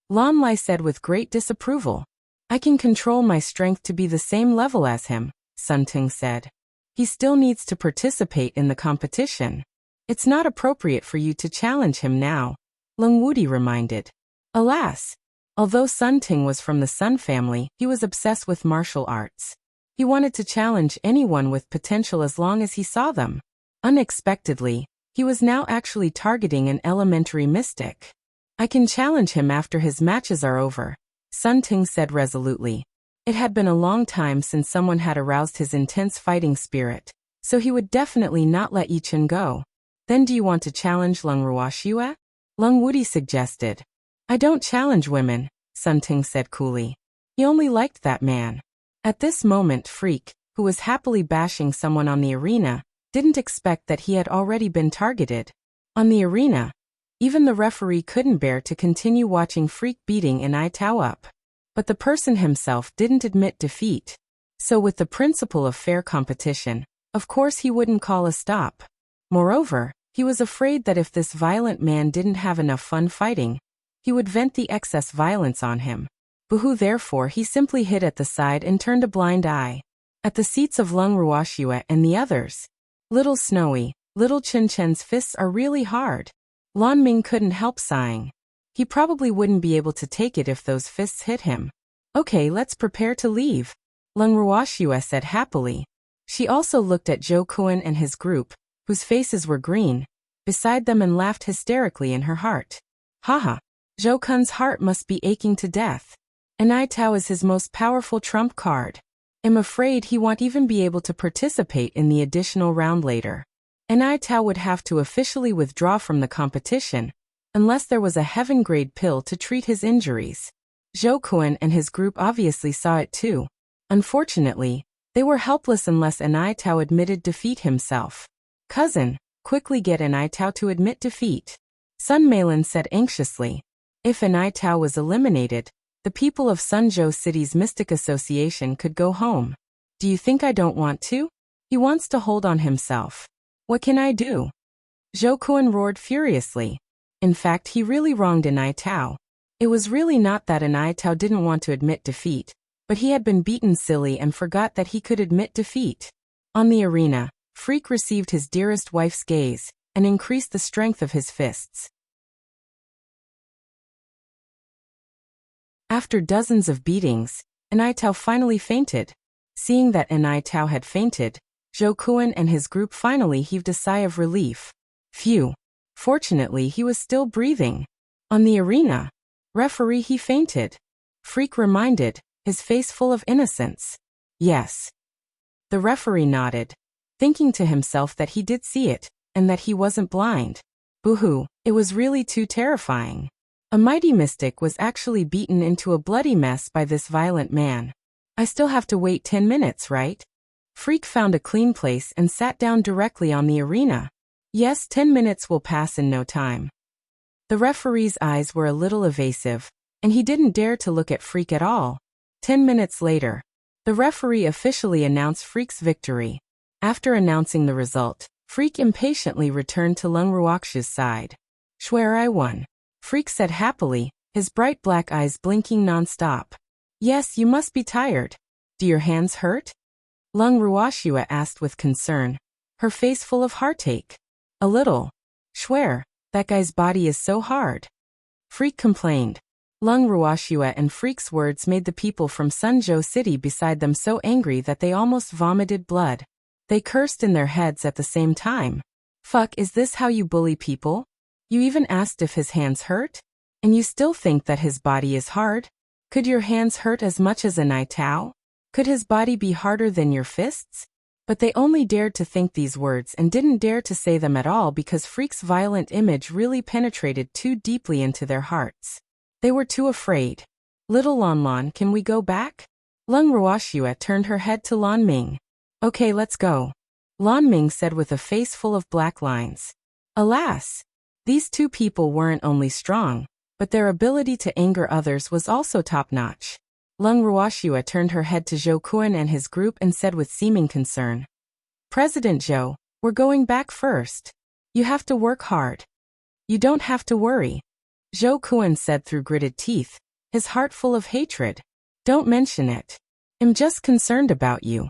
Lon Lai said with great disapproval. "I can control my strength to be the same level as him," Sun Ting said. "He still needs to participate in the competition. It's not appropriate for you to challenge him now," Lung Wudi reminded. Alas, although Sun Ting was from the Sun family, he was obsessed with martial arts. He wanted to challenge anyone with potential as long as he saw them. Unexpectedly, he was now actually targeting an elementary mystic. "I can challenge him after his matches are over," Sun Ting said resolutely. It had been a long time since someone had aroused his intense fighting spirit, so he would definitely not let Yichen go. Then do you want to challenge Lung Ruoxue? Lung Wudi suggested. I don't challenge women, Sun Ting said coolly. He only liked that man. At this moment Freak, who was happily bashing someone on the arena, didn't expect that he had already been targeted. On the arena, even the referee couldn't bear to continue watching Freak beating Enai Tao up. But the person himself didn't admit defeat. So with the principle of fair competition, of course he wouldn't call a stop. Moreover, he was afraid that if this violent man didn't have enough fun fighting, he would vent the excess violence on him. Boo-hoo, therefore he simply hid at the side and turned a blind eye. At the seats of Lung Ruoxue and the others. Little Snowy, little Chen Chen's fists are really hard. Lan Ming couldn't help sighing. He probably wouldn't be able to take it if those fists hit him. Okay, let's prepare to leave, Lung Ruoxue said happily. She also looked at Zhou Kuan and his group, whose faces were green, beside them and laughed hysterically in her heart. Haha, Zhou Kun's heart must be aching to death. Enai Tao is his most powerful trump card. I'm afraid he won't even be able to participate in the additional round later. Enai Tao would have to officially withdraw from the competition, unless there was a heaven-grade pill to treat his injuries. Zhou Kuan and his group obviously saw it too. Unfortunately, they were helpless unless Enai Tao admitted defeat himself. Cousin, quickly get Enai Tao to admit defeat, Sun Meilin said anxiously. If Enai Tao was eliminated, the people of Sunzhou City's Mystic Association could go home. Do you think I don't want to? He wants to hold on himself. What can I do? Zhou Kuan roared furiously. In fact, he really wronged Enai Tao. It was really not that Enai Tao didn't want to admit defeat, but he had been beaten silly and forgot that he could admit defeat. On the arena, Freak received his dearest wife's gaze and increased the strength of his fists. After dozens of beatings, Enai Tao finally fainted. Seeing that Enai Tao had fainted, Zhou Kuan and his group finally heaved a sigh of relief. Phew. Fortunately, he was still breathing. On the arena, referee, he fainted. Freak reminded, his face full of innocence. Yes. The referee nodded, thinking to himself that he did see it, and that he wasn't blind. Boo-hoo, it was really too terrifying. A mighty mystic was actually beaten into a bloody mess by this violent man. I still have to wait 10 minutes, right? Freak found a clean place and sat down directly on the arena. Yes, 10 minutes will pass in no time. The referee's eyes were a little evasive, and he didn't dare to look at Freak at all. 10 minutes later, the referee officially announced Freak's victory. After announcing the result, Freak impatiently returned to Lung Ruoxue's side. Swear I won, Freak said happily, his bright black eyes blinking non-stop. Yes, you must be tired. Do your hands hurt? Lung Ruoxue asked with concern, her face full of heartache. A little. Swear, that guy's body is so hard. Freak complained. Lung Ruoxue and Freak's words made the people from Sunzhou City beside them so angry that they almost vomited blood. They cursed in their heads at the same time. Fuck, is this how you bully people? You even asked if his hands hurt? And you still think that his body is hard? Could your hands hurt as much as Enai Tao? Could his body be harder than your fists? But they only dared to think these words and didn't dare to say them at all because Freak's violent image really penetrated too deeply into their hearts. They were too afraid. Little Lan Lan, can we go back? Lung Ruoxue turned her head to Lan Ming. Okay, let's go, Lan Ming said with a face full of black lines. Alas! These two people weren't only strong, but their ability to anger others was also top-notch. Lung Ruoxue turned her head to Zhou Kuan and his group and said with seeming concern. President Zhou, we're going back first. You have to work hard. You don't have to worry, Zhou Kuan said through gritted teeth, his heart full of hatred. Don't mention it. I'm just concerned about you.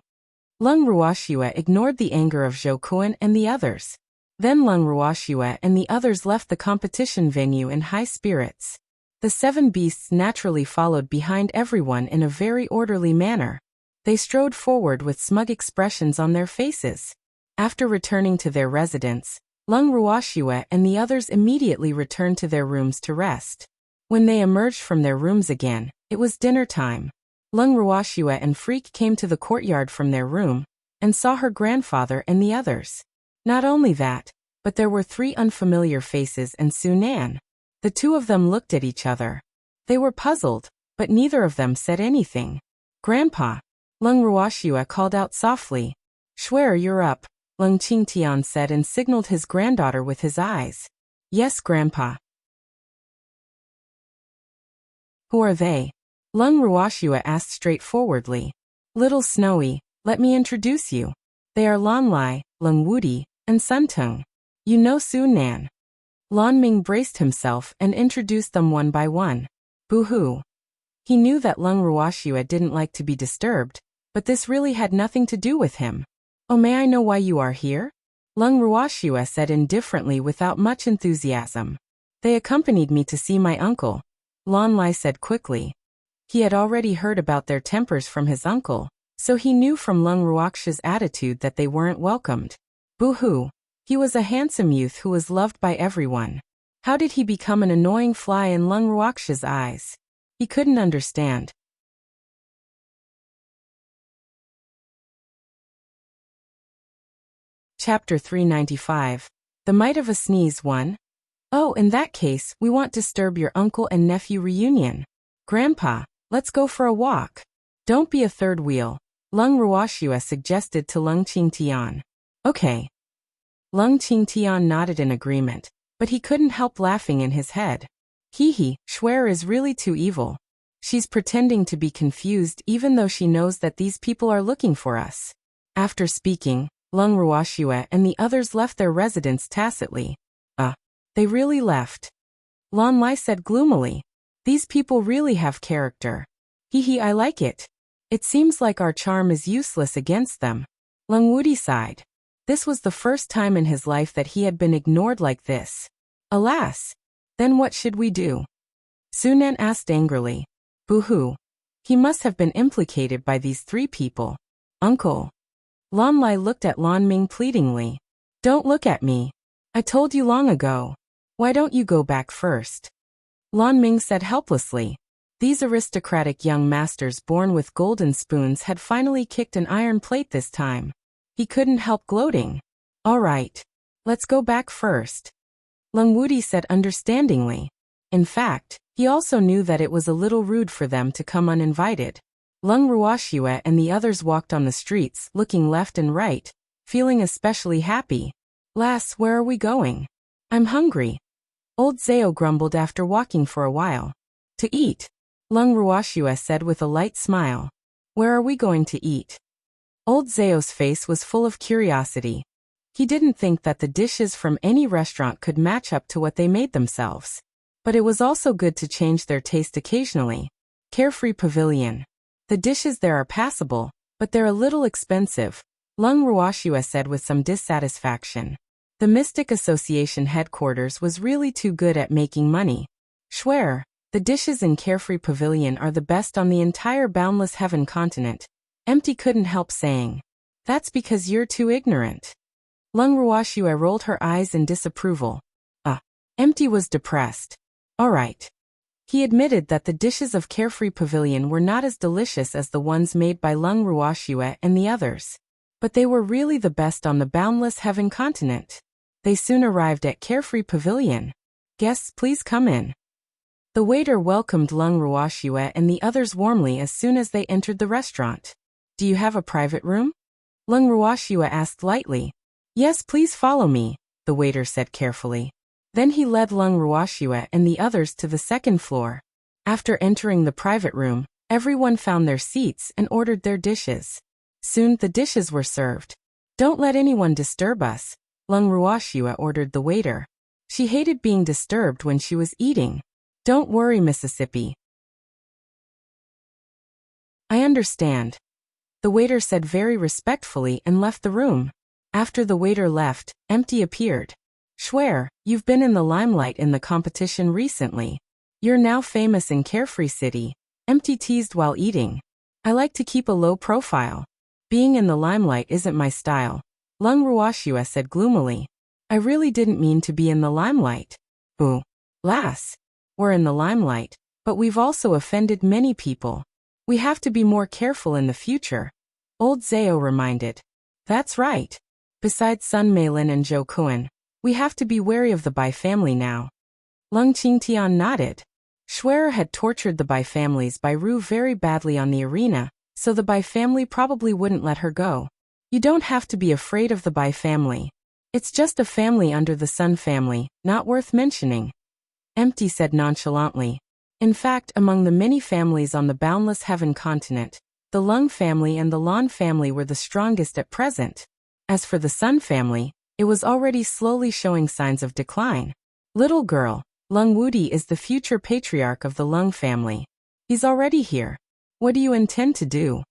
Lung Ruoxue ignored the anger of Zhou Kuan and the others. Then Lung Ruoxue and the others left the competition venue in high spirits. The 7 beasts naturally followed behind everyone in a very orderly manner. They strode forward with smug expressions on their faces. After returning to their residence, Lung Ruoxue and the others immediately returned to their rooms to rest. When they emerged from their rooms again, it was dinner time. Lung Ruoxue and Freak came to the courtyard from their room, and saw her grandfather and the others. Not only that, but there were 3 unfamiliar faces and Su Nan. The 2 of them looked at each other. They were puzzled, but neither of them said anything. "Grandpa," Lung Ruoxue called out softly. "Swear you're up," Lung Qingtian said and signaled his granddaughter with his eyes. "Yes, Grandpa." "Who are they?" Lung Ruoxue asked straightforwardly. "Little Snowy, let me introduce you. They are Lan Lai, Lung Wudi, and Sun Tung. You know Su Nan." Lan Ming braced himself and introduced them one by one. Boo-hoo. He knew that Lung Ruoxue didn't like to be disturbed, but this really had nothing to do with him. "Oh, may I know why you are here?" Lung Ruoxue said indifferently without much enthusiasm. "They accompanied me to see my uncle," Lan Lai said quickly. He had already heard about their tempers from his uncle, so he knew from Lung Ruoxue's attitude that they weren't welcomed. Boo-hoo. He was a handsome youth who was loved by everyone. How did he become an annoying fly in Lung Ruoxue's eyes? He couldn't understand. Chapter 395. The Might of a Sneeze 1. "Oh, in that case, we won't disturb your uncle and nephew reunion. Grandpa, let's go for a walk. Don't be a third wheel," Lung Ruoxue suggested to Lung Qingtian. "Okay." Lung Qingtian nodded in agreement, but he couldn't help laughing in his head. Hee, Swear is really too evil. She's pretending to be confused even though she knows that these people are looking for us. After speaking, Lung Ruoxue and the others left their residence tacitly. They really left. Lan Lai said gloomily. "These people really have character. Hee, I like it. It seems like our charm is useless against them." Lung Wudi sighed. This was the first time in his life that he had been ignored like this. Alas! Then what should we do? Su Nan asked angrily. Boo-hoo. He must have been implicated by these 3 people. "Uncle." Lan Lai looked at Lan Ming pleadingly. "Don't look at me. I told you long ago. Why don't you go back first?" Lan Ming said helplessly. These aristocratic young masters born with golden spoons had finally kicked an iron plate this time. He couldn't help gloating. "All right. Let's go back first," Lung Wudi said understandingly. In fact, he also knew that it was a little rude for them to come uninvited. Lung Ruoxue and the others walked on the streets, looking left and right, feeling especially happy. "Lass, where are we going?" "I'm hungry," Old Zao grumbled after walking for a while. "To eat," Lung Ruoxue said with a light smile. "Where are we going to eat?" Old Zao's face was full of curiosity. He didn't think that the dishes from any restaurant could match up to what they made themselves. But it was also good to change their taste occasionally. Carefree Pavilion. "The dishes there are passable, but they're a little expensive," Lung Ruoxue said with some dissatisfaction. The Mystic Association headquarters was really too good at making money. "Swear, the dishes in Carefree Pavilion are the best on the entire Boundless Heaven continent," Empty couldn't help saying. "That's because you're too ignorant." Lung Ruoxue rolled her eyes in disapproval. Empty was depressed. All right. He admitted that the dishes of Carefree Pavilion were not as delicious as the ones made by Lung Ruoxue and the others. But they were really the best on the Boundless Heaven continent. They soon arrived at Carefree Pavilion. "Guests, please come in." The waiter welcomed Lung Ruoxue and the others warmly as soon as they entered the restaurant. "Do you have a private room?" Lung Ruoxue asked lightly. "Yes, please follow me," the waiter said carefully. Then he led Lung Ruoxue and the others to the second floor. After entering the private room, everyone found their seats and ordered their dishes. Soon the dishes were served. "Don't let anyone disturb us," Lung Ruoxue ordered the waiter. She hated being disturbed when she was eating. "Don't worry, Mississippi. I understand," the waiter said very respectfully and left the room. After the waiter left, Empty appeared. "Swear, you've been in the limelight in the competition recently. You're now famous in Carefree City," Empty teased while eating. "I like to keep a low profile. Being in the limelight isn't my style," Lung Ruoxue said gloomily. "I really didn't mean to be in the limelight." "Ooh, lass. We're in the limelight, but we've also offended many people. We have to be more careful in the future," Old Zao reminded. That's right. Besides Sun Meilin and Zhou Kuan, we have to be wary of the Bai family now. Lung Qingtian nodded. Schwerer had tortured the Bai families by Ru very badly on the arena, so the Bai family probably wouldn't let her go. You don't have to be afraid of the Bai family. It's just a family under the Sun family, not worth mentioning. Empty said nonchalantly. In fact, among the many families on the Boundless Heaven continent, the Lung family and the Lan family were the strongest at present. As for the Sun family, it was already slowly showing signs of decline. Little girl, Lung Wudi is the future patriarch of the Lung family. He's already here. What do you intend to do?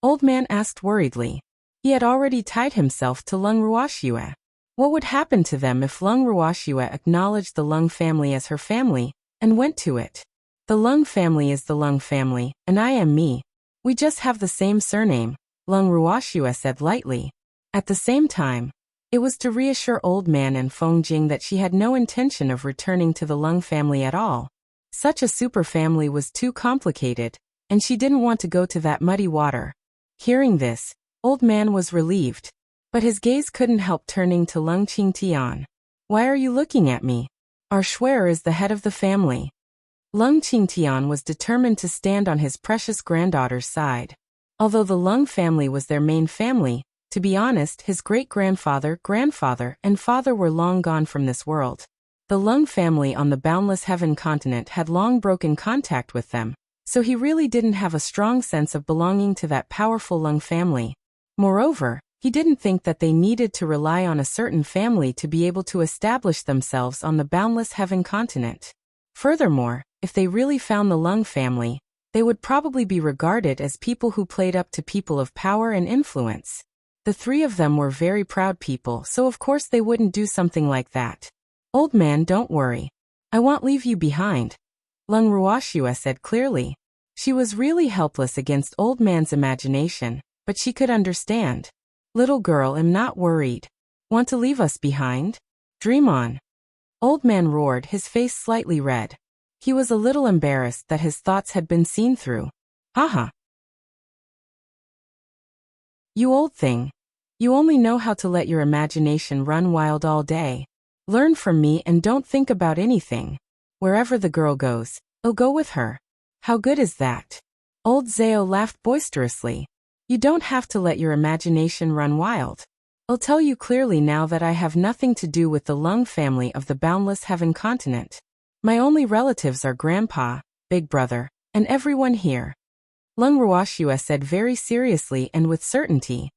Old man asked worriedly. He had already tied himself to Lung Ruoxue. What would happen to them if Lung Ruoxue acknowledged the Lung family as her family, and went to it? The Lung family is the Lung family, and I am me. We just have the same surname, Lung Ruoxue said lightly. At the same time, it was to reassure Old Man and Feng Jing that she had no intention of returning to the Lung family at all. Such a super family was too complicated, and she didn't want to go to that muddy water. Hearing this, Old Man was relieved, but his gaze couldn't help turning to Lung Qingtian. Why are you looking at me? Our Schwerer is the head of the family. Lung Qingtian was determined to stand on his precious granddaughter's side. Although the Lung family was their main family, to be honest, his great-grandfather, grandfather, and father were long gone from this world. The Lung family on the Boundless Heaven continent had long broken contact with them, so he really didn't have a strong sense of belonging to that powerful Lung family. Moreover, he didn't think that they needed to rely on a certain family to be able to establish themselves on the Boundless Heaven continent. Furthermore, if they really found the Lung family, they would probably be regarded as people who played up to people of power and influence. The three of them were very proud people, so of course they wouldn't do something like that. Old man, don't worry. I won't leave you behind. Lung Ruoxue said clearly. She was really helpless against Old Man's imagination, but she could understand. Little girl, I'm not worried. Want to leave us behind? Dream on. Old Man roared, his face slightly red. He was a little embarrassed that his thoughts had been seen through. Aha! You old thing. You only know how to let your imagination run wild all day. Learn from me and don't think about anything. Wherever the girl goes, I'll go with her. How good is that? Old Zhao laughed boisterously. You don't have to let your imagination run wild. I'll tell you clearly now that I have nothing to do with the Lung family of the Boundless Heaven continent. My only relatives are Grandpa, Big Brother, and everyone here. Lung Ruoxue said very seriously and with certainty.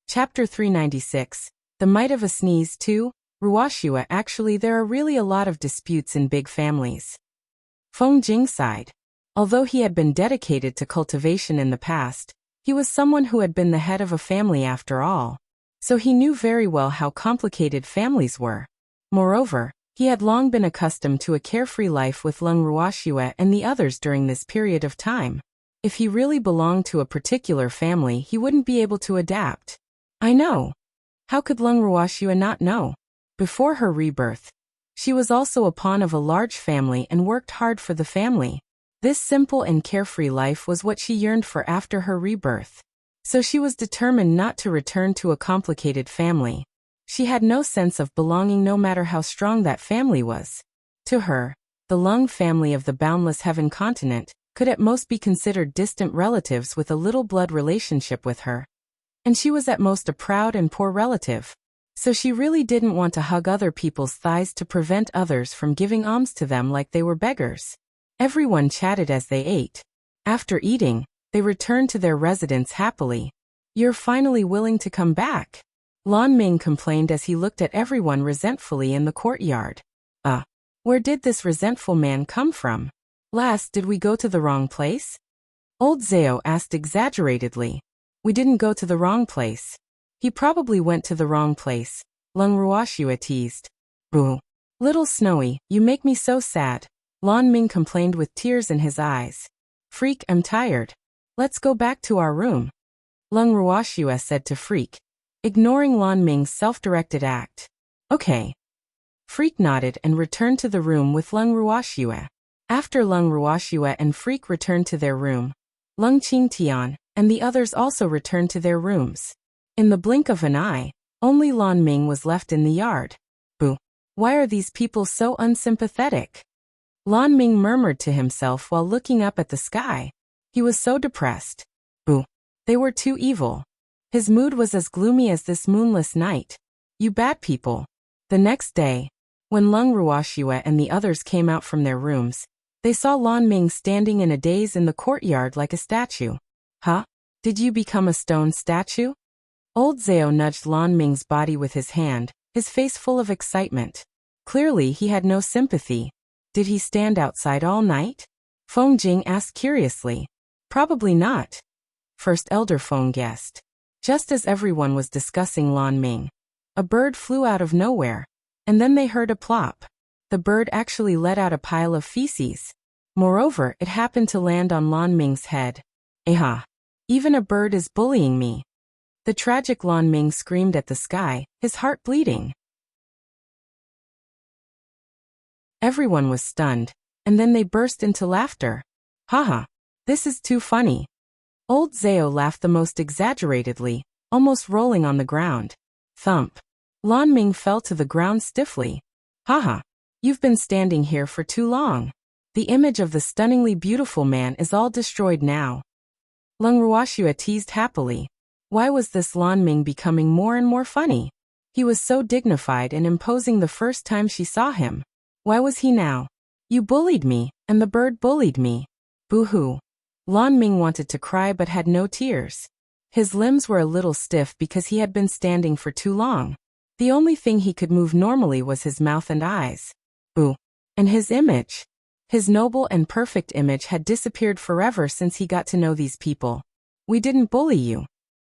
Chapter 396. The Might of a Sneeze 2. Ruoxue. Actually, there are really a lot of disputes in big families. Feng Jing sighed. Although he had been dedicated to cultivation in the past, he was someone who had been the head of a family after all. So he knew very well how complicated families were. Moreover, he had long been accustomed to a carefree life with Lung Ruoxue and the others during this period of time. If he really belonged to a particular family, he wouldn't be able to adapt. I know. How could Lung Ruoxue not know? Before her rebirth, she was also a pawn of a large family and worked hard for the family. This simple and carefree life was what she yearned for after her rebirth. So she was determined not to return to a complicated family. She had no sense of belonging no matter how strong that family was. To her, the Lung family of the Boundless Heaven continent could at most be considered distant relatives with a little blood relationship with her. And she was at most a proud and poor relative. So she really didn't want to hug other people's thighs to prevent others from giving alms to them like they were beggars. Everyone chatted as they ate. After eating, they returned to their residence happily. You're finally willing to come back? Lan Ming complained as he looked at everyone resentfully in the courtyard. Where did this resentful man come from? Last, did we go to the wrong place? Old Zhao asked exaggeratedly. We didn't go to the wrong place. He probably went to the wrong place, Lung Ruoxue teased. Boo. Little Snowy, you make me so sad. Lan Ming complained with tears in his eyes. Freak, I'm tired. Let's go back to our room. Lung Ruoxue said to Freak, ignoring Lan Ming's self-directed act. Okay. Freak nodded and returned to the room with Lung Ruoxue. After Lung Ruoxue and Freak returned to their room, Lung Qingtian and the others also returned to their rooms. In the blink of an eye, only Lan Ming was left in the yard. Boo! Why are these people so unsympathetic? Lan Ming murmured to himself while looking up at the sky. He was so depressed. Boo! They were too evil. His mood was as gloomy as this moonless night. You bad people. The next day, when Lung Ruoxue and the others came out from their rooms, they saw Lan Ming standing in a daze in the courtyard like a statue. Huh? Did you become a stone statue? Old Zhao nudged Lan Ming's body with his hand, his face full of excitement. Clearly he had no sympathy. Did he stand outside all night? Feng Jing asked curiously. Probably not. First Elder Feng guessed. Just as everyone was discussing Lan Ming, a bird flew out of nowhere, and then they heard a plop. The bird actually let out a pile of feces. Moreover, it happened to land on Lan Ming's head. Aha! Even a bird is bullying me. The tragic Lan Ming screamed at the sky, his heart bleeding. Everyone was stunned, and then they burst into laughter. Haha! This is too funny. Old Zhao laughed the most exaggeratedly, almost rolling on the ground. Thump! Lan Ming fell to the ground stiffly. Haha! You've been standing here for too long. The image of the stunningly beautiful man is all destroyed now. Lung Ruoxue teased happily. Why was this Lan Ming becoming more and more funny? He was so dignified and imposing the first time she saw him. Why was he now? You bullied me, and the bird bullied me. Boo-hoo. Lan Ming wanted to cry but had no tears. His limbs were a little stiff because he had been standing for too long. The only thing he could move normally was his mouth and eyes. Boo. And his image. His noble and perfect image had disappeared forever since he got to know these people. We didn't bully you.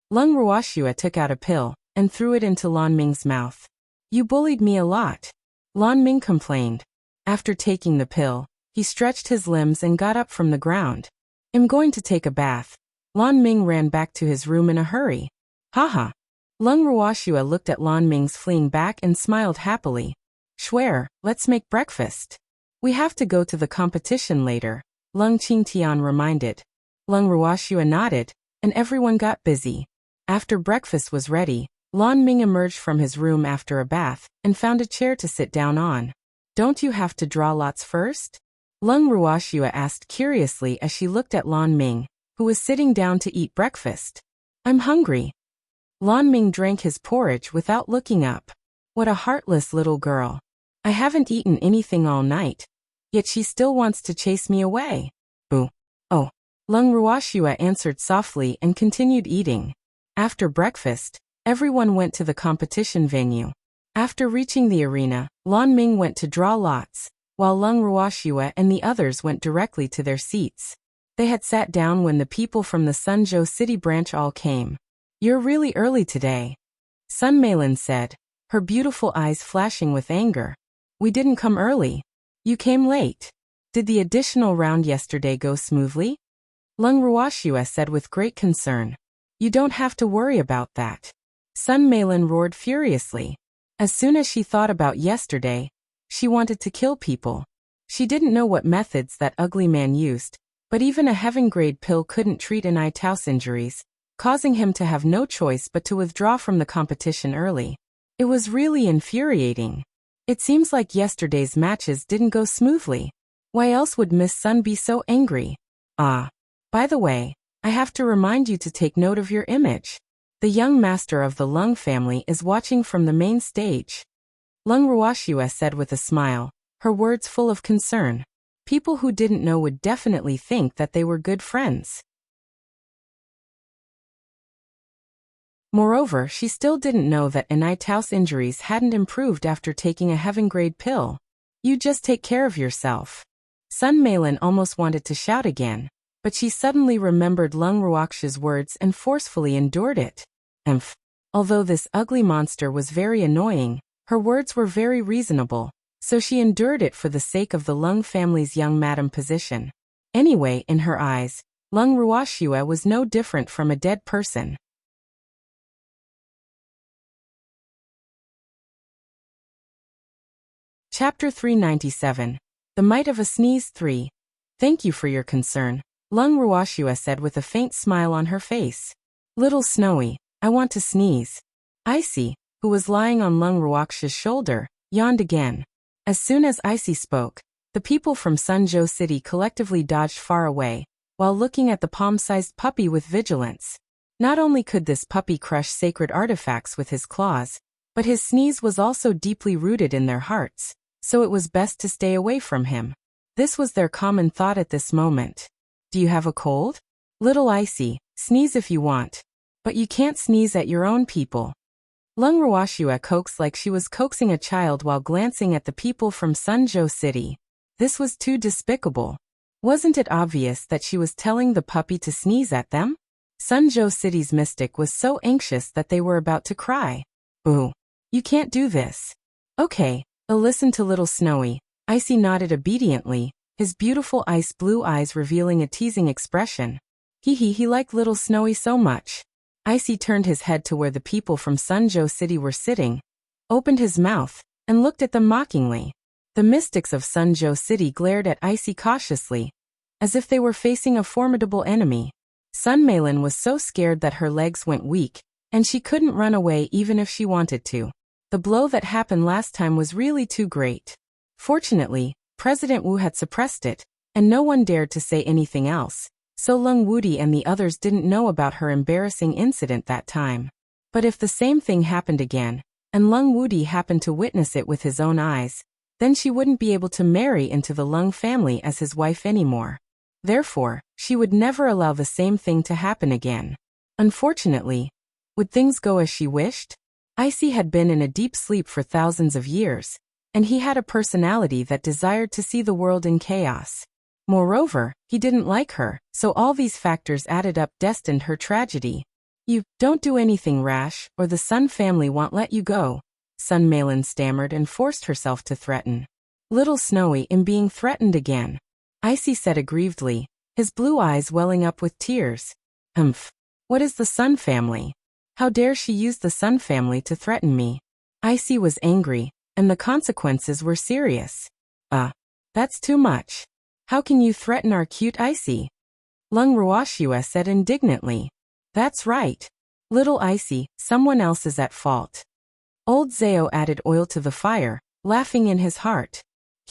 Lung Ruoxue took out a pill and threw it into Lan Ming's mouth. You bullied me a lot. Lan Ming complained. After taking the pill, he stretched his limbs and got up from the ground. I'm going to take a bath. Lan Ming ran back to his room in a hurry. Haha. Lung Ruoxue looked at Lan Ming's fleeing back and smiled happily. Schwer, let's make breakfast. We have to go to the competition later, Lung Qingtian reminded. Lung Ruoxue nodded, and everyone got busy. After breakfast was ready, Lan Ming emerged from his room after a bath and found a chair to sit down on. Don't you have to draw lots first? Lung Ruoxue asked curiously as she looked at Lan Ming, who was sitting down to eat breakfast. I'm hungry. Lan Ming drank his porridge without looking up. What a heartless little girl. I haven't eaten anything all night, yet she still wants to chase me away. Boo. Oh. Lung Ruoxue answered softly and continued eating. After breakfast, everyone went to the competition venue. After reaching the arena, Lan Ming went to draw lots, while Lung Ruoxue and the others went directly to their seats. They had sat down when the people from the Sunzhou City branch all came. You're really early today, Sun Meilin said, her beautiful eyes flashing with anger. We didn't come early. You came late. Did the additional round yesterday go smoothly? Lung Ruoxue said with great concern. You don't have to worry about that. Sun Meilin roared furiously. As soon as she thought about yesterday, she wanted to kill people. She didn't know what methods that ugly man used, but even a heaven-grade pill couldn't treat Anitao's injuries, causing him to have no choice but to withdraw from the competition early. It was really infuriating. It seems like yesterday's matches didn't go smoothly. Why else would Miss Sun be so angry? Ah. By the way, I have to remind you to take note of your image. The young master of the Lung family is watching from the main stage. Lung Ruoxue said with a smile, her words full of concern. People who didn't know would definitely think that they were good friends. Moreover, she still didn't know that Anitao's injuries hadn't improved after taking a heaven-grade pill. You just take care of yourself. Sun Meilin almost wanted to shout again, but she suddenly remembered Lung Ruoxue's words and forcefully endured it. Although this ugly monster was very annoying, her words were very reasonable, so she endured it for the sake of the Lung family's young madam position. Anyway, in her eyes, Lung Ruoxue was no different from a dead person. Chapter 397. The might of a sneeze 3. Thank you for your concern, Lung Ruoxua said with a faint smile on her face. Little Snowy, I want to sneeze. Icy, who was lying on Lung Ruoxia's shoulder, yawned again. As soon as Icy spoke, the people from Sunzhou City collectively dodged far away, while looking at the palm-sized puppy with vigilance. Not only could this puppy crush sacred artifacts with his claws, but his sneeze was also deeply rooted in their hearts, so it was best to stay away from him. This was their common thought at this moment. Do you have a cold? Little Icy, sneeze if you want. But you can't sneeze at your own people. Lung Ruoxua coaxed like she was coaxing a child while glancing at the people from Sunzhou City. This was too despicable. Wasn't it obvious that she was telling the puppy to sneeze at them? Sunzhou City's mystic was so anxious that they were about to cry. Ooh, you can't do this. Okay, I'll listen to Little Snowy. Icy nodded obediently, his beautiful ice blue eyes revealing a teasing expression. He liked Little Snowy so much. Icy turned his head to where the people from Sunzhou City were sitting, opened his mouth, and looked at them mockingly. The mystics of Sunzhou City glared at Icy cautiously, as if they were facing a formidable enemy. Sun Meilin was so scared that her legs went weak, and she couldn't run away even if she wanted to. The blow that happened last time was really too great. Fortunately, President Wu had suppressed it, and no one dared to say anything else. So Lung Wudi and the others didn't know about her embarrassing incident that time. But if the same thing happened again, and Lung Wudi happened to witness it with his own eyes, then she wouldn't be able to marry into the Lung family as his wife anymore. Therefore, she would never allow the same thing to happen again. Unfortunately, would things go as she wished? Icy had been in a deep sleep for thousands of years, and he had a personality that desired to see the world in chaos. Moreover, he didn't like her, so all these factors added up destined her tragedy. You don't do anything rash, or the Sun family won't let you go, Sun Meilin stammered and forced herself to threaten. Little Snowy in being threatened again. Icy said aggrievedly, his blue eyes welling up with tears. What is the Sun family? How dare she use the Sun family to threaten me? Icy was angry, and the consequences were serious. That's too much. How can you threaten our cute Icy? Lung Ruoxua said indignantly. That's right. Little Icy, someone else is at fault. Old Zao added oil to the fire, laughing in his heart.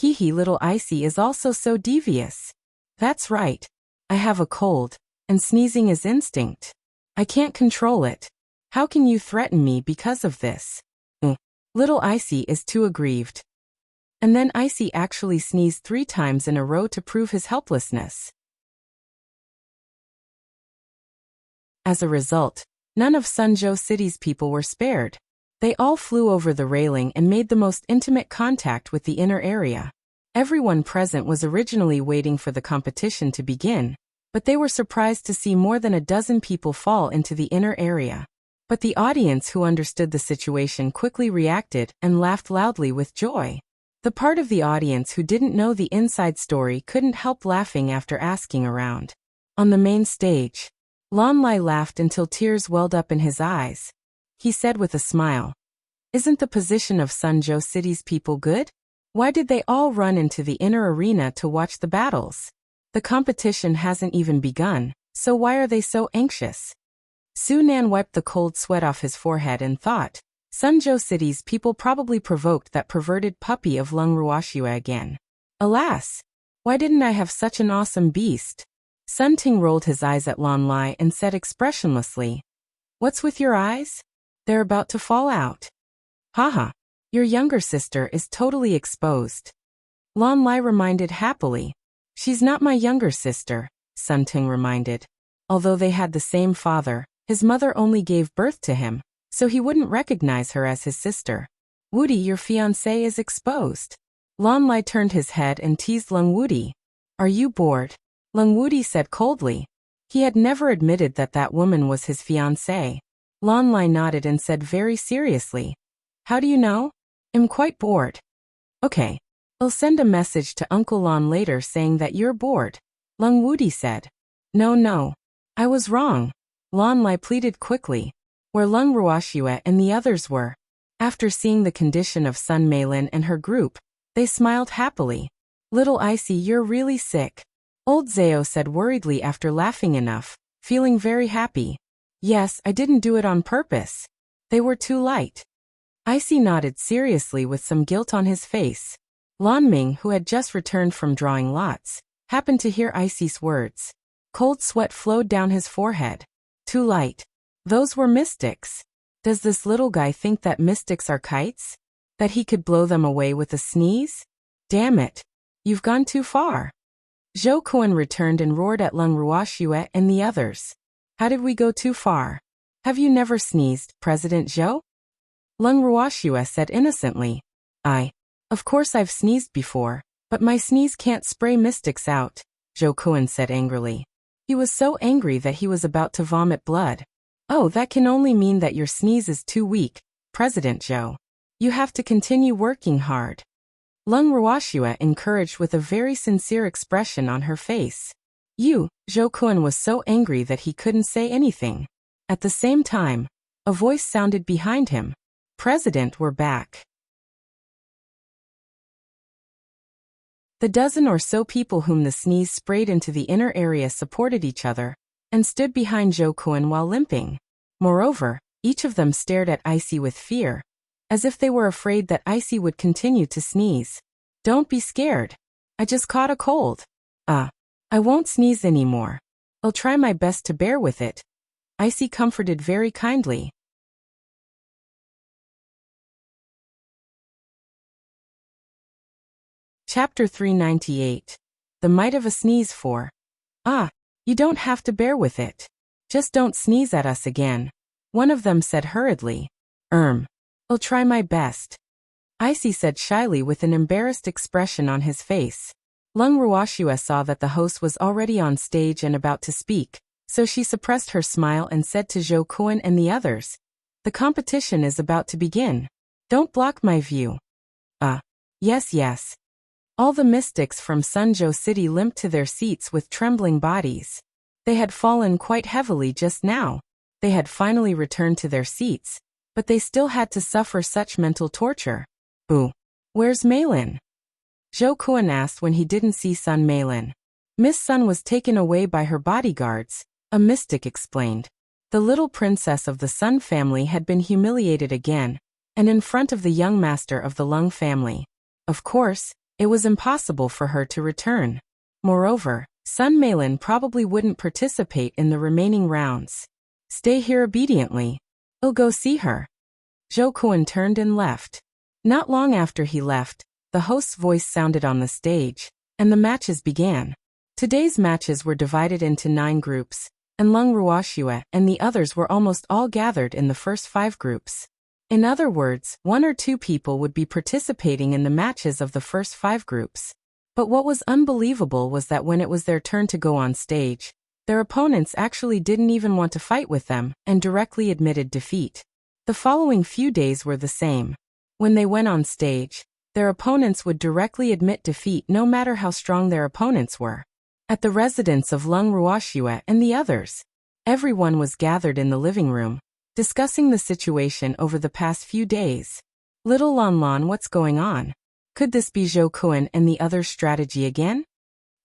Little Icy is also so devious. That's right. I have a cold, and sneezing is instinct. I can't control it. How can you threaten me because of this? Little Icy is too aggrieved. And then Icy actually sneezed 3 times in a row to prove his helplessness. As a result, none of Sunzhou City's people were spared. They all flew over the railing and made the most intimate contact with the inner area. Everyone present was originally waiting for the competition to begin, but they were surprised to see more than a dozen people fall into the inner area. But the audience who understood the situation quickly reacted and laughed loudly with joy. The part of the audience who didn't know the inside story couldn't help laughing after asking around. On the main stage, Lon Lai laughed until tears welled up in his eyes. He said with a smile, "Isn't the position of Sunzhou City's people good? Why did they all run into the inner arena to watch the battles? The competition hasn't even begun, so why are they so anxious?" Su Nan wiped the cold sweat off his forehead and thought, Sunzhou City's people probably provoked that perverted puppy of Lung Ruoxua again. Alas! Why didn't I have such an awesome beast? Sun Ting rolled his eyes at Lon Lai and said expressionlessly, "What's with your eyes? They're about to fall out." "Haha, your younger sister is totally exposed." Lon Lai reminded happily. "She's not my younger sister," Sun Ting reminded. Although they had the same father, his mother only gave birth to him, so he wouldn't recognize her as his sister. "Wudi, your fiancé is exposed." Lon Lai turned his head and teased Lung Wudi. "Are you bored?" Lung Wudi said coldly. He had never admitted that that woman was his fiancé. Lon Lai nodded and said very seriously, "How do you know?" "I'm quite bored." "Okay. I'll send a message to Uncle Lon later saying that you're bored," Lung Wudi said. No. I was wrong," Lon Lai pleaded quickly. Where Lung Ruoxua and the others were. After seeing the condition of Sun Meilin and her group, they smiled happily. Little Icy, you're really sick. Old Zao said worriedly after laughing enough, feeling very happy. Yes, I didn't do it on purpose. They were too light. Icy nodded seriously with some guilt on his face. Lan Ming, who had just returned from drawing lots, happened to hear Icy's words. Cold sweat flowed down his forehead. Too light. Those were mystics. Does this little guy think that mystics are kites? That he could blow them away with a sneeze? Damn it. You've gone too far. Zhou Kuan returned and roared at Leng Ruoxue and the others. How did we go too far? Have you never sneezed, President Zhou? Leng Ruoxue said innocently. Of course I've sneezed before, but my sneeze can't spray mystics out, Zhou Kuan said angrily. He was so angry that he was about to vomit blood. Oh, that can only mean that your sneeze is too weak, President Zhou. You have to continue working hard. Leng Ruoxue encouraged with a very sincere expression on her face. Zhou Kuan was so angry that he couldn't say anything. At the same time, a voice sounded behind him. President, we're back. The dozen or so people whom the sneeze sprayed into the inner area supported each other and stood behind Zhou Kuan while limping. Moreover, each of them stared at Icy with fear, as if they were afraid that Icy would continue to sneeze. Don't be scared. I just caught a cold. I won't sneeze anymore. I'll try my best to bear with it. Icy comforted very kindly. Chapter 398. The Might of a Sneeze 4. You don't have to bear with it. Just don't sneeze at us again. One of them said hurriedly. I'll try my best. Icy said shyly with an embarrassed expression on his face. Leng Ruoxue saw that the host was already on stage and about to speak, so she suppressed her smile and said to Zhou Kuan and the others, the competition is about to begin. Don't block my view. Yes. All the mystics from Sunzhou City limped to their seats with trembling bodies. They had fallen quite heavily just now. They had finally returned to their seats, but they still had to suffer such mental torture. Where's Meilin? Zhou Kuan asked when he didn't see Sun Meilin. Miss Sun was taken away by her bodyguards, a mystic explained. The little princess of the Sun family had been humiliated again, and in front of the young master of the Lung family. Of course, it was impossible for her to return. Moreover, Sun Meilin probably wouldn't participate in the remaining rounds. Stay here obediently. I'll go see her. Zhou Kuan turned and left. Not long after he left, the host's voice sounded on the stage, and the matches began. Today's matches were divided into 9 groups, and Leng Ruoxue and the others were almost all gathered in the first 5 groups. In other words, 1 or 2 people would be participating in the matches of the first 5 groups. But what was unbelievable was that when it was their turn to go on stage, their opponents actually didn't even want to fight with them and directly admitted defeat. The following few days were the same. When they went on stage, their opponents would directly admit defeat no matter how strong their opponents were. At the residence of Leng Ruoxue and the others, everyone was gathered in the living room, discussing the situation over the past few days. Little Lan, what's going on? Could this be Zhou Kuan and the others' strategy again?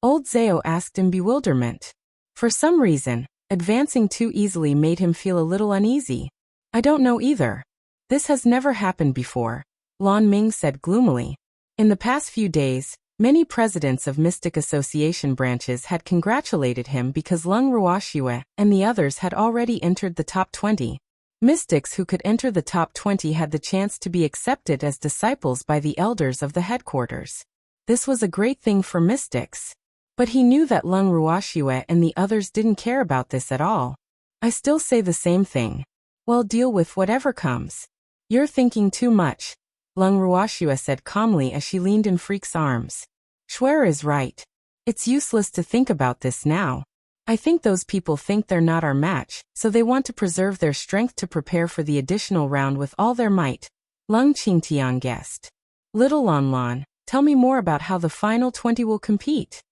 Old Zao asked in bewilderment. For some reason, advancing too easily made him feel a little uneasy. I don't know either. This has never happened before, Lan Ming said gloomily. In the past few days, many presidents of Mystic Association branches had congratulated him because Leng Ruoxue and the others had already entered the top 20. Mystics who could enter the top 20 had the chance to be accepted as disciples by the elders of the headquarters. This was a great thing for mystics. But he knew that Leng Ruoxue and the others didn't care about this at all. I still say the same thing. Well, deal with whatever comes. You're thinking too much, Leng Ruoxue said calmly as she leaned in Freak's arms. Schwer is right. It's useless to think about this now. I think those people think they're not our match, so they want to preserve their strength to prepare for the additional round with all their might. Leng Qingtian guessed. Little Lan, tell me more about how the final 20 will compete.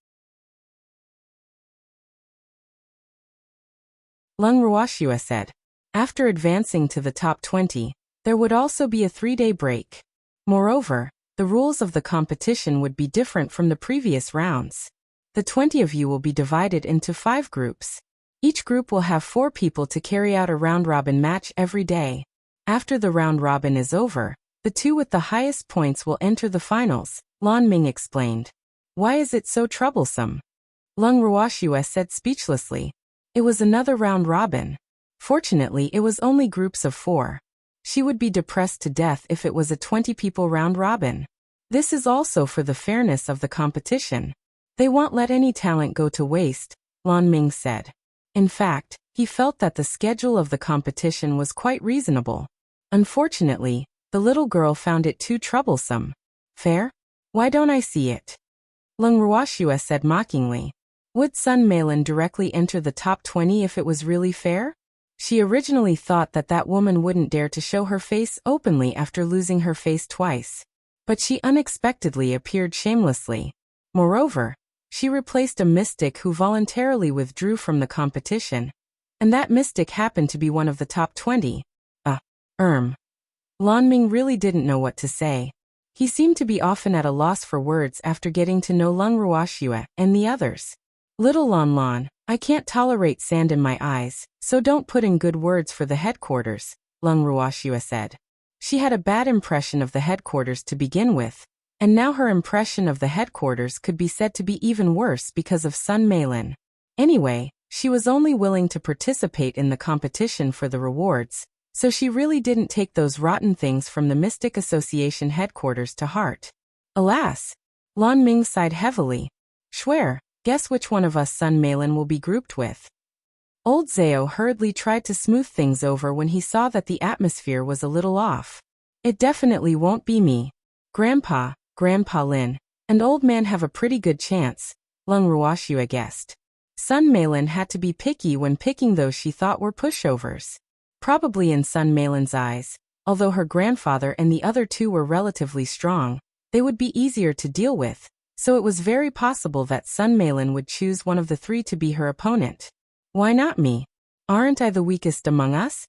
Leng Ruoxue said. After advancing to the top 20, there would also be a 3-day break. Moreover, The rules of the competition would be different from the previous rounds. The 20 of you will be divided into 5 groups. Each group will have 4 people to carry out a round-robin match every day. After the round-robin is over, the 2 with the highest points will enter the finals, Lan Ming explained. Why is it so troublesome? Lung Ruoxue said speechlessly. It was another round-robin. Fortunately, it was only groups of 4. She would be depressed to death if it was a 20-people round-robin. This is also for the fairness of the competition. They won't let any talent go to waste, Lan Ming said. In fact, he felt that the schedule of the competition was quite reasonable. Unfortunately, the little girl found it too troublesome. Fair? Why don't I see it? Lung Ruoxue said mockingly. Would Sun Meilin directly enter the top 20 if it was really fair? She originally thought that that woman wouldn't dare to show her face openly after losing her face twice. But she unexpectedly appeared shamelessly. Moreover, she replaced a mystic who voluntarily withdrew from the competition. And that mystic happened to be one of the top 20. Lan Ming really didn't know what to say. He seemed to be often at a loss for words after getting to know Lung Ruoxue and the others. Little Lan, I can't tolerate sand in my eyes, so don't put in good words for the headquarters, Lung Ruoxue said. She had a bad impression of the headquarters to begin with, and now her impression of the headquarters could be said to be even worse because of Sun Meilin. Anyway, she was only willing to participate in the competition for the rewards, so she really didn't take those rotten things from the Mystic Association headquarters to heart. Alas! Lan Ming sighed heavily. Schwer, guess which one of us Sun Meilin will be grouped with. Old Zhao hurriedly tried to smooth things over when he saw that the atmosphere was a little off. It definitely won't be me. Grandpa Lin, and Old Man have a pretty good chance, Lung Ruoxue guessed. Sun Meilin had to be picky when picking those she thought were pushovers. Probably in Sun Meilin's eyes, although her grandfather and the other 2 were relatively strong, they would be easier to deal with, so it was very possible that Sun Meilin would choose one of the 3 to be her opponent. Why not me? Aren't I the weakest among us?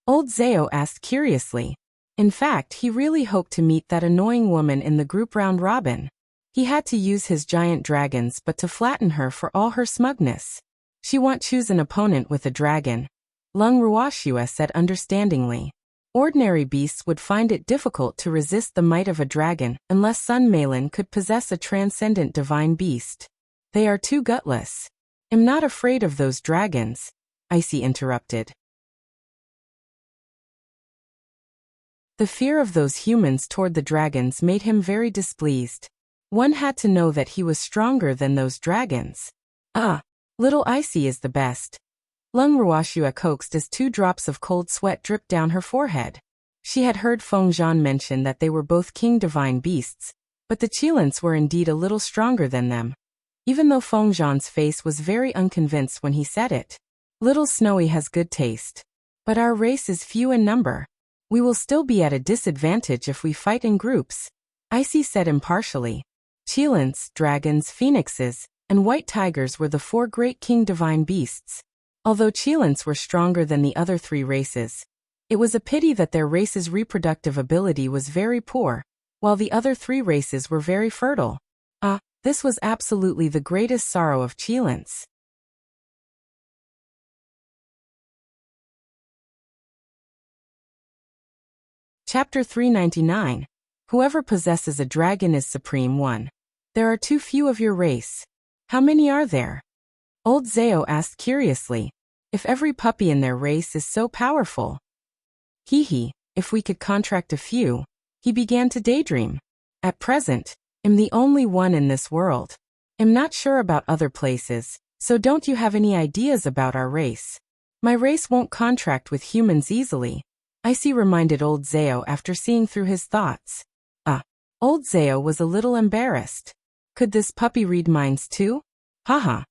Old Zhao asked curiously. In fact, he really hoped to meet that annoying woman in the group round-robin. He had to use his giant dragons but to flatten her for all her smugness. She won't choose an opponent with a dragon, Lung Ruoxue said understandingly. Ordinary beasts would find it difficult to resist the might of a dragon unless Sun Meilin could possess a transcendent divine beast. They are too gutless. I'm not afraid of those dragons, Icy interrupted. The fear of those humans toward the dragons made him very displeased. One had to know that he was stronger than those dragons. Little Icy is the best. Lung Ruoxue coaxed as 2 drops of cold sweat dripped down her forehead. She had heard Feng Zhan mention that they were both king divine beasts, but the Qilins were indeed a little stronger than them. Even though Feng Zhan's face was very unconvinced when he said it. Little Snowy has good taste. But our race is few in number. We will still be at a disadvantage if we fight in groups, Icy said impartially. Qilins, dragons, phoenixes, and white tigers were the 4 great king divine beasts. Although Qilins were stronger than the other 3 races, it was a pity that their race's reproductive ability was very poor, while the other 3 races were very fertile. This was absolutely the greatest sorrow of Qilins. Chapter 399. Whoever possesses a dragon is Supreme One. There are too few of your race. How many are there? Old Zhao asked curiously. If every puppy in their race is so powerful. If we could contract a few. He began to daydream. At present, I'm the only one in this world. I'm not sure about other places, so don't you have any ideas about our race? My race won't contract with humans easily, Icy reminded Old Zhao after seeing through his thoughts. Old Zhao was a little embarrassed. Could this puppy read minds too? Haha.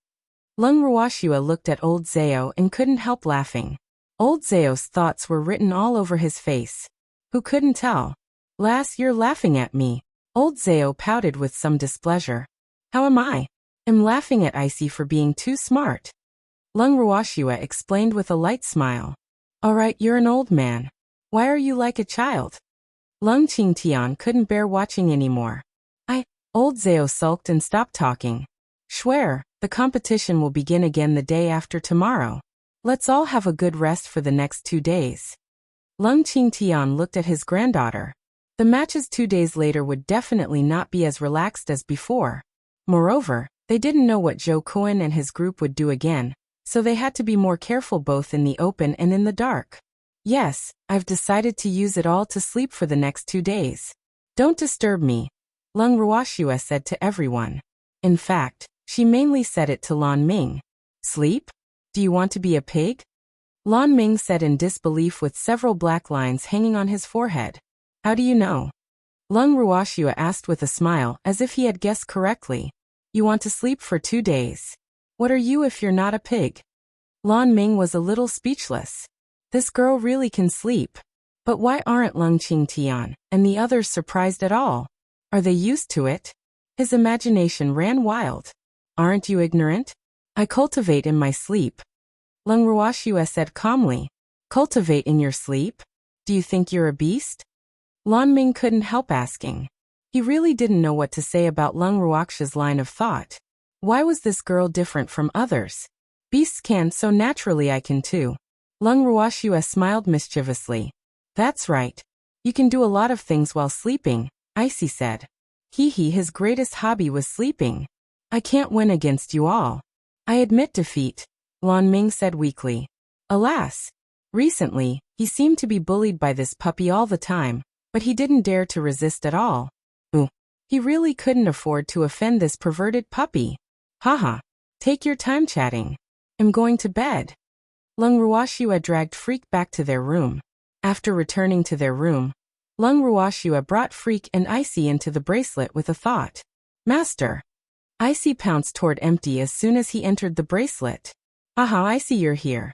Lung Ruoxue looked at Old Zhao and couldn't help laughing. Old Zhao's thoughts were written all over his face. Who couldn't tell? Lass, you're laughing at me. Old Zhao pouted with some displeasure. How am I? I'm laughing at Icy for being too smart. Lung Ruoxue explained with a light smile. All right, you're an old man. Why are you like a child? Lung Qingtian couldn't bear watching anymore. Old Zhao sulked and stopped talking. Swear, the competition will begin again the day after tomorrow. Let's all have a good rest for the next 2 days. Lung Qingtian looked at his granddaughter. The matches 2 days later would definitely not be as relaxed as before. Moreover, they didn't know what Zhou Kuan and his group would do again, so they had to be more careful both in the open and in the dark. Yes, I've decided to use it all to sleep for the next 2 days. Don't disturb me, Lung Ruoxue said to everyone. In fact, she mainly said it to Lan Ming. Sleep? Do you want to be a pig? Lan Ming said in disbelief with several black lines hanging on his forehead. How do you know? Lung Ruoxue asked with a smile as if he had guessed correctly. You want to sleep for 2 days. What are you if you're not a pig? Lan Ming was a little speechless. This girl really can sleep. But why aren't Lung Qingtian and the others surprised at all? Are they used to it? His imagination ran wild. Aren't you ignorant? I cultivate in my sleep. Lung Ruoxue said calmly. Cultivate in your sleep? Do you think you're a beast? Lan Ming couldn't help asking. He really didn't know what to say about Lung Ruoxue's line of thought. Why was this girl different from others? Beasts can, so naturally I can too. Lung Ruoxue smiled mischievously. That's right. You can do a lot of things while sleeping, Icy said. His greatest hobby was sleeping. I can't win against you all. I admit defeat, Lan Ming said weakly. Alas. Recently, he seemed to be bullied by this puppy all the time, but he didn't dare to resist at all. He really couldn't afford to offend this perverted puppy. Haha. Take your time chatting. I'm going to bed. Lung Ruoxue dragged Freak back to their room. After returning to their room, Lung Ruoxue brought Freak and Icy into the bracelet with a thought. Master. Icy pounced toward Empty as soon as he entered the bracelet. Aha, Icy, you're here.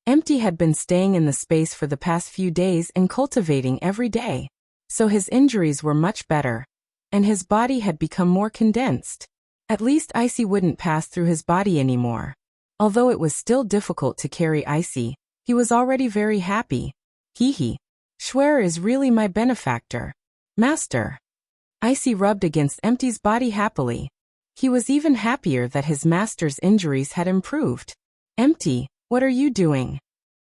Empty had been staying in the space for the past few days and cultivating every day, so his injuries were much better, and his body had become more condensed. At least Icy wouldn't pass through his body anymore. Although it was still difficult to carry Icy, he was already very happy. Schwer is really my benefactor. Master. Icy rubbed against Empty's body happily. He was even happier that his master's injuries had improved. Empty, what are you doing?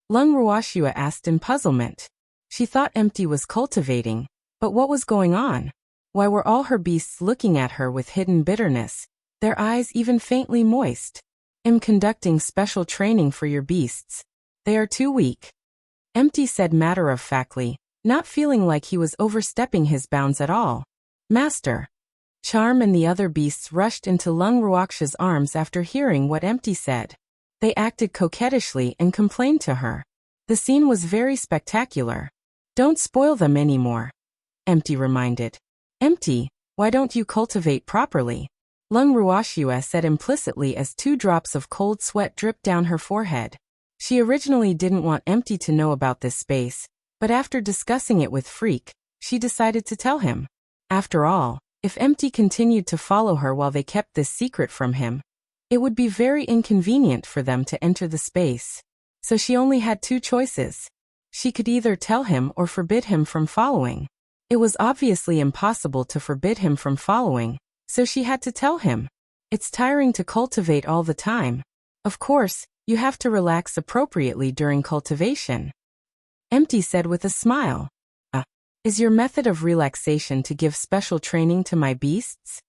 Lung Ruoxue asked in puzzlement. She thought Empty was cultivating, but what was going on? Why were all her beasts looking at her with hidden bitterness, their eyes even faintly moist? I'm conducting special training for your beasts. They are too weak. Empty said matter-of-factly, not feeling like he was overstepping his bounds at all. Master. Charm and the other beasts rushed into Lung Ruoxue's arms after hearing what Empty said. They acted coquettishly and complained to her. The scene was very spectacular. Don't spoil them anymore, Empty reminded. Empty, why don't you cultivate properly? Lung Ruoxue said implicitly as 2 drops of cold sweat dripped down her forehead. She originally didn't want Empty to know about this space, but after discussing it with Freak, she decided to tell him. After all, if Empty continued to follow her while they kept this secret from him, it would be very inconvenient for them to enter the space. So she only had 2 choices. She could either tell him or forbid him from following. It was obviously impossible to forbid him from following, so she had to tell him. It's tiring to cultivate all the time. Of course, you have to relax appropriately during cultivation. Empty said with a smile. Is your method of relaxation to give special training to my beasts?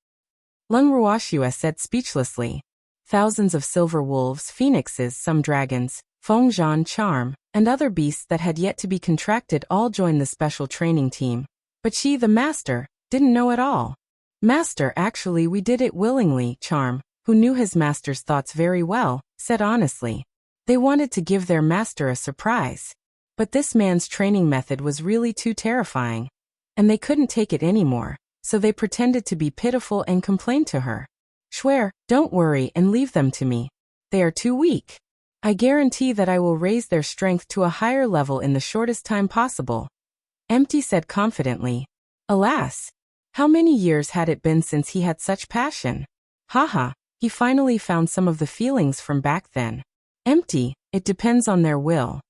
Lung Ruoxue said speechlessly. Thousands of silver wolves, phoenixes, some dragons, Fengzhan charm, and other beasts that had yet to be contracted all joined the special training team. But she, the master, didn't know at all. Master, actually we did it willingly, Charm, who knew his master's thoughts very well, said honestly. They wanted to give their master a surprise. But this man's training method was really too terrifying. And they couldn't take it anymore, so they pretended to be pitiful and complained to her. Schwer, don't worry and leave them to me. They are too weak. I guarantee that I will raise their strength to a higher level in the shortest time possible. Empty said confidently. Alas! How many years had it been since he had such passion? Haha, he finally found some of the feelings from back then. Empty, it depends on their will.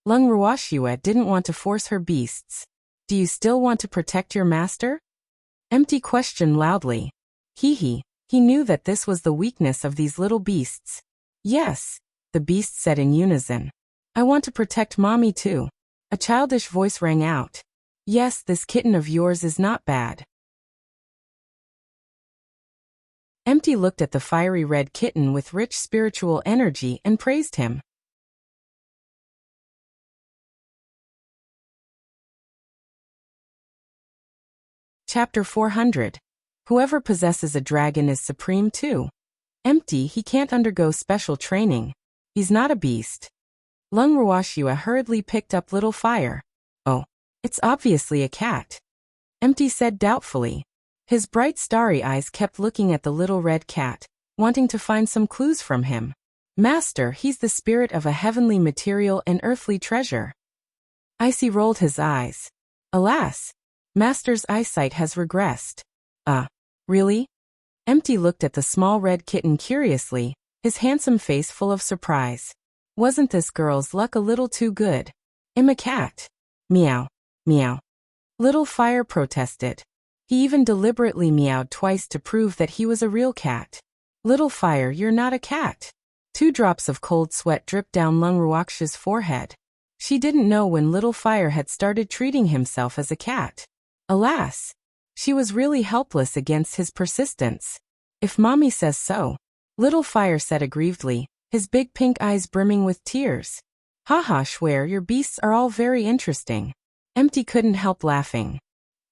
Lung Ruoxue didn't want to force her beasts. Do you still want to protect your master? Empty questioned loudly. He knew that this was the weakness of these little beasts. Yes, the beasts said in unison. I want to protect mommy too. A childish voice rang out. Yes, this kitten of yours is not bad. Empty looked at the fiery red kitten with rich spiritual energy and praised him. Chapter 400. Whoever possesses a dragon is supreme too. Empty, he can't undergo special training. He's not a beast. Lung Ruoxue hurriedly picked up Little Fire. Oh, it's obviously a cat. Empty said doubtfully. His bright starry eyes kept looking at the little red cat, wanting to find some clues from him. Master, he's the spirit of a heavenly material and earthly treasure. Icy rolled his eyes. Alas, Master's eyesight has regressed. Really? Empty looked at the small red kitten curiously, his handsome face full of surprise. Wasn't this girl's luck a little too good? I'm a cat. Meow, meow. Little Fire protested. He even deliberately meowed twice to prove that he was a real cat. Little Fire, you're not a cat. 2 drops of cold sweat dripped down Lung Ruoxue's forehead. She didn't know when Little Fire had started treating himself as a cat. Alas, she was really helpless against his persistence. If mommy says so. Little Fire said aggrievedly, his big pink eyes brimming with tears. Haha, Schwer, your beasts are all very interesting. Empty couldn't help laughing.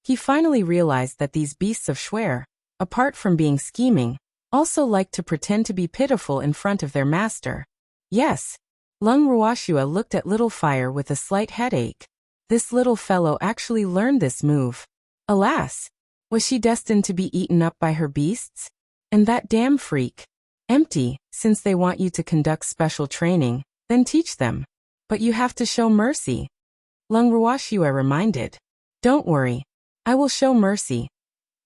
He finally realized that these beasts of Schwer, apart from being scheming, also liked to pretend to be pitiful in front of their master. Yes. Lung Ruoxue looked at Little Fire with a slight headache. This little fellow actually learned this move. Alas, was she destined to be eaten up by her beasts? And that damn freak. Empty, since they want you to conduct special training, then teach them. But you have to show mercy. Lung Ruoxue reminded. Don't worry. I will show mercy.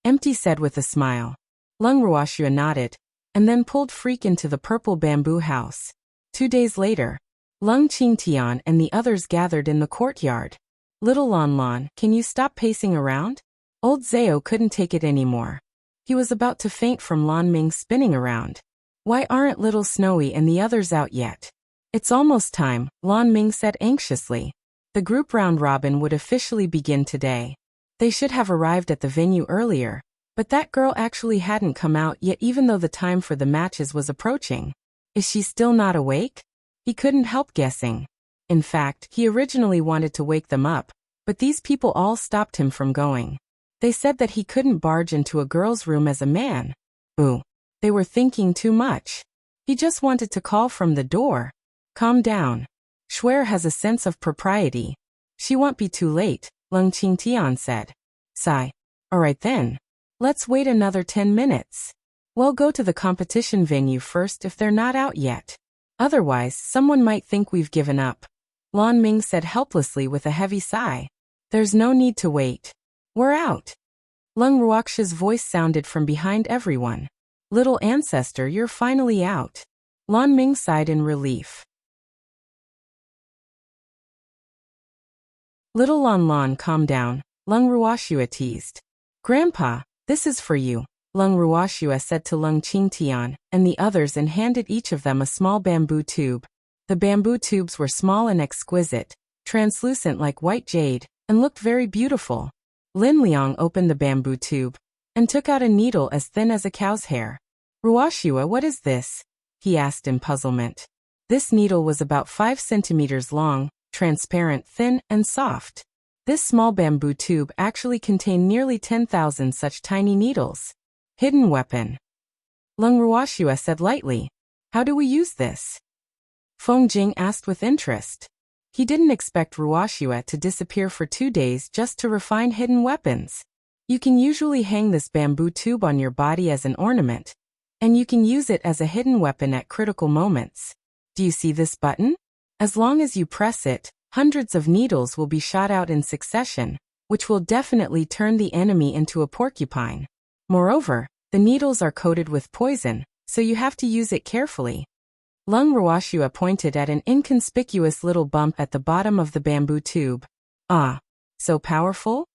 Empty said with a smile. Lung Ruoxue nodded, and then pulled Freak into the purple bamboo house. 2 days later, Lung Qingtian and the others gathered in the courtyard. Little Lon Lon, can you stop pacing around? Old Zhao couldn't take it anymore. He was about to faint from Lan Ming spinning around. Why aren't Little Snowy and the others out yet? It's almost time, Lan Ming said anxiously. The group round robin would officially begin today. They should have arrived at the venue earlier, but that girl actually hadn't come out yet even though the time for the matches was approaching. Is she still not awake? He couldn't help guessing. In fact, he originally wanted to wake them up, but these people all stopped him from going. They said that he couldn't barge into a girl's room as a man. Ooh, they were thinking too much. He just wanted to call from the door. Calm down. Schwer has a sense of propriety. She won't be too late, Lung Qingtian said. Sigh. Alright then. Let's wait another 10 minutes. We'll go to the competition venue first if they're not out yet. Otherwise, someone might think we've given up. Lan Ming said helplessly with a heavy sigh. There's no need to wait. We're out. Lung Ruoxue's voice sounded from behind everyone. Little ancestor, you're finally out. Lan Ming sighed in relief. Little Lon Lon, calm down, Lung Ruoxue teased. Grandpa, this is for you, Lung Ruoxue said to Lung Qingtian and the others and handed each of them a small bamboo tube. The bamboo tubes were small and exquisite, translucent like white jade, and looked very beautiful. Lin Liang opened the bamboo tube and took out a needle as thin as a cow's hair. Ruoxue, what is this? He asked in puzzlement. This needle was about 5 centimeters long, transparent, thin, and soft. This small bamboo tube actually contained nearly 10,000 such tiny needles. Hidden weapon. Lung Ruoxue said lightly. How do we use this? Feng Jing asked with interest. He didn't expect Ruoxue to disappear for 2 days just to refine hidden weapons. You can usually hang this bamboo tube on your body as an ornament, and you can use it as a hidden weapon at critical moments. Do you see this button? As long as you press it, hundreds of needles will be shot out in succession, which will definitely turn the enemy into a porcupine. Moreover, the needles are coated with poison, so you have to use it carefully. Lung Ruoxua pointed at an inconspicuous little bump at the bottom of the bamboo tube. Ah, so powerful?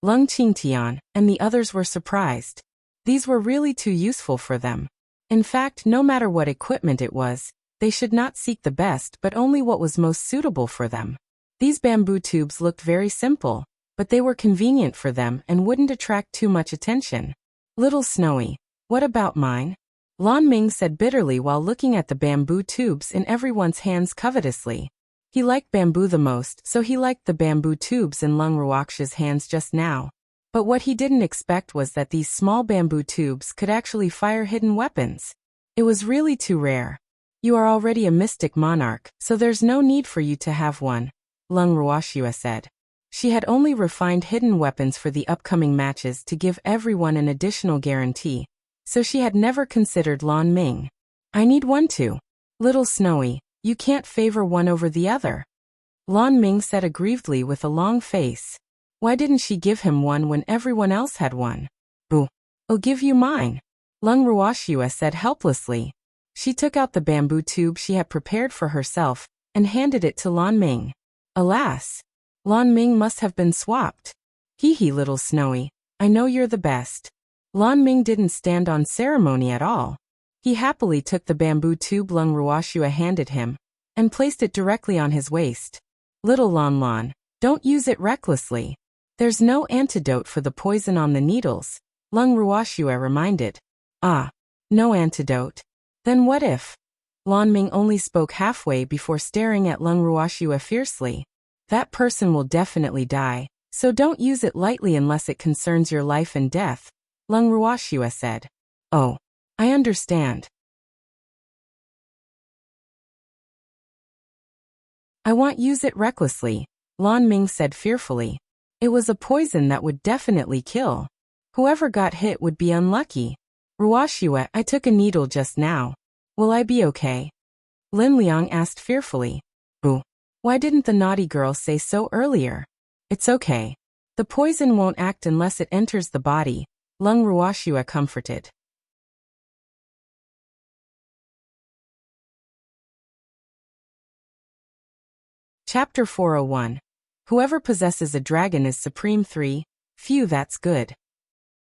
Lung Qingtian and the others were surprised. These were really too useful for them. In fact, no matter what equipment it was, they should not seek the best but only what was most suitable for them. These bamboo tubes looked very simple, but they were convenient for them and wouldn't attract too much attention. Little Snowy, what about mine? Lan Ming said bitterly while looking at the bamboo tubes in everyone's hands covetously. He liked bamboo the most, so he liked the bamboo tubes in Lung Ruoxia's hands just now. But what he didn't expect was that these small bamboo tubes could actually fire hidden weapons. It was really too rare. You are already a mystic monarch, so there's no need for you to have one, Lung Ruoxia said. She had only refined hidden weapons for the upcoming matches to give everyone an additional guarantee, so she had never considered Lan Ming. I need one too. Little Snowy, you can't favor one over the other. Lan Ming said aggrievedly with a long face. Why didn't she give him one when everyone else had one? Boo. I'll give you mine. Lung Ruoxia said helplessly. She took out the bamboo tube she had prepared for herself and handed it to Lan Ming. Alas! Lan Ming must have been swapped. Hee hee, little Snowy, I know you're the best. Lan Ming didn't stand on ceremony at all. He happily took the bamboo tube Lung Ruoxia handed him and placed it directly on his waist. Little Lan Lan, don't use it recklessly. There's no antidote for the poison on the needles, Lung Ruoxia reminded. Ah, no antidote. Then what if? Lan Ming only spoke halfway before staring at Lung Ruoxia fiercely. That person will definitely die, so don't use it lightly unless it concerns your life and death, Lung Ruoxia said. Oh, I understand. I won't use it recklessly, Lan Ming said fearfully. It was a poison that would definitely kill. Whoever got hit would be unlucky. Ruoxia, I took a needle just now. Will I be okay? Lin Liang asked fearfully. Boo. Why didn't the naughty girl say so earlier? It's okay. The poison won't act unless it enters the body, Lung Ruoxia comforted. Chapter 401. Whoever possesses a dragon is supreme. 3. Phew, that's good.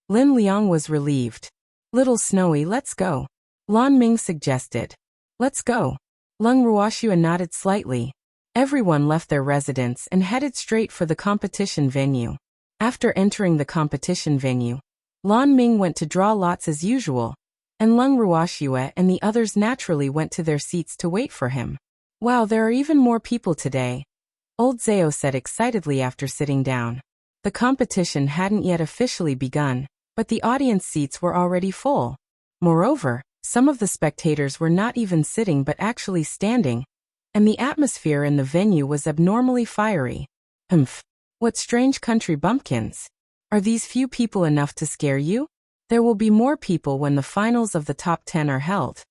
Lin Liang was relieved. Little Snowy, let's go. Lan Ming suggested. Let's go. Lung Ruoxia nodded slightly. Everyone left their residence and headed straight for the competition venue. After entering the competition venue, Lan Ming went to draw lots as usual, and Lung Ruoxia and the others naturally went to their seats to wait for him. Wow, there are even more people today, Old Zao said excitedly after sitting down. The competition hadn't yet officially begun, but the audience seats were already full. Moreover, some of the spectators were not even sitting but actually standing, and the atmosphere in the venue was abnormally fiery. Humph. What strange country bumpkins. Are these few people enough to scare you? There will be more people when the finals of the top 10 are held.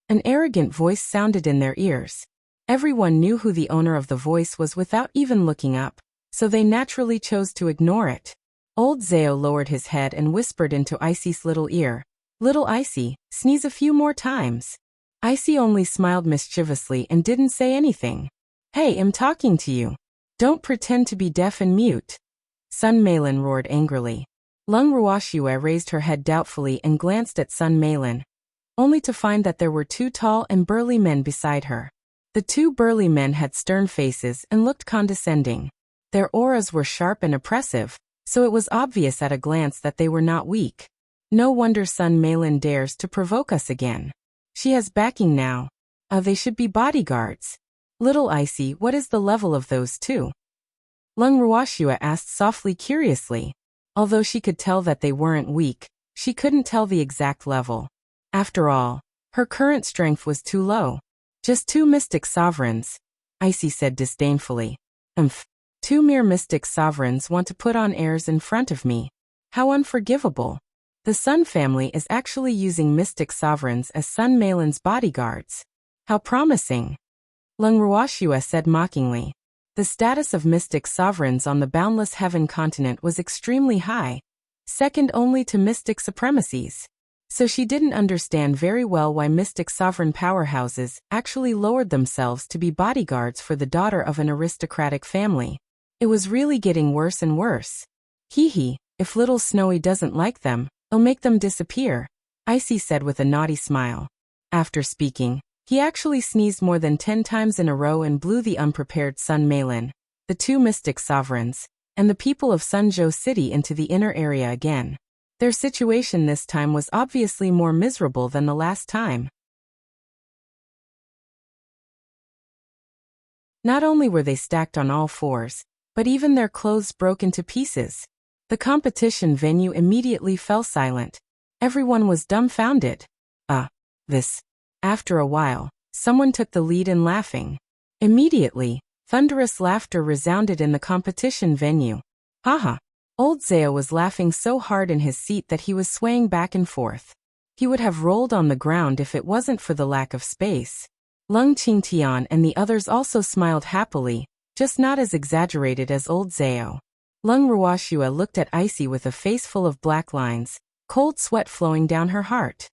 An arrogant voice sounded in their ears. Everyone knew who the owner of the voice was without even looking up, so they naturally chose to ignore it. Old Zao lowered his head and whispered into Icy's little ear. Little Icy, sneeze a few more times. Icy only smiled mischievously and didn't say anything. Hey, I'm talking to you. Don't pretend to be deaf and mute. Sun Meilin roared angrily. Lung Ruoxia raised her head doubtfully and glanced at Sun Meilin, only to find that there were two tall and burly men beside her. The two burly men had stern faces and looked condescending. Their auras were sharp and oppressive, so it was obvious at a glance that they were not weak. No wonder Sun Meilin dares to provoke us again. She has backing now. They should be bodyguards. Little Icy, what is the level of those two? Lung Ruoxia asked softly curiously. Although she could tell that they weren't weak, she couldn't tell the exact level. After all, her current strength was too low. Just two mystic sovereigns, Icy said disdainfully. Two mere mystic sovereigns want to put on airs in front of me. How unforgivable. The Sun family is actually using mystic sovereigns as Sun Meilin's bodyguards. How promising. Lung Ruoxia said mockingly. The status of mystic sovereigns on the Boundless Heaven continent was extremely high, second only to mystic supremacies. So she didn't understand very well why mystic sovereign powerhouses actually lowered themselves to be bodyguards for the daughter of an aristocratic family. It was really getting worse and worse. Hee hee, if little Snowy doesn't like them, I'll make them disappear, Icy said with a naughty smile. After speaking, he actually sneezed more than 10 times in a row and blew the unprepared Sun Meilin, the two mystic sovereigns, and the people of Sunzhou City into the inner area again. Their situation this time was obviously more miserable than the last time. Not only were they stacked on all fours, but even their clothes broke into pieces. The competition venue immediately fell silent. Everyone was dumbfounded. This. After a while, someone took the lead in laughing. Immediately, thunderous laughter resounded in the competition venue. Haha. Old Zao was laughing so hard in his seat that he was swaying back and forth. He would have rolled on the ground if it wasn't for the lack of space. Lung Qingtian and the others also smiled happily, just not as exaggerated as old Zao. Lung Ruoxua looked at Icy with a face full of black lines, cold sweat flowing down her heart.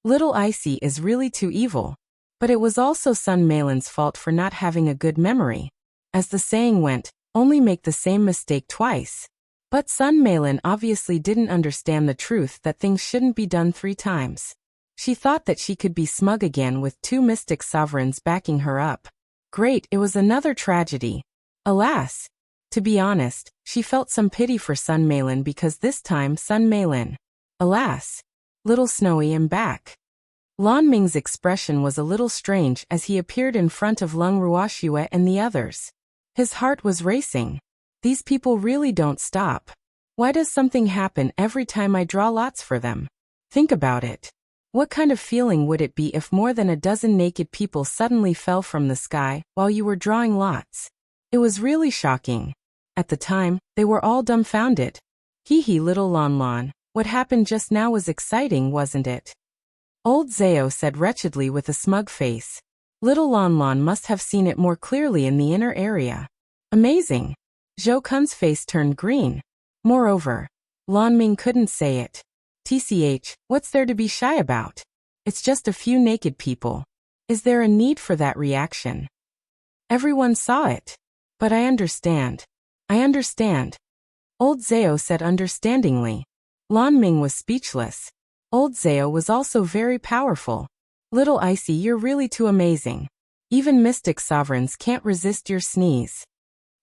Little Icy is really too evil. But it was also Sun Meilin's fault for not having a good memory. As the saying went, only make the same mistake twice. But Sun Meilin obviously didn't understand the truth that things shouldn't be done 3 times. She thought that she could be smug again with 2 mystic sovereigns backing her up. Great, it was another tragedy. Alas! To be honest, she felt some pity for Sun Meilin because this time Sun Meilin. Alas! Little Snowy am back. Lan Ming's expression was a little strange as he appeared in front of Lung Ruoxua and the others. His heart was racing. These people really don't stop. Why does something happen every time I draw lots for them? Think about it. What kind of feeling would it be if more than a dozen naked people suddenly fell from the sky while you were drawing lots? It was really shocking. At the time, they were all dumbfounded. Hee hee, little Lan Lan, what happened just now was exciting, wasn't it? Old Zao said wretchedly with a smug face. Little Lan Lan must have seen it more clearly in the inner area. Amazing. Zhou Kun's face turned green. Moreover, Lan Ming couldn't say it. TCH, what's there to be shy about? It's just a few naked people. Is there a need for that reaction? Everyone saw it. But I understand. I understand. Old Zao said understandingly. Lan Ming was speechless. Old Zao was also very powerful. Little Icy, you're really too amazing. Even mystic sovereigns can't resist your sneeze.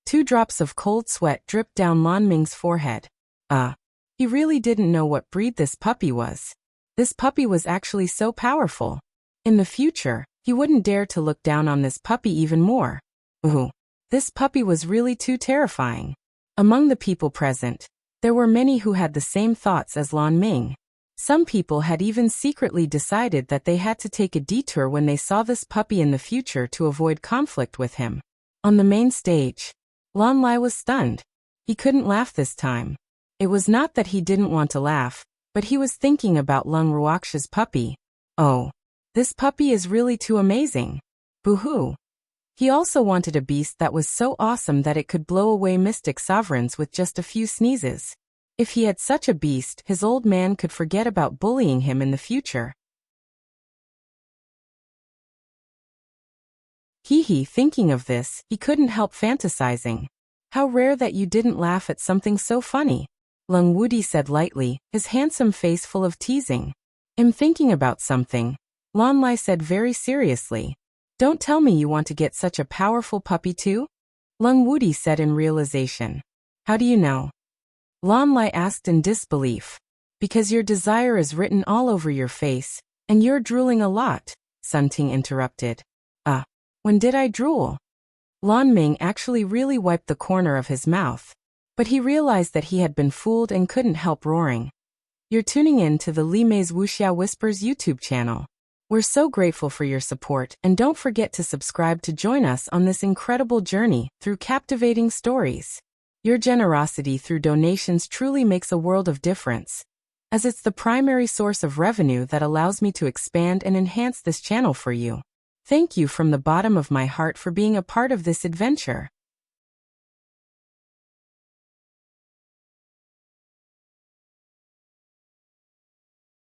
2 drops of cold sweat dripped down Lan Ming's forehead. He really didn't know what breed this puppy was. This puppy was actually so powerful. In the future, he wouldn't dare to look down on this puppy even more. This puppy was really too terrifying. Among the people present, there were many who had the same thoughts as Lan Ming. Some people had even secretly decided that they had to take a detour when they saw this puppy in the future to avoid conflict with him. On the main stage, Lan Lai was stunned. He couldn't laugh this time. It was not that he didn't want to laugh, but he was thinking about Lung Ruoxia's puppy. Oh, this puppy is really too amazing. Boo-hoo. He also wanted a beast that was so awesome that it could blow away mystic sovereigns with just a few sneezes. If he had such a beast, his old man could forget about bullying him in the future. Hee hee, thinking of this, he couldn't help fantasizing. How rare that you didn't laugh at something so funny. Lung Wudi said lightly, his handsome face full of teasing. I'm thinking about something. Lan Lai said very seriously. Don't tell me you want to get such a powerful puppy too? Lung Wudi said in realization. How do you know? Lan Lai asked in disbelief. Because your desire is written all over your face, and you're drooling a lot, Sun Ting interrupted. When did I drool? Lan Ming actually really wiped the corner of his mouth. But he realized that he had been fooled and couldn't help roaring. You're tuning in to the Li Mei's Wuxia Whispers YouTube channel. We're so grateful for your support, and don't forget to subscribe to join us on this incredible journey through captivating stories. Your generosity through donations truly makes a world of difference, as it's the primary source of revenue that allows me to expand and enhance this channel for you. Thank you from the bottom of my heart for being a part of this adventure.